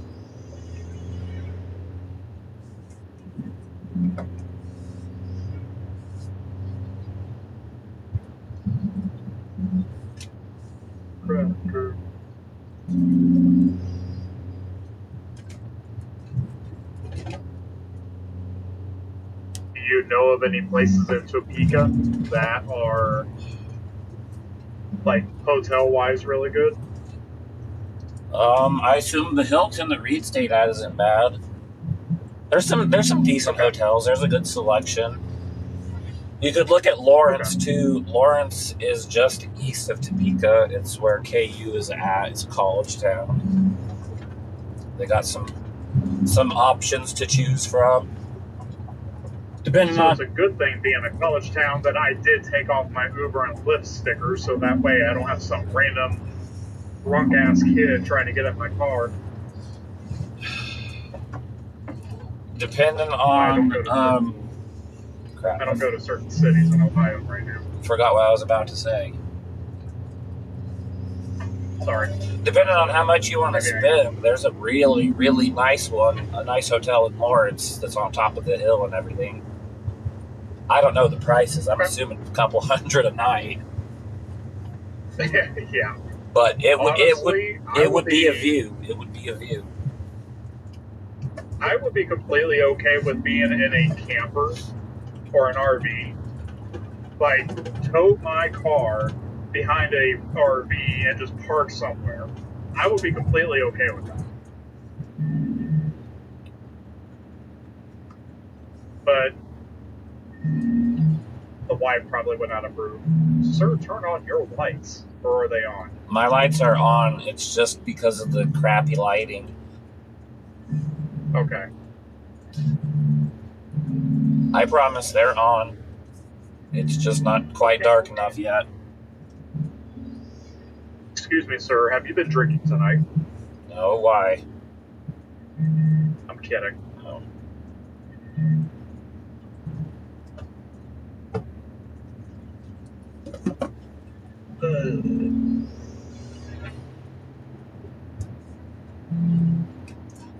Cracker. Do you know of any places in Topeka that are, like, hotel-wise really good? I assume the Hilton that Reed stayed at isn't bad. There's some decent hotels. There's a good selection. You could look at Lawrence too. Lawrence is just east of Topeka. It's where KU is at. It's a college town. They got some options to choose from. Depending So on. it's a good thing being a college town that I did take off my Uber and Lyft sticker, so that way I don't have some random drunk ass kid trying to get in my car. Depending on crap. I don't go to certain cities in Ohio right now. Forgot what I was about to say. Sorry. Depending on how much you want to spend, there's a really, really nice one, a nice hotel in Lawrence that's on top of the hill and everything. I don't know the prices. I'm assuming a couple $100 a night. Yeah. But it would be a view. It would be a view. I would be completely okay with being in a camper or an RV. Like, tow my car behind a RV and just park somewhere. I would be completely okay with that. But the wife probably would not approve. Sir, turn on your lights. Or are they on? My lights are on. It's just because of the crappy lighting. Okay. I promise they're on. It's just not quite dark enough yet. Excuse me, sir. Have you been drinking tonight? No, why? I'm kidding. No.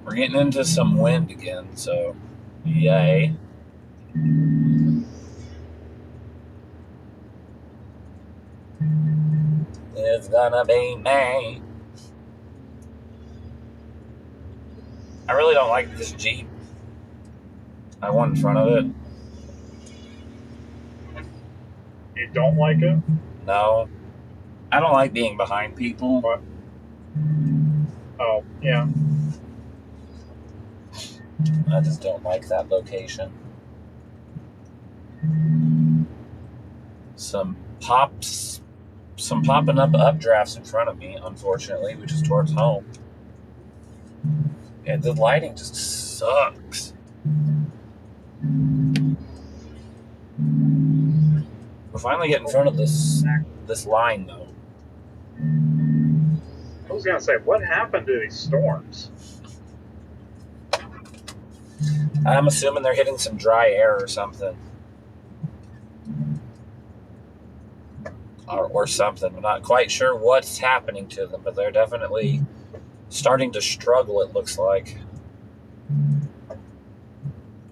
We're getting into some wind again, so yay. It's gonna be May. I really don't like this Jeep. I want in front of it. You don't like it? No. I don't like being behind people. What? Oh, yeah. I just don't like that location. Some popping up updrafts in front of me, unfortunately, which is towards home. And the lighting just sucks. We're finally getting in front of this line, though. I was going to say, what happened to these storms? I'm assuming they're hitting some dry air or something. Or something. I'm not quite sure what's happening to them, but they're definitely starting to struggle, it looks like.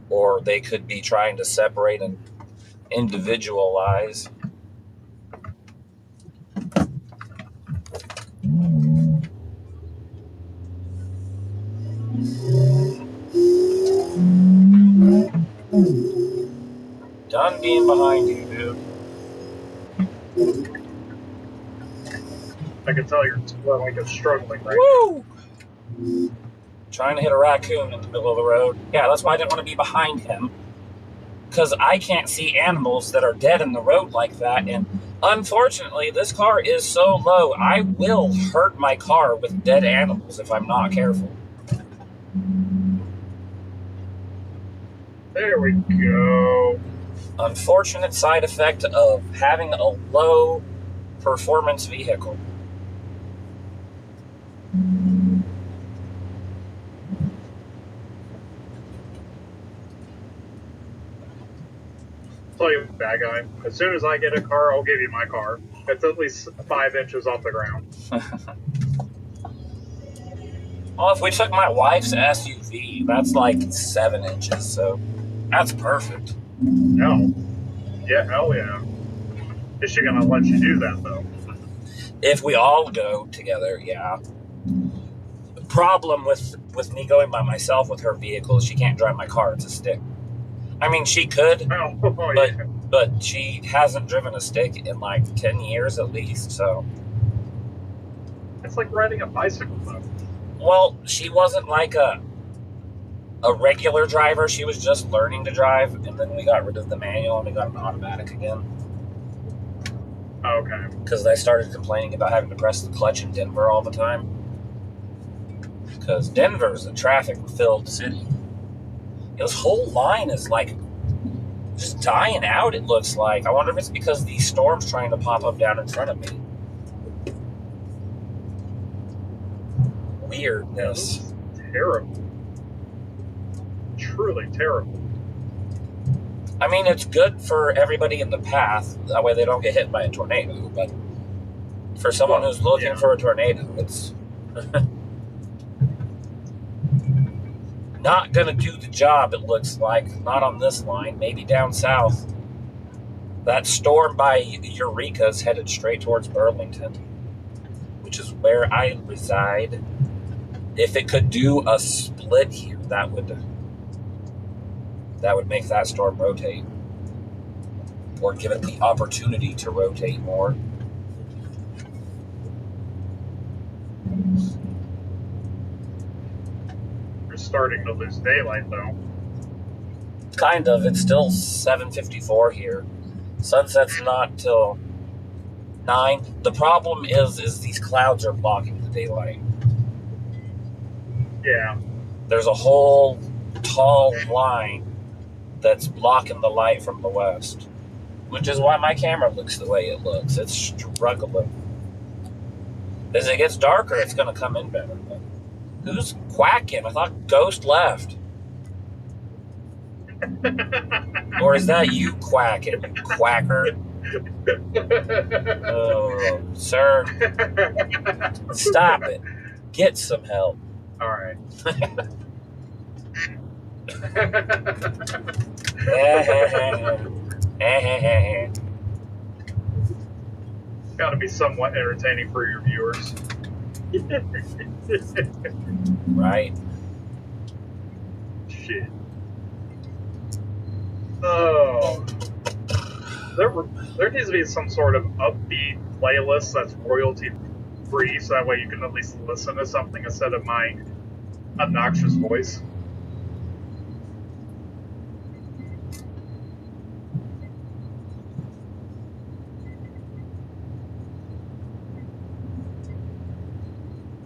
Or they could be trying to separate and individualize. Done being behind you, dude. I can tell you're struggling right Woo! Trying to hit a raccoon in the middle of the road. Yeah, that's why I didn't want to be behind him. Because I can't see animals that are dead in the road like that. And unfortunately, this car is so low, I will hurt my car with dead animals if I'm not careful. There we go. Unfortunate side effect of having a low performance vehicle. Tell you, bad guy, as soon as I get a car, I'll give you my car. It's at least 5 inches off the ground. Well, if we took my wife's SUV, that's like 7 inches, so that's perfect. No. Yeah, hell yeah. Is she gonna let you do that, though? If we all go together, yeah. The problem with me going by myself with her vehicle is she can't drive my car. It's a stick. I mean, she could, but she hasn't driven a stick in like 10 years at least, so. It's like riding a bicycle, though. Well, she wasn't like a regular driver. She was just learning to drive, and then we got rid of the manual and we got an automatic again. Okay. Because they started complaining about having to press the clutch in Denver all the time. Because Denver's a traffic-filled city. This whole line is like just dying out, it looks like. I wonder if it's because these storms trying to pop up down in front of me. Weirdness. Terrible. Truly terrible. I mean, it's good for everybody in the path. That way they don't get hit by a tornado. But for someone who's looking for a tornado, it's not going to do the job, it looks like. Not on this line. Maybe down south. That storm by Eureka is headed straight towards Burlington, which is where I reside. If it could do a split here, that would make that storm rotate, or give it the opportunity to rotate more. We're starting to lose daylight, though. Kind of. It's still 7:54 here. Sunset's not till 9. The problem is these clouds are blocking the daylight. Yeah. There's a whole tall line that's blocking the light from the west, which is why my camera looks the way it looks. It's struggling. As it gets darker, it's going to come in better. But who's quacking? I thought Ghost left. Or is that you quacking, quacker? Oh, sir. Stop it. Get some help. All right. Got to be somewhat entertaining for your viewers. Right. Shit. Oh. There needs to be some sort of upbeat playlist that's royalty free, so that way you can at least listen to something instead of my obnoxious voice.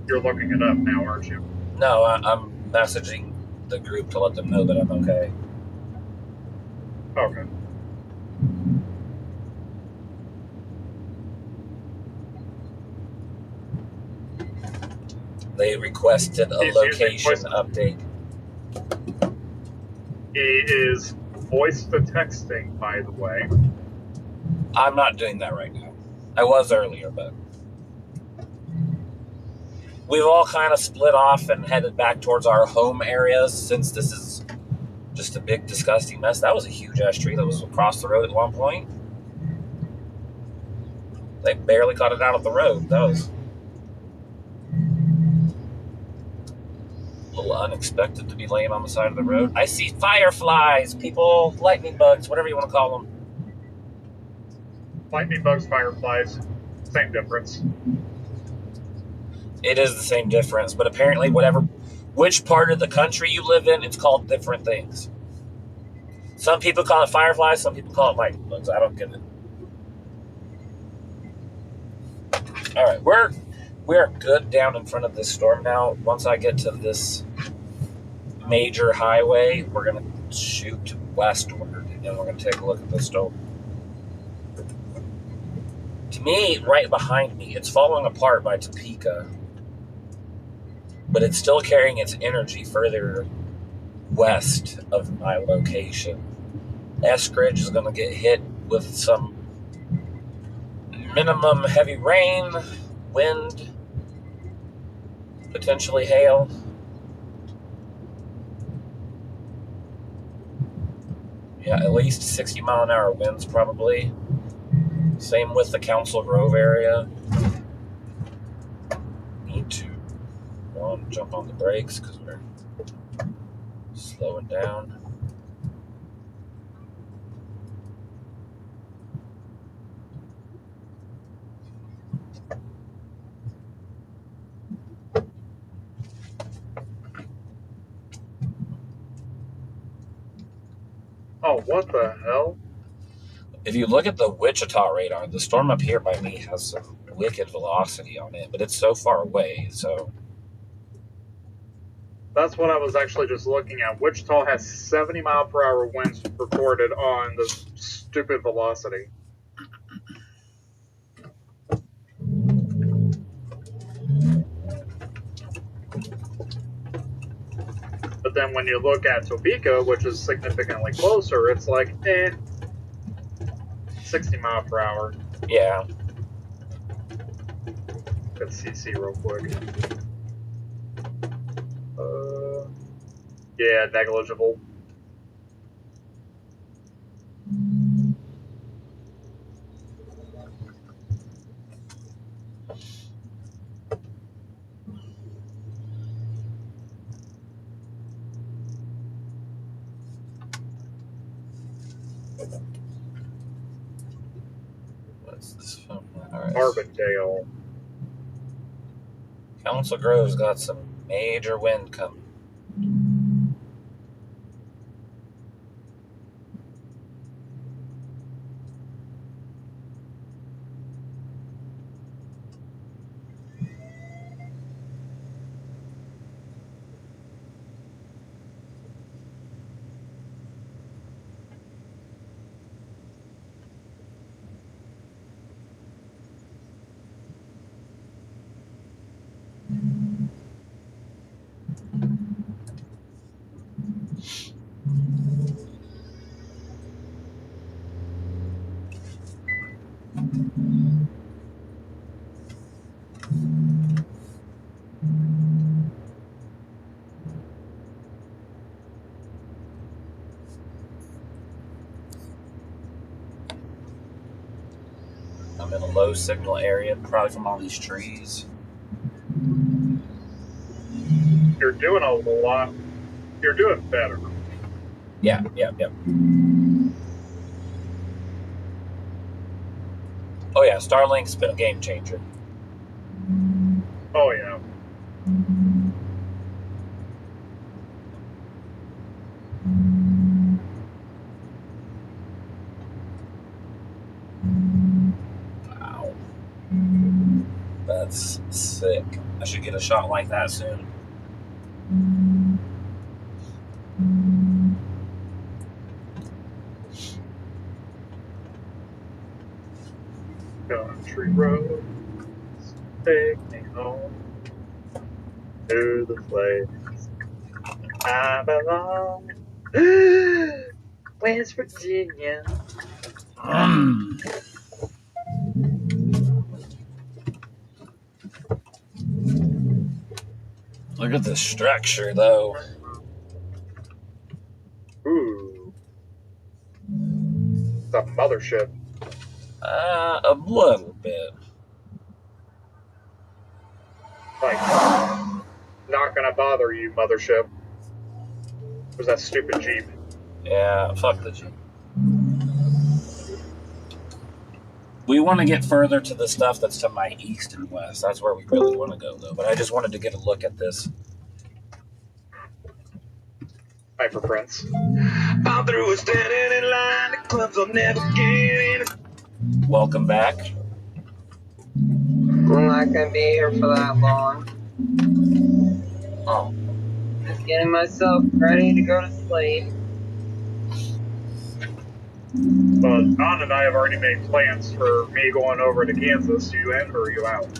You're looking it up now, aren't you? No, I'm messaging the group to let them know that I'm okay. Okay. They requested a location update. He is voice to texting, by the way. I'm not doing that right now. I was earlier, but we've all kind of split off and headed back towards our home areas since this is just a big, disgusting mess. That was a huge ash tree that was across the road at one point. They barely got it out of the road. That was a little unexpected to be laying on the side of the road. I see fireflies, people, lightning bugs, whatever you want to call them. Lightning bugs, fireflies, same difference. It is the same difference, but apparently which part of the country you live in, it's called different things. Some people call it fireflies, some people call it lightning bugs. I don't get it. All right, we're good down in front of this storm now. Once I get to this major highway, we're going to shoot westward, and we're going to take a look at the storm. To me, right behind me, it's falling apart by Topeka, but it's still carrying its energy further west of my location. Eskridge is going to get hit with some minimum heavy rain, wind, potentially hail. Yeah, at least 60-mile-an-hour winds probably. Same with the Council Grove area. Need to jump on the brakes because we're slowing down. what the hell? If you look at the Wichita radar, the storm up here by me has some wicked velocity on it, but it's so far away, so... That's what I was actually just looking at. Wichita has 70 mile per hour winds recorded on the stupid velocity. But then when you look at Topeka, which is significantly closer, it's like, 60 mile per hour. Yeah. Let's CC real quick. Yeah, negligible. What's this phone? All right. Carbondale. Council Grove's got some major wind coming. I'm in a low signal area, probably from all these trees. You're doing a lot. You're doing better. Yeah. Oh yeah, Starlink's been a game changer. Oh yeah. Wow. That's sick. I should get a shot like that soon. Country roads take me home to the place I belong. West Virginia. Look at the structure, though. Ooh. It's a mothership. A little bit. Like, not gonna bother you, mothership. Was that stupid Jeep? Yeah, fuck the Jeep. We want to get further to the stuff that's to my east and west. That's where we really want to go, though. But I just wanted to get a look at this. Hyper Prince. I'm through with standing in line. The clubs will never get in. Welcome back. I'm not gonna be here for that long. Oh. Just getting myself ready to go to sleep. But Don and I have already made plans for me going over to Kansas. You in or are you out?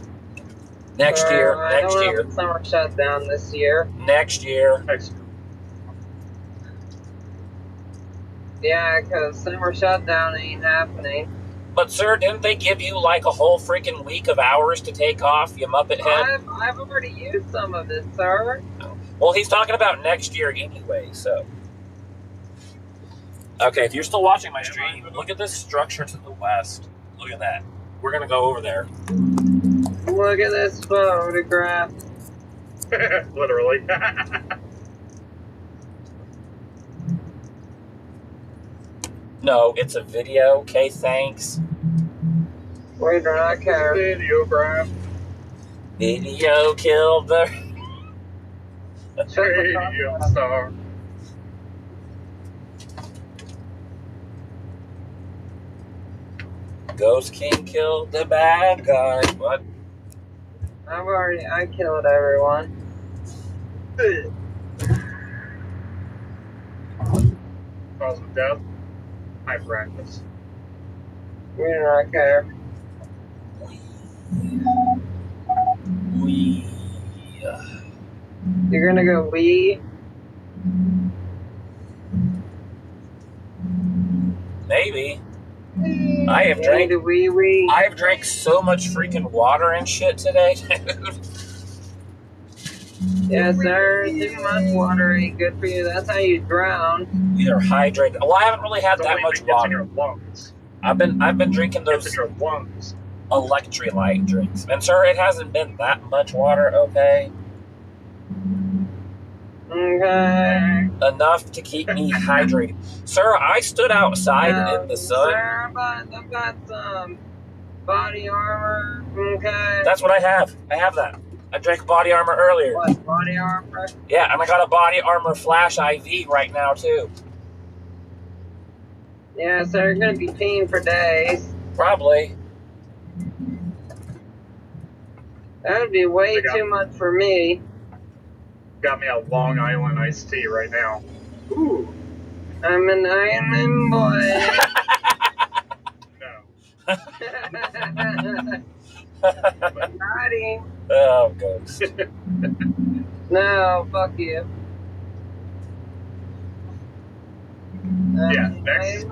Next year. I don't have a summer shutdown this year. Next year. Yeah, because summer shutdown ain't happening. But, sir, didn't they give you like a whole freaking week of hours to take off, you Muppet head? I've already used some of it, sir. Well, he's talking about next year anyway, so. Okay, if you're still watching my stream, look at this structure to the west. Look at that. We're going to go over there. Look at this photograph. Literally. No, it's a video. Okay, thanks. We do not care. Videograph. Video killed the... Radio star. Ghost King killed the bad guy. What? I killed everyone. Cause of death, I practice. We do not care. We. You're gonna go wee? Maybe. I have drank. Wee. I've drank so much freaking water and shit today, dude. Yes, sir. Too much water ain't good for you. That's how you drown. Either hydrated. Well, I haven't really had that much water. In your lungs. I've been drinking those in your lungs. electrolyte drinks, and sir, it hasn't been that much water. Okay. Okay. Enough to keep me hydrated. Sir, I stood outside in the sun. Sir, I've got some body armor. Okay. That's what I have. I have that. I drank body armor earlier. What, body armor? Yeah, and I got a body armor flash IV right now, too. Yeah, so you're going to be peeing for days. Probably. That would be way too much for me. Got me a Long Island iced tea right now. Ooh. I'm an Iron boy. Naughty. Oh, ghost. No, fuck you. Yeah, next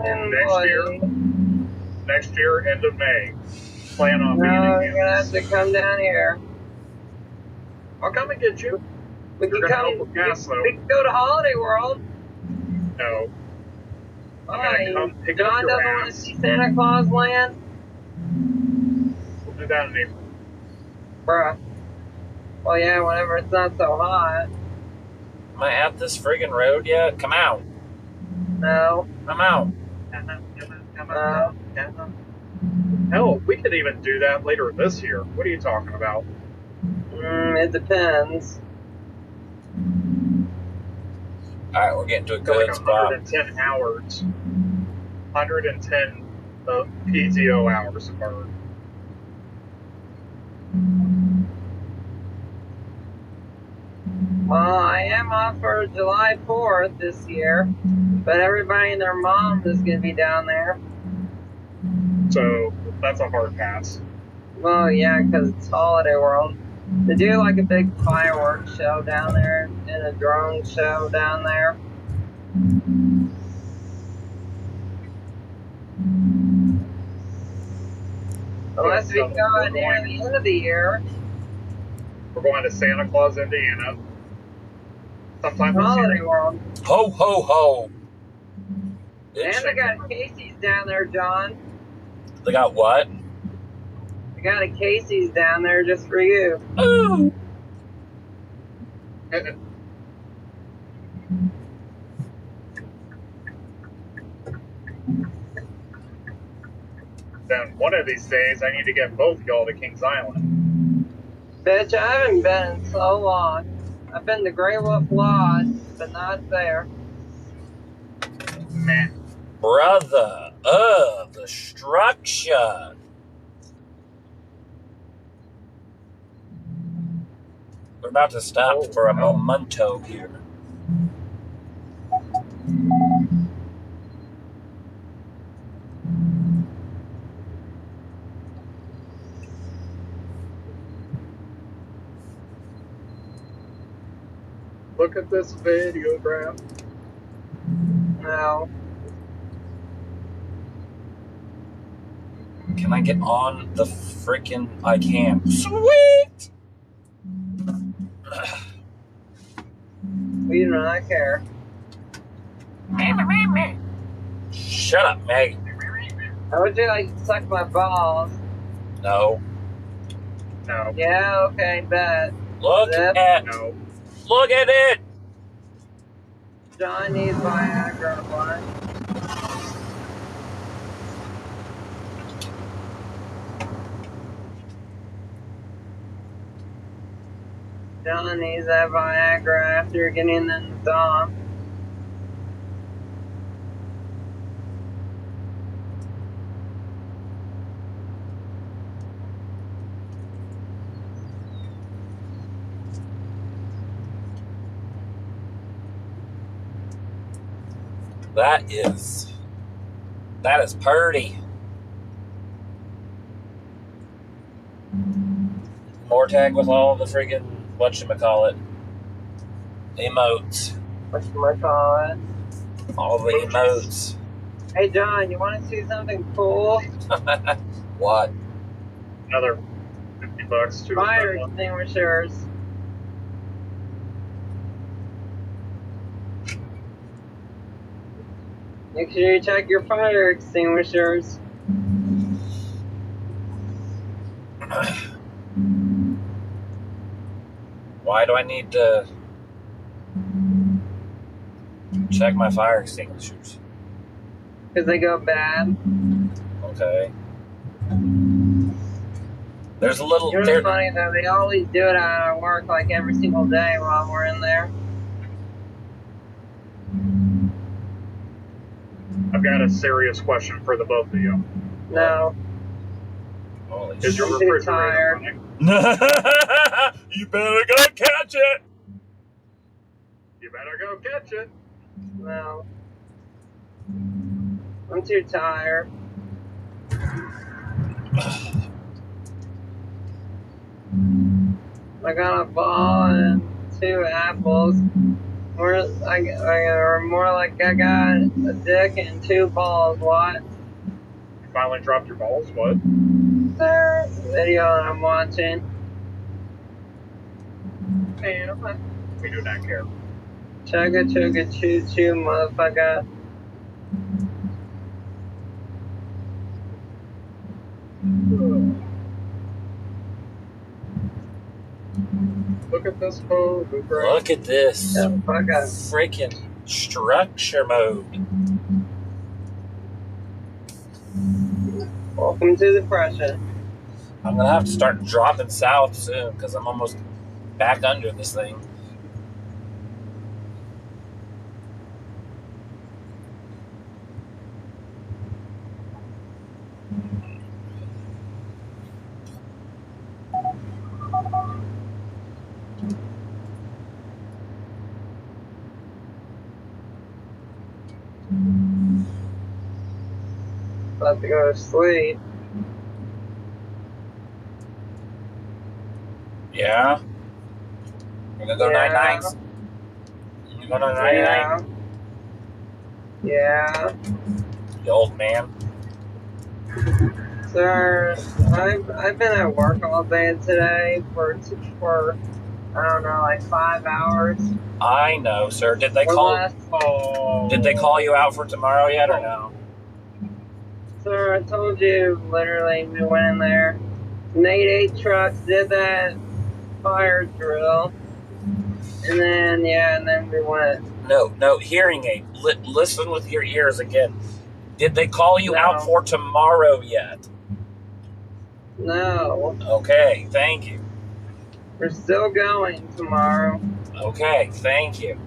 year, end of May. Plan on being in you're gonna have to come down here. I'll come and get you. We can come. We can go to Holiday World. No. Why? Come pick John up your doesn't want to see Santa Claus land. We'll do that in April. Bruh. Well, yeah, whenever it's not so hot. Am I at this friggin' road yet? Come out. No. I'm out. Hell, we could even do that later this year. What are you talking about? It depends. Alright, we're getting to a good like spot. 110 hours. 110 PTO hours of burn. Well, I am off for July 4th this year, but everybody and their mom is going to be down there. So, that's a hard pass. Well, yeah, because it's Holiday World. They do like a big fireworks show down there and a drone show down there. Unless we go near the end of the year. We're going to Santa Claus, Indiana. Sometime this Holiday year. World. Ho, ho, ho. And they got Casey's down there, John. They got what? They got a Casey's down there just for you. Ooh. Then one of these days, I need to get both y'all to Kings Island. Bitch, I haven't been in so long. I've been to Grey Wolf Lodge, but not there. Man. Brother of destruction. We're about to stop for a memento here. Look at this videograph. No. Can I get on the frickin' I can? Sweet! We do not care. Shut up, Meg. How would you like to suck my balls? No. No. Yeah, okay, bet. Look at no. Look at it! John needs Viagra, what? John needs that Viagra after getting in the dom. That is purty. More tag with all the friggin' whatchamacallit emotes. Whatchamacallit? All the emotes. Hey John, you want to see something cool? What? Another $50 to fire extinguishers. Make sure you check your fire extinguishers. Why do I need to check my fire extinguishers? Because they go bad. Okay. There's a little... You know what's funny though? They always do it at work like every single day while we're in there. I've got a serious question for the both of you. No. Holy Is your I'm refrigerator running? You better go catch it! You better go catch it. No. I'm too tired. I got a ball and 2 apples. Or more like I got a dick and 2 balls. What? You finally dropped your balls? What? Sir, video that I'm watching. Man, we do not care. Chugga chugga choo choo, motherfucker. Look at this code. Look at this. Motherfucker. Freaking structure mode. Welcome to the depression. I'm gonna have to start dropping south soon because I'm almost back under this thing. About to go to sleep. Yeah? You're gonna go night-nights? You gonna night-night? Yeah. You old man. Sir, I've been at work all day today for I don't know, like 5 hours. I know, sir. Did they call you out for tomorrow yet or no? Sir, I told you, literally, we went in there. Made 8 trucks, did that fire drill. And then we went. No, hearing aid. Listen with your ears again. Did they call you out for tomorrow yet? No. Okay, thank you. We're still going tomorrow. Okay, thank you.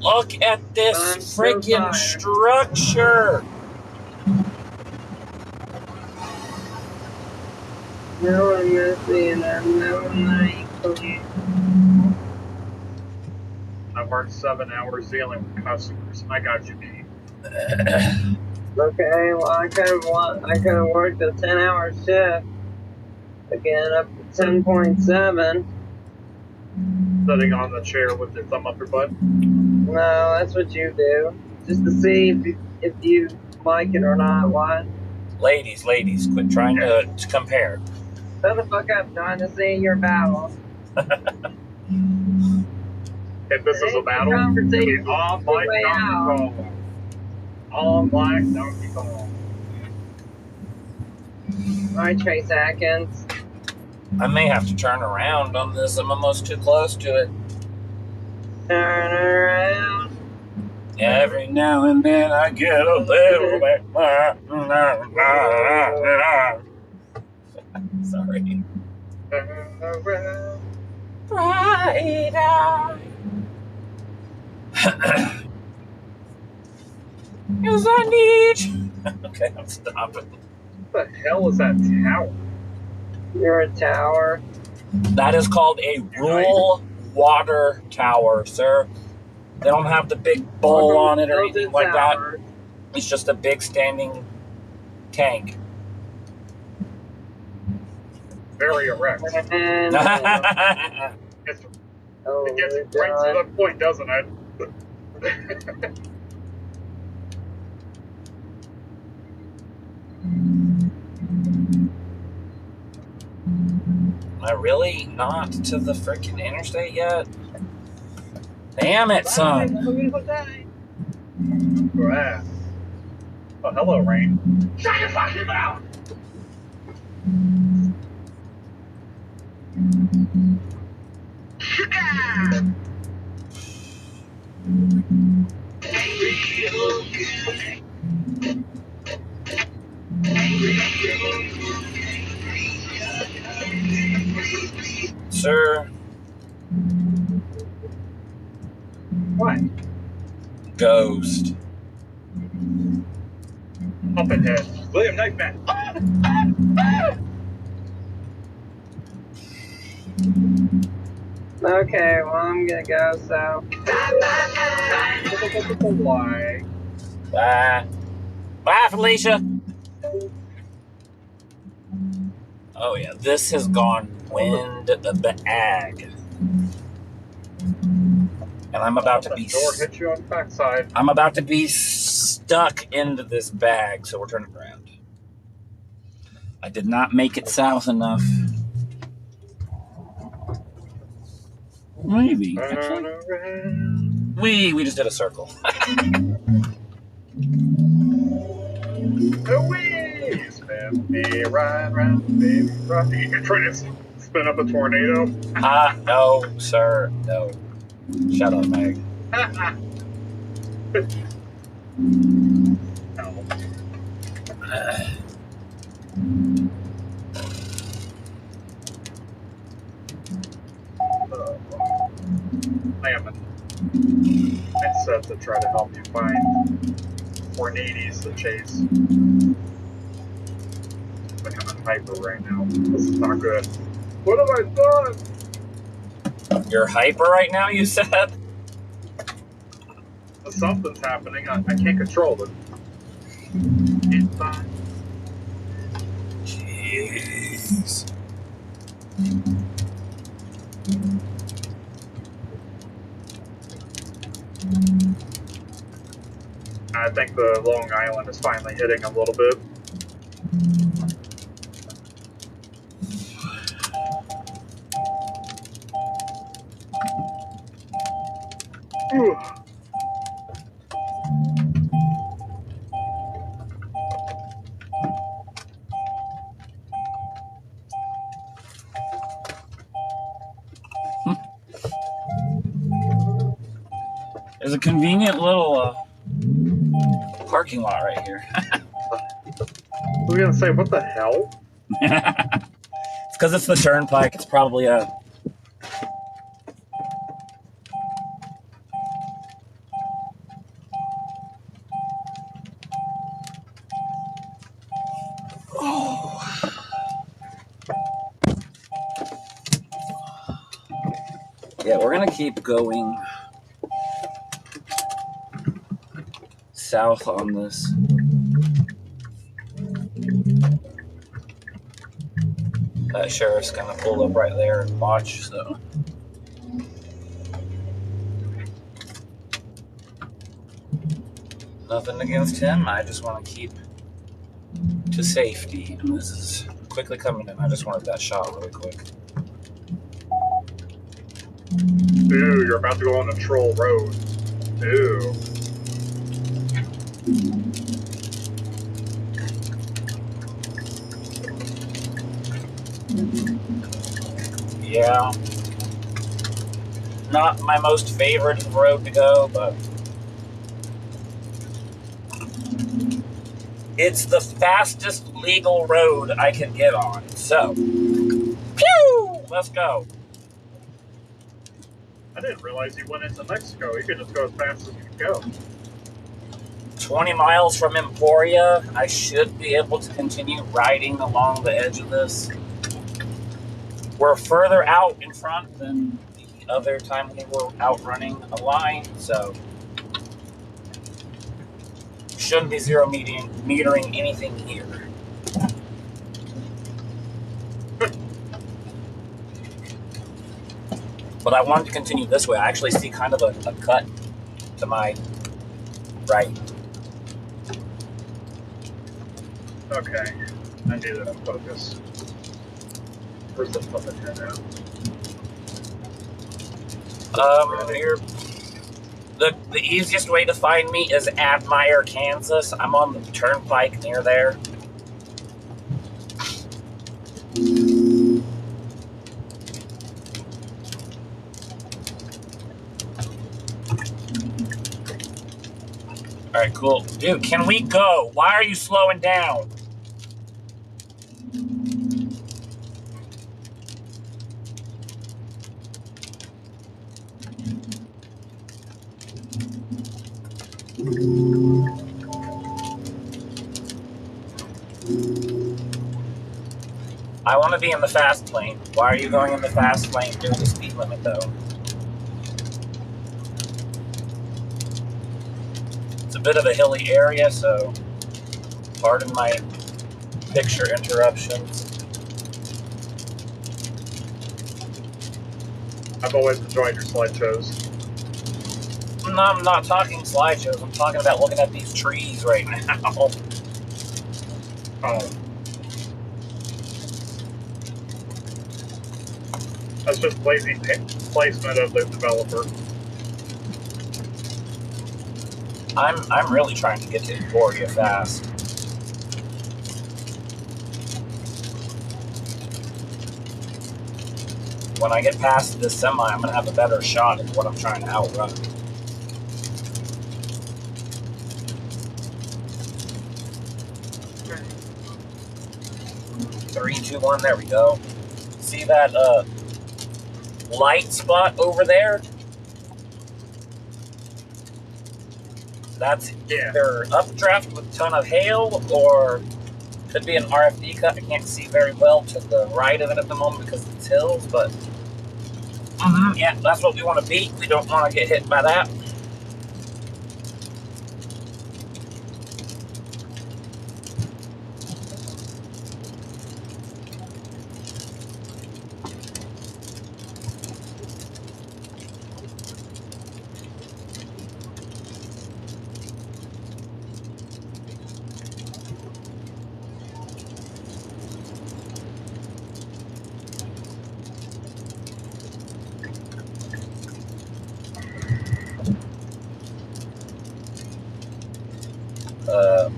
Look at this freaking structure. No one missing and no night clean. I worked 7 hours dealing with customers. I got you beat. Okay, well I could have worked a 10-hour shift. Again, up to 10.7. Sitting on the chair with your thumb up your butt. No, that's what you do. Just to see if you like it or not. What? Ladies, quit trying to compare. Shut the fuck up, trying to see your battle. If this is a battle, it'll be all black Donkey Kong. All black Donkey Kong. Alright, Trace Atkins. I may have to turn around on this. I'm almost too close to it. Turn around. Every now and then I get a little bit. Sorry. Turn around. Bright eye. Yes, I need you. Okay, I'm stopping. What the hell is that tower? You're a tower. That is called a rural water tower, sir. They don't have the big bowl on it or anything like that. Tower. It's just a big standing tank. Very erect. And It's, oh, it gets my right to God. the point, doesn't it? Am I really not to the freaking interstate yet? Damn it, son. Right. Oh, hello, Rain. Shut your fucking mouth! Sir. What? Ghost. Up ahead. William, knife man. Okay, well, I'm gonna go, so. Why? Bye. Bye, Felicia. Oh, yeah. This has gone wind the bag. And I'm about to be... Door hit you on the backside. I'm about to be stuck into this bag, so we're turning around. I did not make it south enough. Maybe. Actually, we just did a circle. Away! Spin me right round, baby, right. You're trying to spin up a tornado? No, sir. No. Shut up, Meg. No. I am set to try to help you find tornadoes to chase. Like I'm hyper right now. This is not good. What have I done? You're hyper right now, you said? Something's happening. I can't control it. It's fine. Jeez. I think the Long Island is finally hitting a little bit. Ooh. There's a convenient little parking lot right here. I was gonna say, what the hell? It's because it's the turnpike. It's probably a... Yeah, we're gonna keep going south on this. That sheriff's gonna pull up right there and watch, so. Nothing against him, I just want to keep to safety. And this is quickly coming in. I just wanted that shot really quick. Ooh, you're about to go on a troll road. Ooh. Yeah. Not my most favorite road to go, but it's the fastest legal road I can get on. So, pew! Let's go. I didn't realize you went into Mexico. You could just go as fast as you could go. 20 miles from Emporia, I should be able to continue riding along the edge of this. We're further out in front than the other time we were out running a line, so shouldn't be zero metering anything here. But I wanted to continue this way. I actually see kind of a cut to my right. Okay, I need to focus. Where's the puppet here now? The easiest way to find me is at Meyer, Kansas. I'm on the turnpike near there. All right, cool. Dude, can we go? Why are you slowing down? I want to be in the fast lane. Why are you going in the fast lane during the speed limit, though? It's a bit of a hilly area, so pardon my picture interruptions. I've always enjoyed your slideshows. No, I'm not talking slideshows. I'm talking about looking at these trees right now. Oh. That's just lazy placement of the developer. I'm really trying to get to Emporia fast. When I get past this semi, I'm gonna have a better shot at what I'm trying to outrun. Three, two, one. There we go. See that light spot over there? That's either updraft with a ton of hail, or could be an RFD cut. I can't see very well to the right of it at the moment because it's hills, but yeah, that's what we want to beat. We don't want to get hit by that.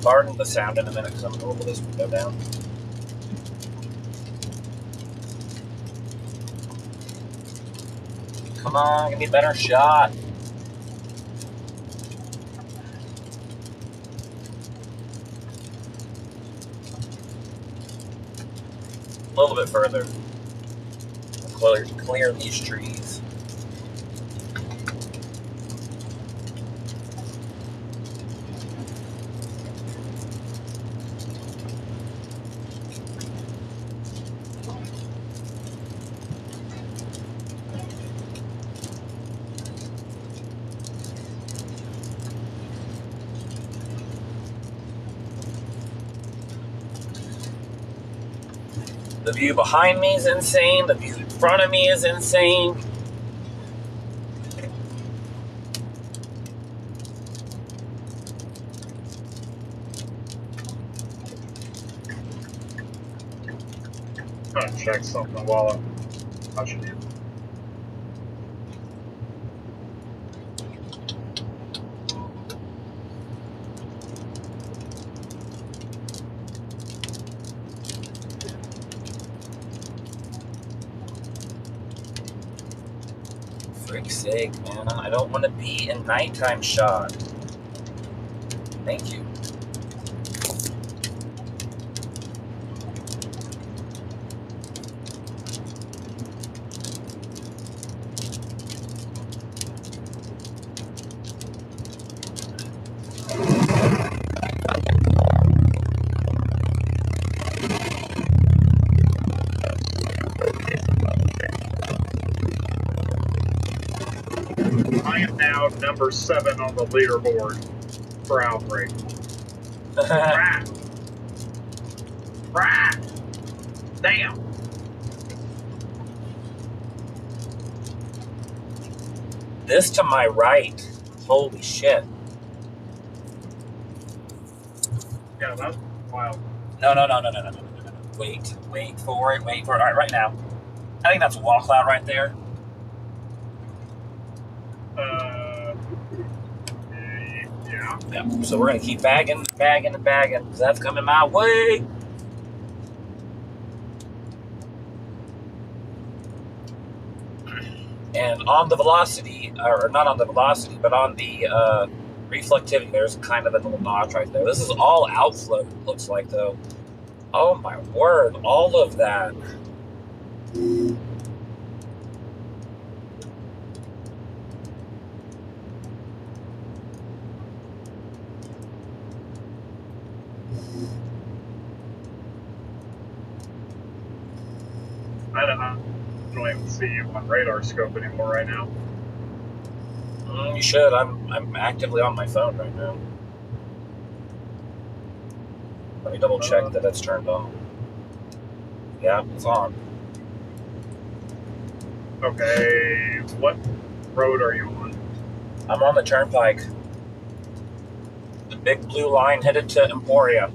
Pardon the sound in a minute because I'm going to roll this window down. Come on, give me a better shot. A little bit further. Clear these trees. The view behind me is insane. The view in front of me is insane. I'm gonna check something while I'm watching you. Frick's sake, man. I don't want to be in nighttime shot. Thank you. I am now number 7 on the leaderboard for outbreak. Rat. Rat. Damn. This to my right. Holy shit. Yeah, that's wild. No. Wait for it. All right, right now. I think that's a wall cloud right there. Yeah. So we're gonna keep bagging, because that's coming my way. And on the velocity, or not on the velocity, but on the reflectivity, there's kind of a little notch right there. This is all outflow, looks like, though. Oh my word, all of that. I don't even see you on radar scope anymore right now. You should. I'm actively on my phone right now. Let me double check that it's turned on. Yeah, it's on. Okay, what road are you on? I'm on the turnpike. The big blue line headed to Emporia.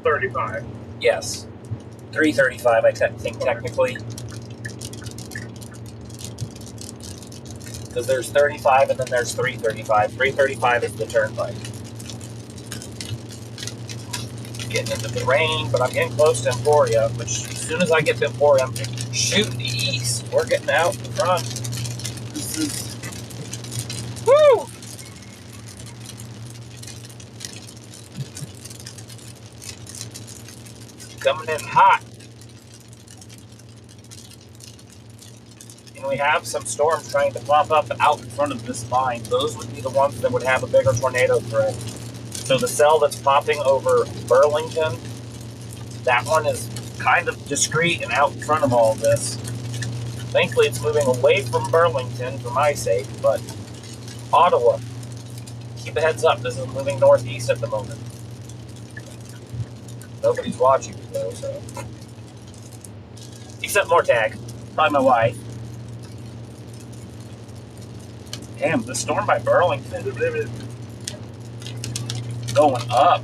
35. Yes. 335, I think, technically. Because there's 35 and then there's 335. 335 is the turnpike. Getting into the rain, but I'm getting close to Emporia, which as soon as I get to Emporia, I'm shooting east. We're getting out in front. This is... Woo! Coming in hot. And we have some storms trying to pop up out in front of this line. Those would be the ones that would have a bigger tornado threat. So the cell that's popping over Burlington, that one is kind of discreet and out in front of all this. Thankfully, it's moving away from Burlington for my sake, but Ottawa, keep a heads up. This is moving northeast at the moment. Nobody's watching me, though, so. Except Mortag, probably my wife. Damn, the storm by Burlington going up.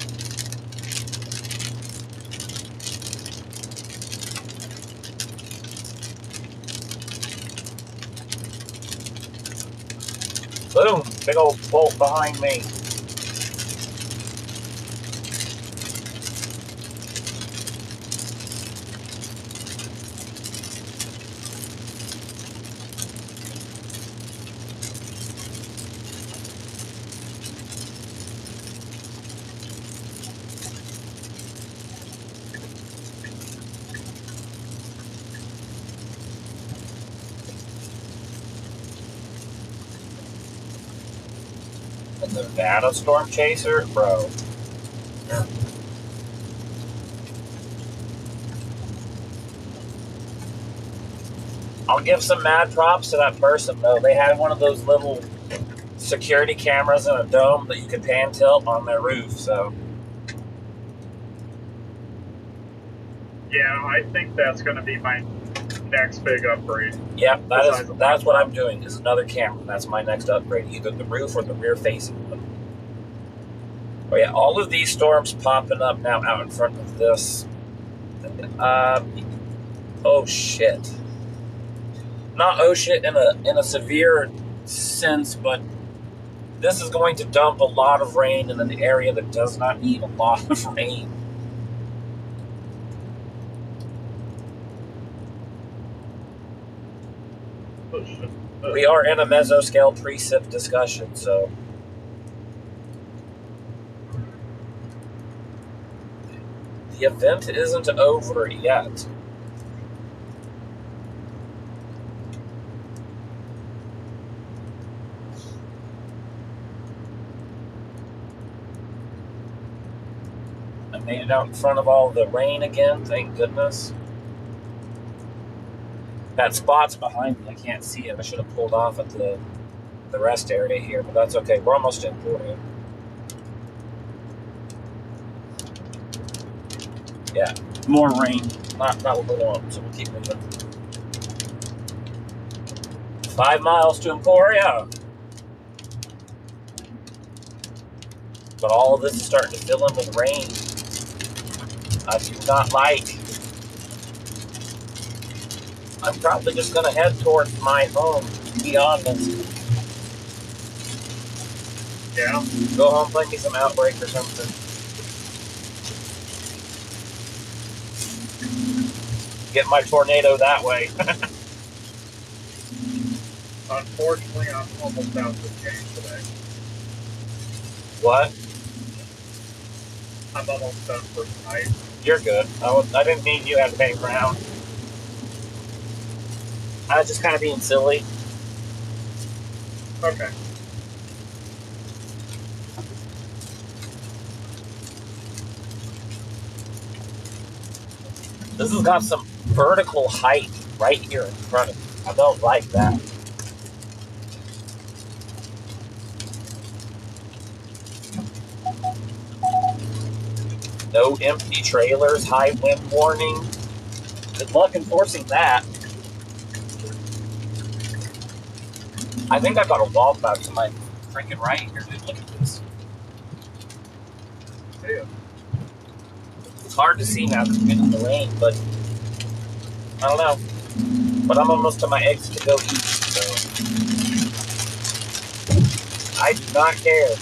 Boom, big old bolt behind me. The Nevada storm chaser, bro. I'll give some mad props to that person, though. They had one of those little security cameras in a dome that you could pan tilt on their roof, so. Yeah, I think that's going to be my next big upgrade. Yep, that's what I'm doing, is another camera. That's my next upgrade, either the roof or the rear facing one. Oh yeah, all of these storms popping up now out in front of this. Oh shit. Not oh shit in a severe sense, but this is going to dump a lot of rain in an area that does not need a lot of rain. We are in a mesoscale precip discussion, so. The event isn't over yet. I made it out in front of all the rain again, thank goodness. That spot's behind me. I can't see it. I should have pulled off at the rest area here, but that's okay. We're almost in Florida. Yeah, more rain. Not what we want, so we'll keep moving. 5 miles to Emporia. But all of this is starting to fill in with rain. I do not like. I'm probably just going to head towards my home, to be honest. Yeah. Go home, play me some Outbreak or something. Get my tornado that way. Unfortunately, I'm almost out of this game today. What? I'm almost done for tonight. You're good. I didn't mean you had to hang around. I was just kind of being silly. Okay. This has got some vertical height right here in front of me. I don't like that. No empty trailers, high wind warning. Good luck enforcing that. I think I've got a wall back to my freaking right here, dude. Look at this. Yeah. It's hard to see now because we're getting the rain, but I don't know. But I'm almost to my exit to go east, so I do not care.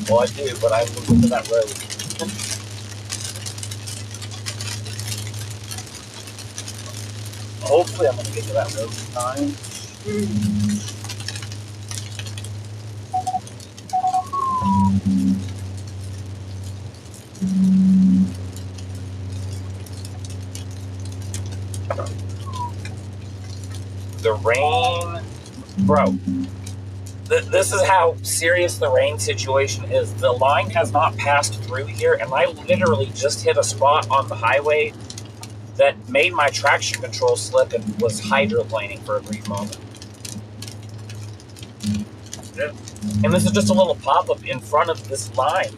Well, I do, but I will go to that road. Hopefully I'm going to get to that road in time. The rain, bro. This is how serious the rain situation is. The line has not passed through here, and I literally just hit a spot on the highway that made my traction control slip and was hydroplaning for a brief moment. Yeah. And this is just a little pop-up in front of this line.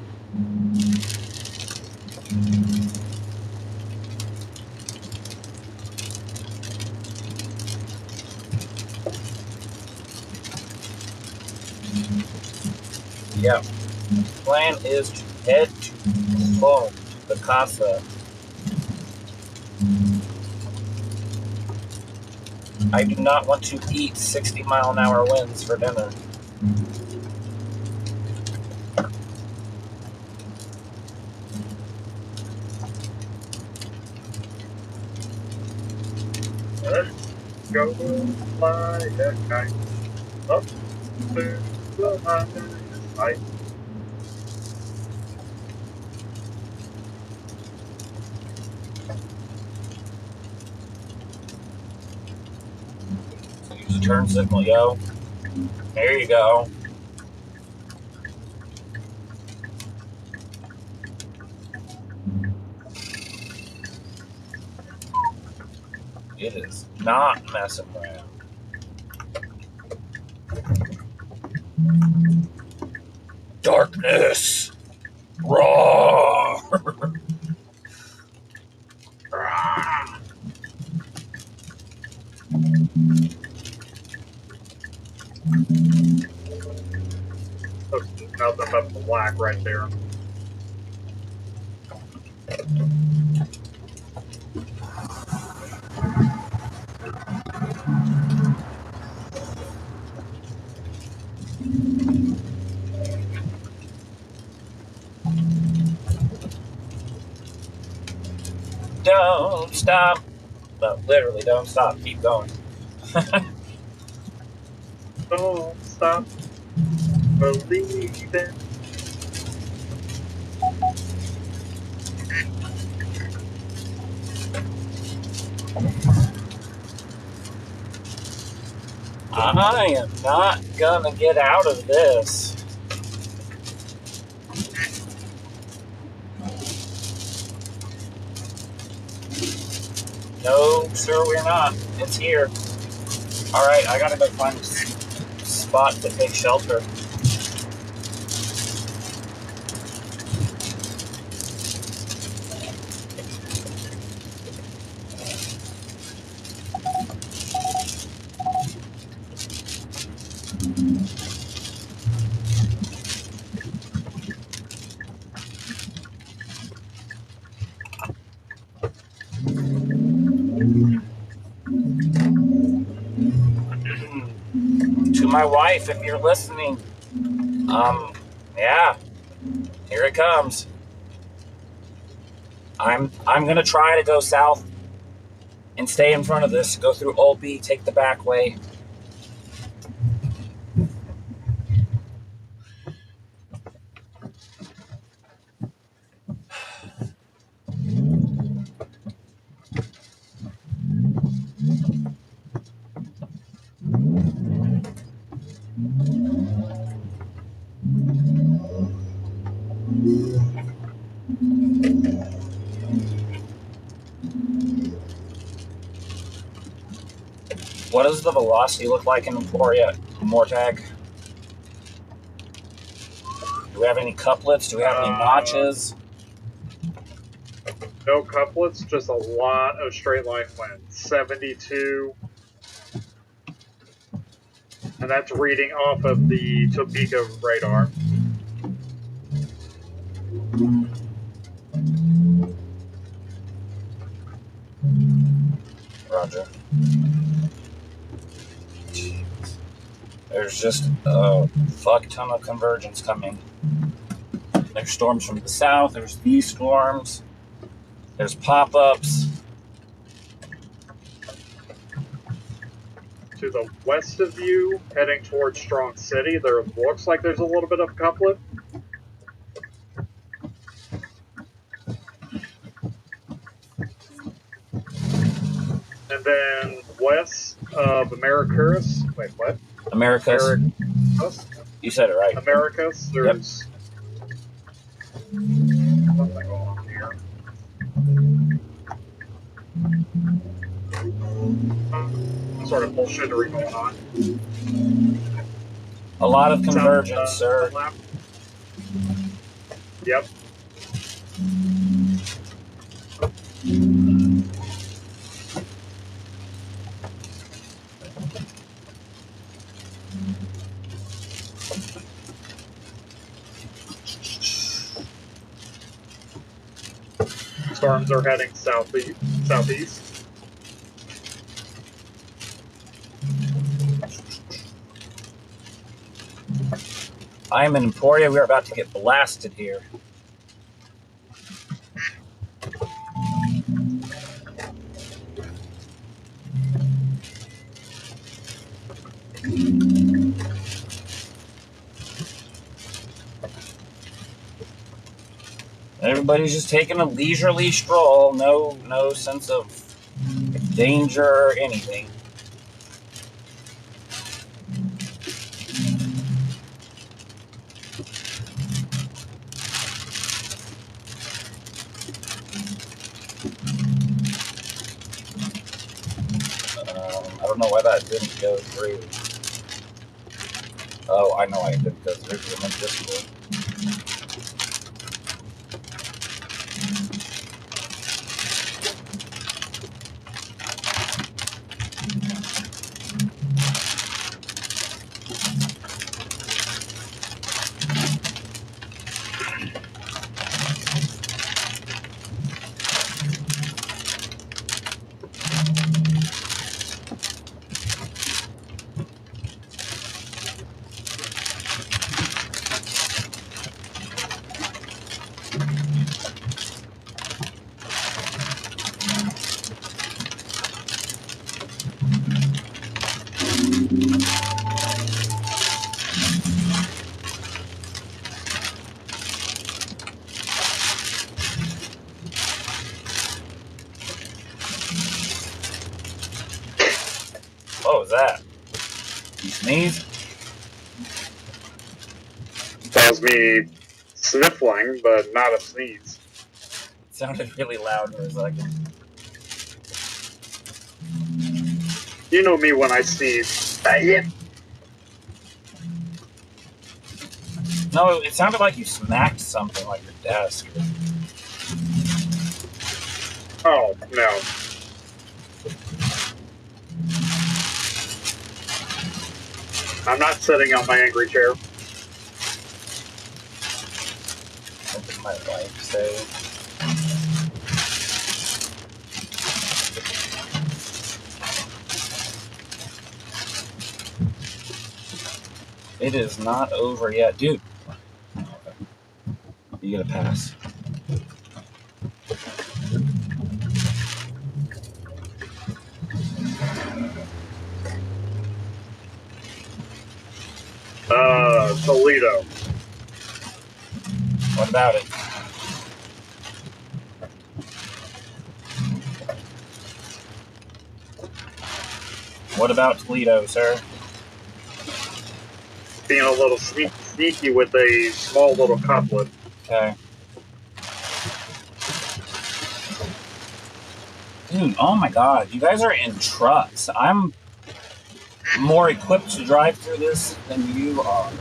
Yeah. Plan is to head to home, the CHASER. I do not want to eat 60-mile-an-hour winds for dinner. Let's go fly a kite up to the highest. Use the turn signal, yo. There you go. It is not messing around. Darkness. Roar. Nothing but the black right there. Don't stop. No, literally, don't stop. Keep going. Don't stop believing. I am not gonna get out of this. No, sir, we're not. It's here. All right, I gotta go find a spot to take shelter. To my wife, if you're listening, yeah, here it comes. I'm gonna try to go south and stay in front of this. Go through Old B, take the back way. What does the velocity look like in Emporia, Mortag? Do we have any couplets? Do we have any notches? No couplets, just a lot of straight line wind. 72. And that's reading off of the Topeka radar. Roger. There's just a fuck ton of convergence coming. There's storms from the south, there's these storms, there's pop-ups. To the west of you, heading towards Strong City, there looks like there's a little bit of couplet. And then west of Americus, wait, what? Americus. You said it right. Americus, there's something going on here. Some sort of bullshittery going on. A lot of convergence, sir. Yep. Storms are heading southeast. I am in Emporia. We're about to get blasted here. Everybody's just taking a leisurely stroll. No sense of danger or anything. I don't know why that didn't go through. Oh, I know why it didn't go through. I'm in Discord. What was that? You sneeze? That was me sniffling, but not a sneeze. It sounded really loud for a second. You know me when I see that. No, it sounded like you smacked something like your desk. Oh, no. I'm not sitting on my angry chair. What did my wife say? It is not over yet. Dude, you get a pass. Toledo. What about it? What about Toledo, sir? Being a little sneaky with a small little couplet. Okay. Dude, oh my god, you guys are in trucks. I'm more equipped to drive through this than you are.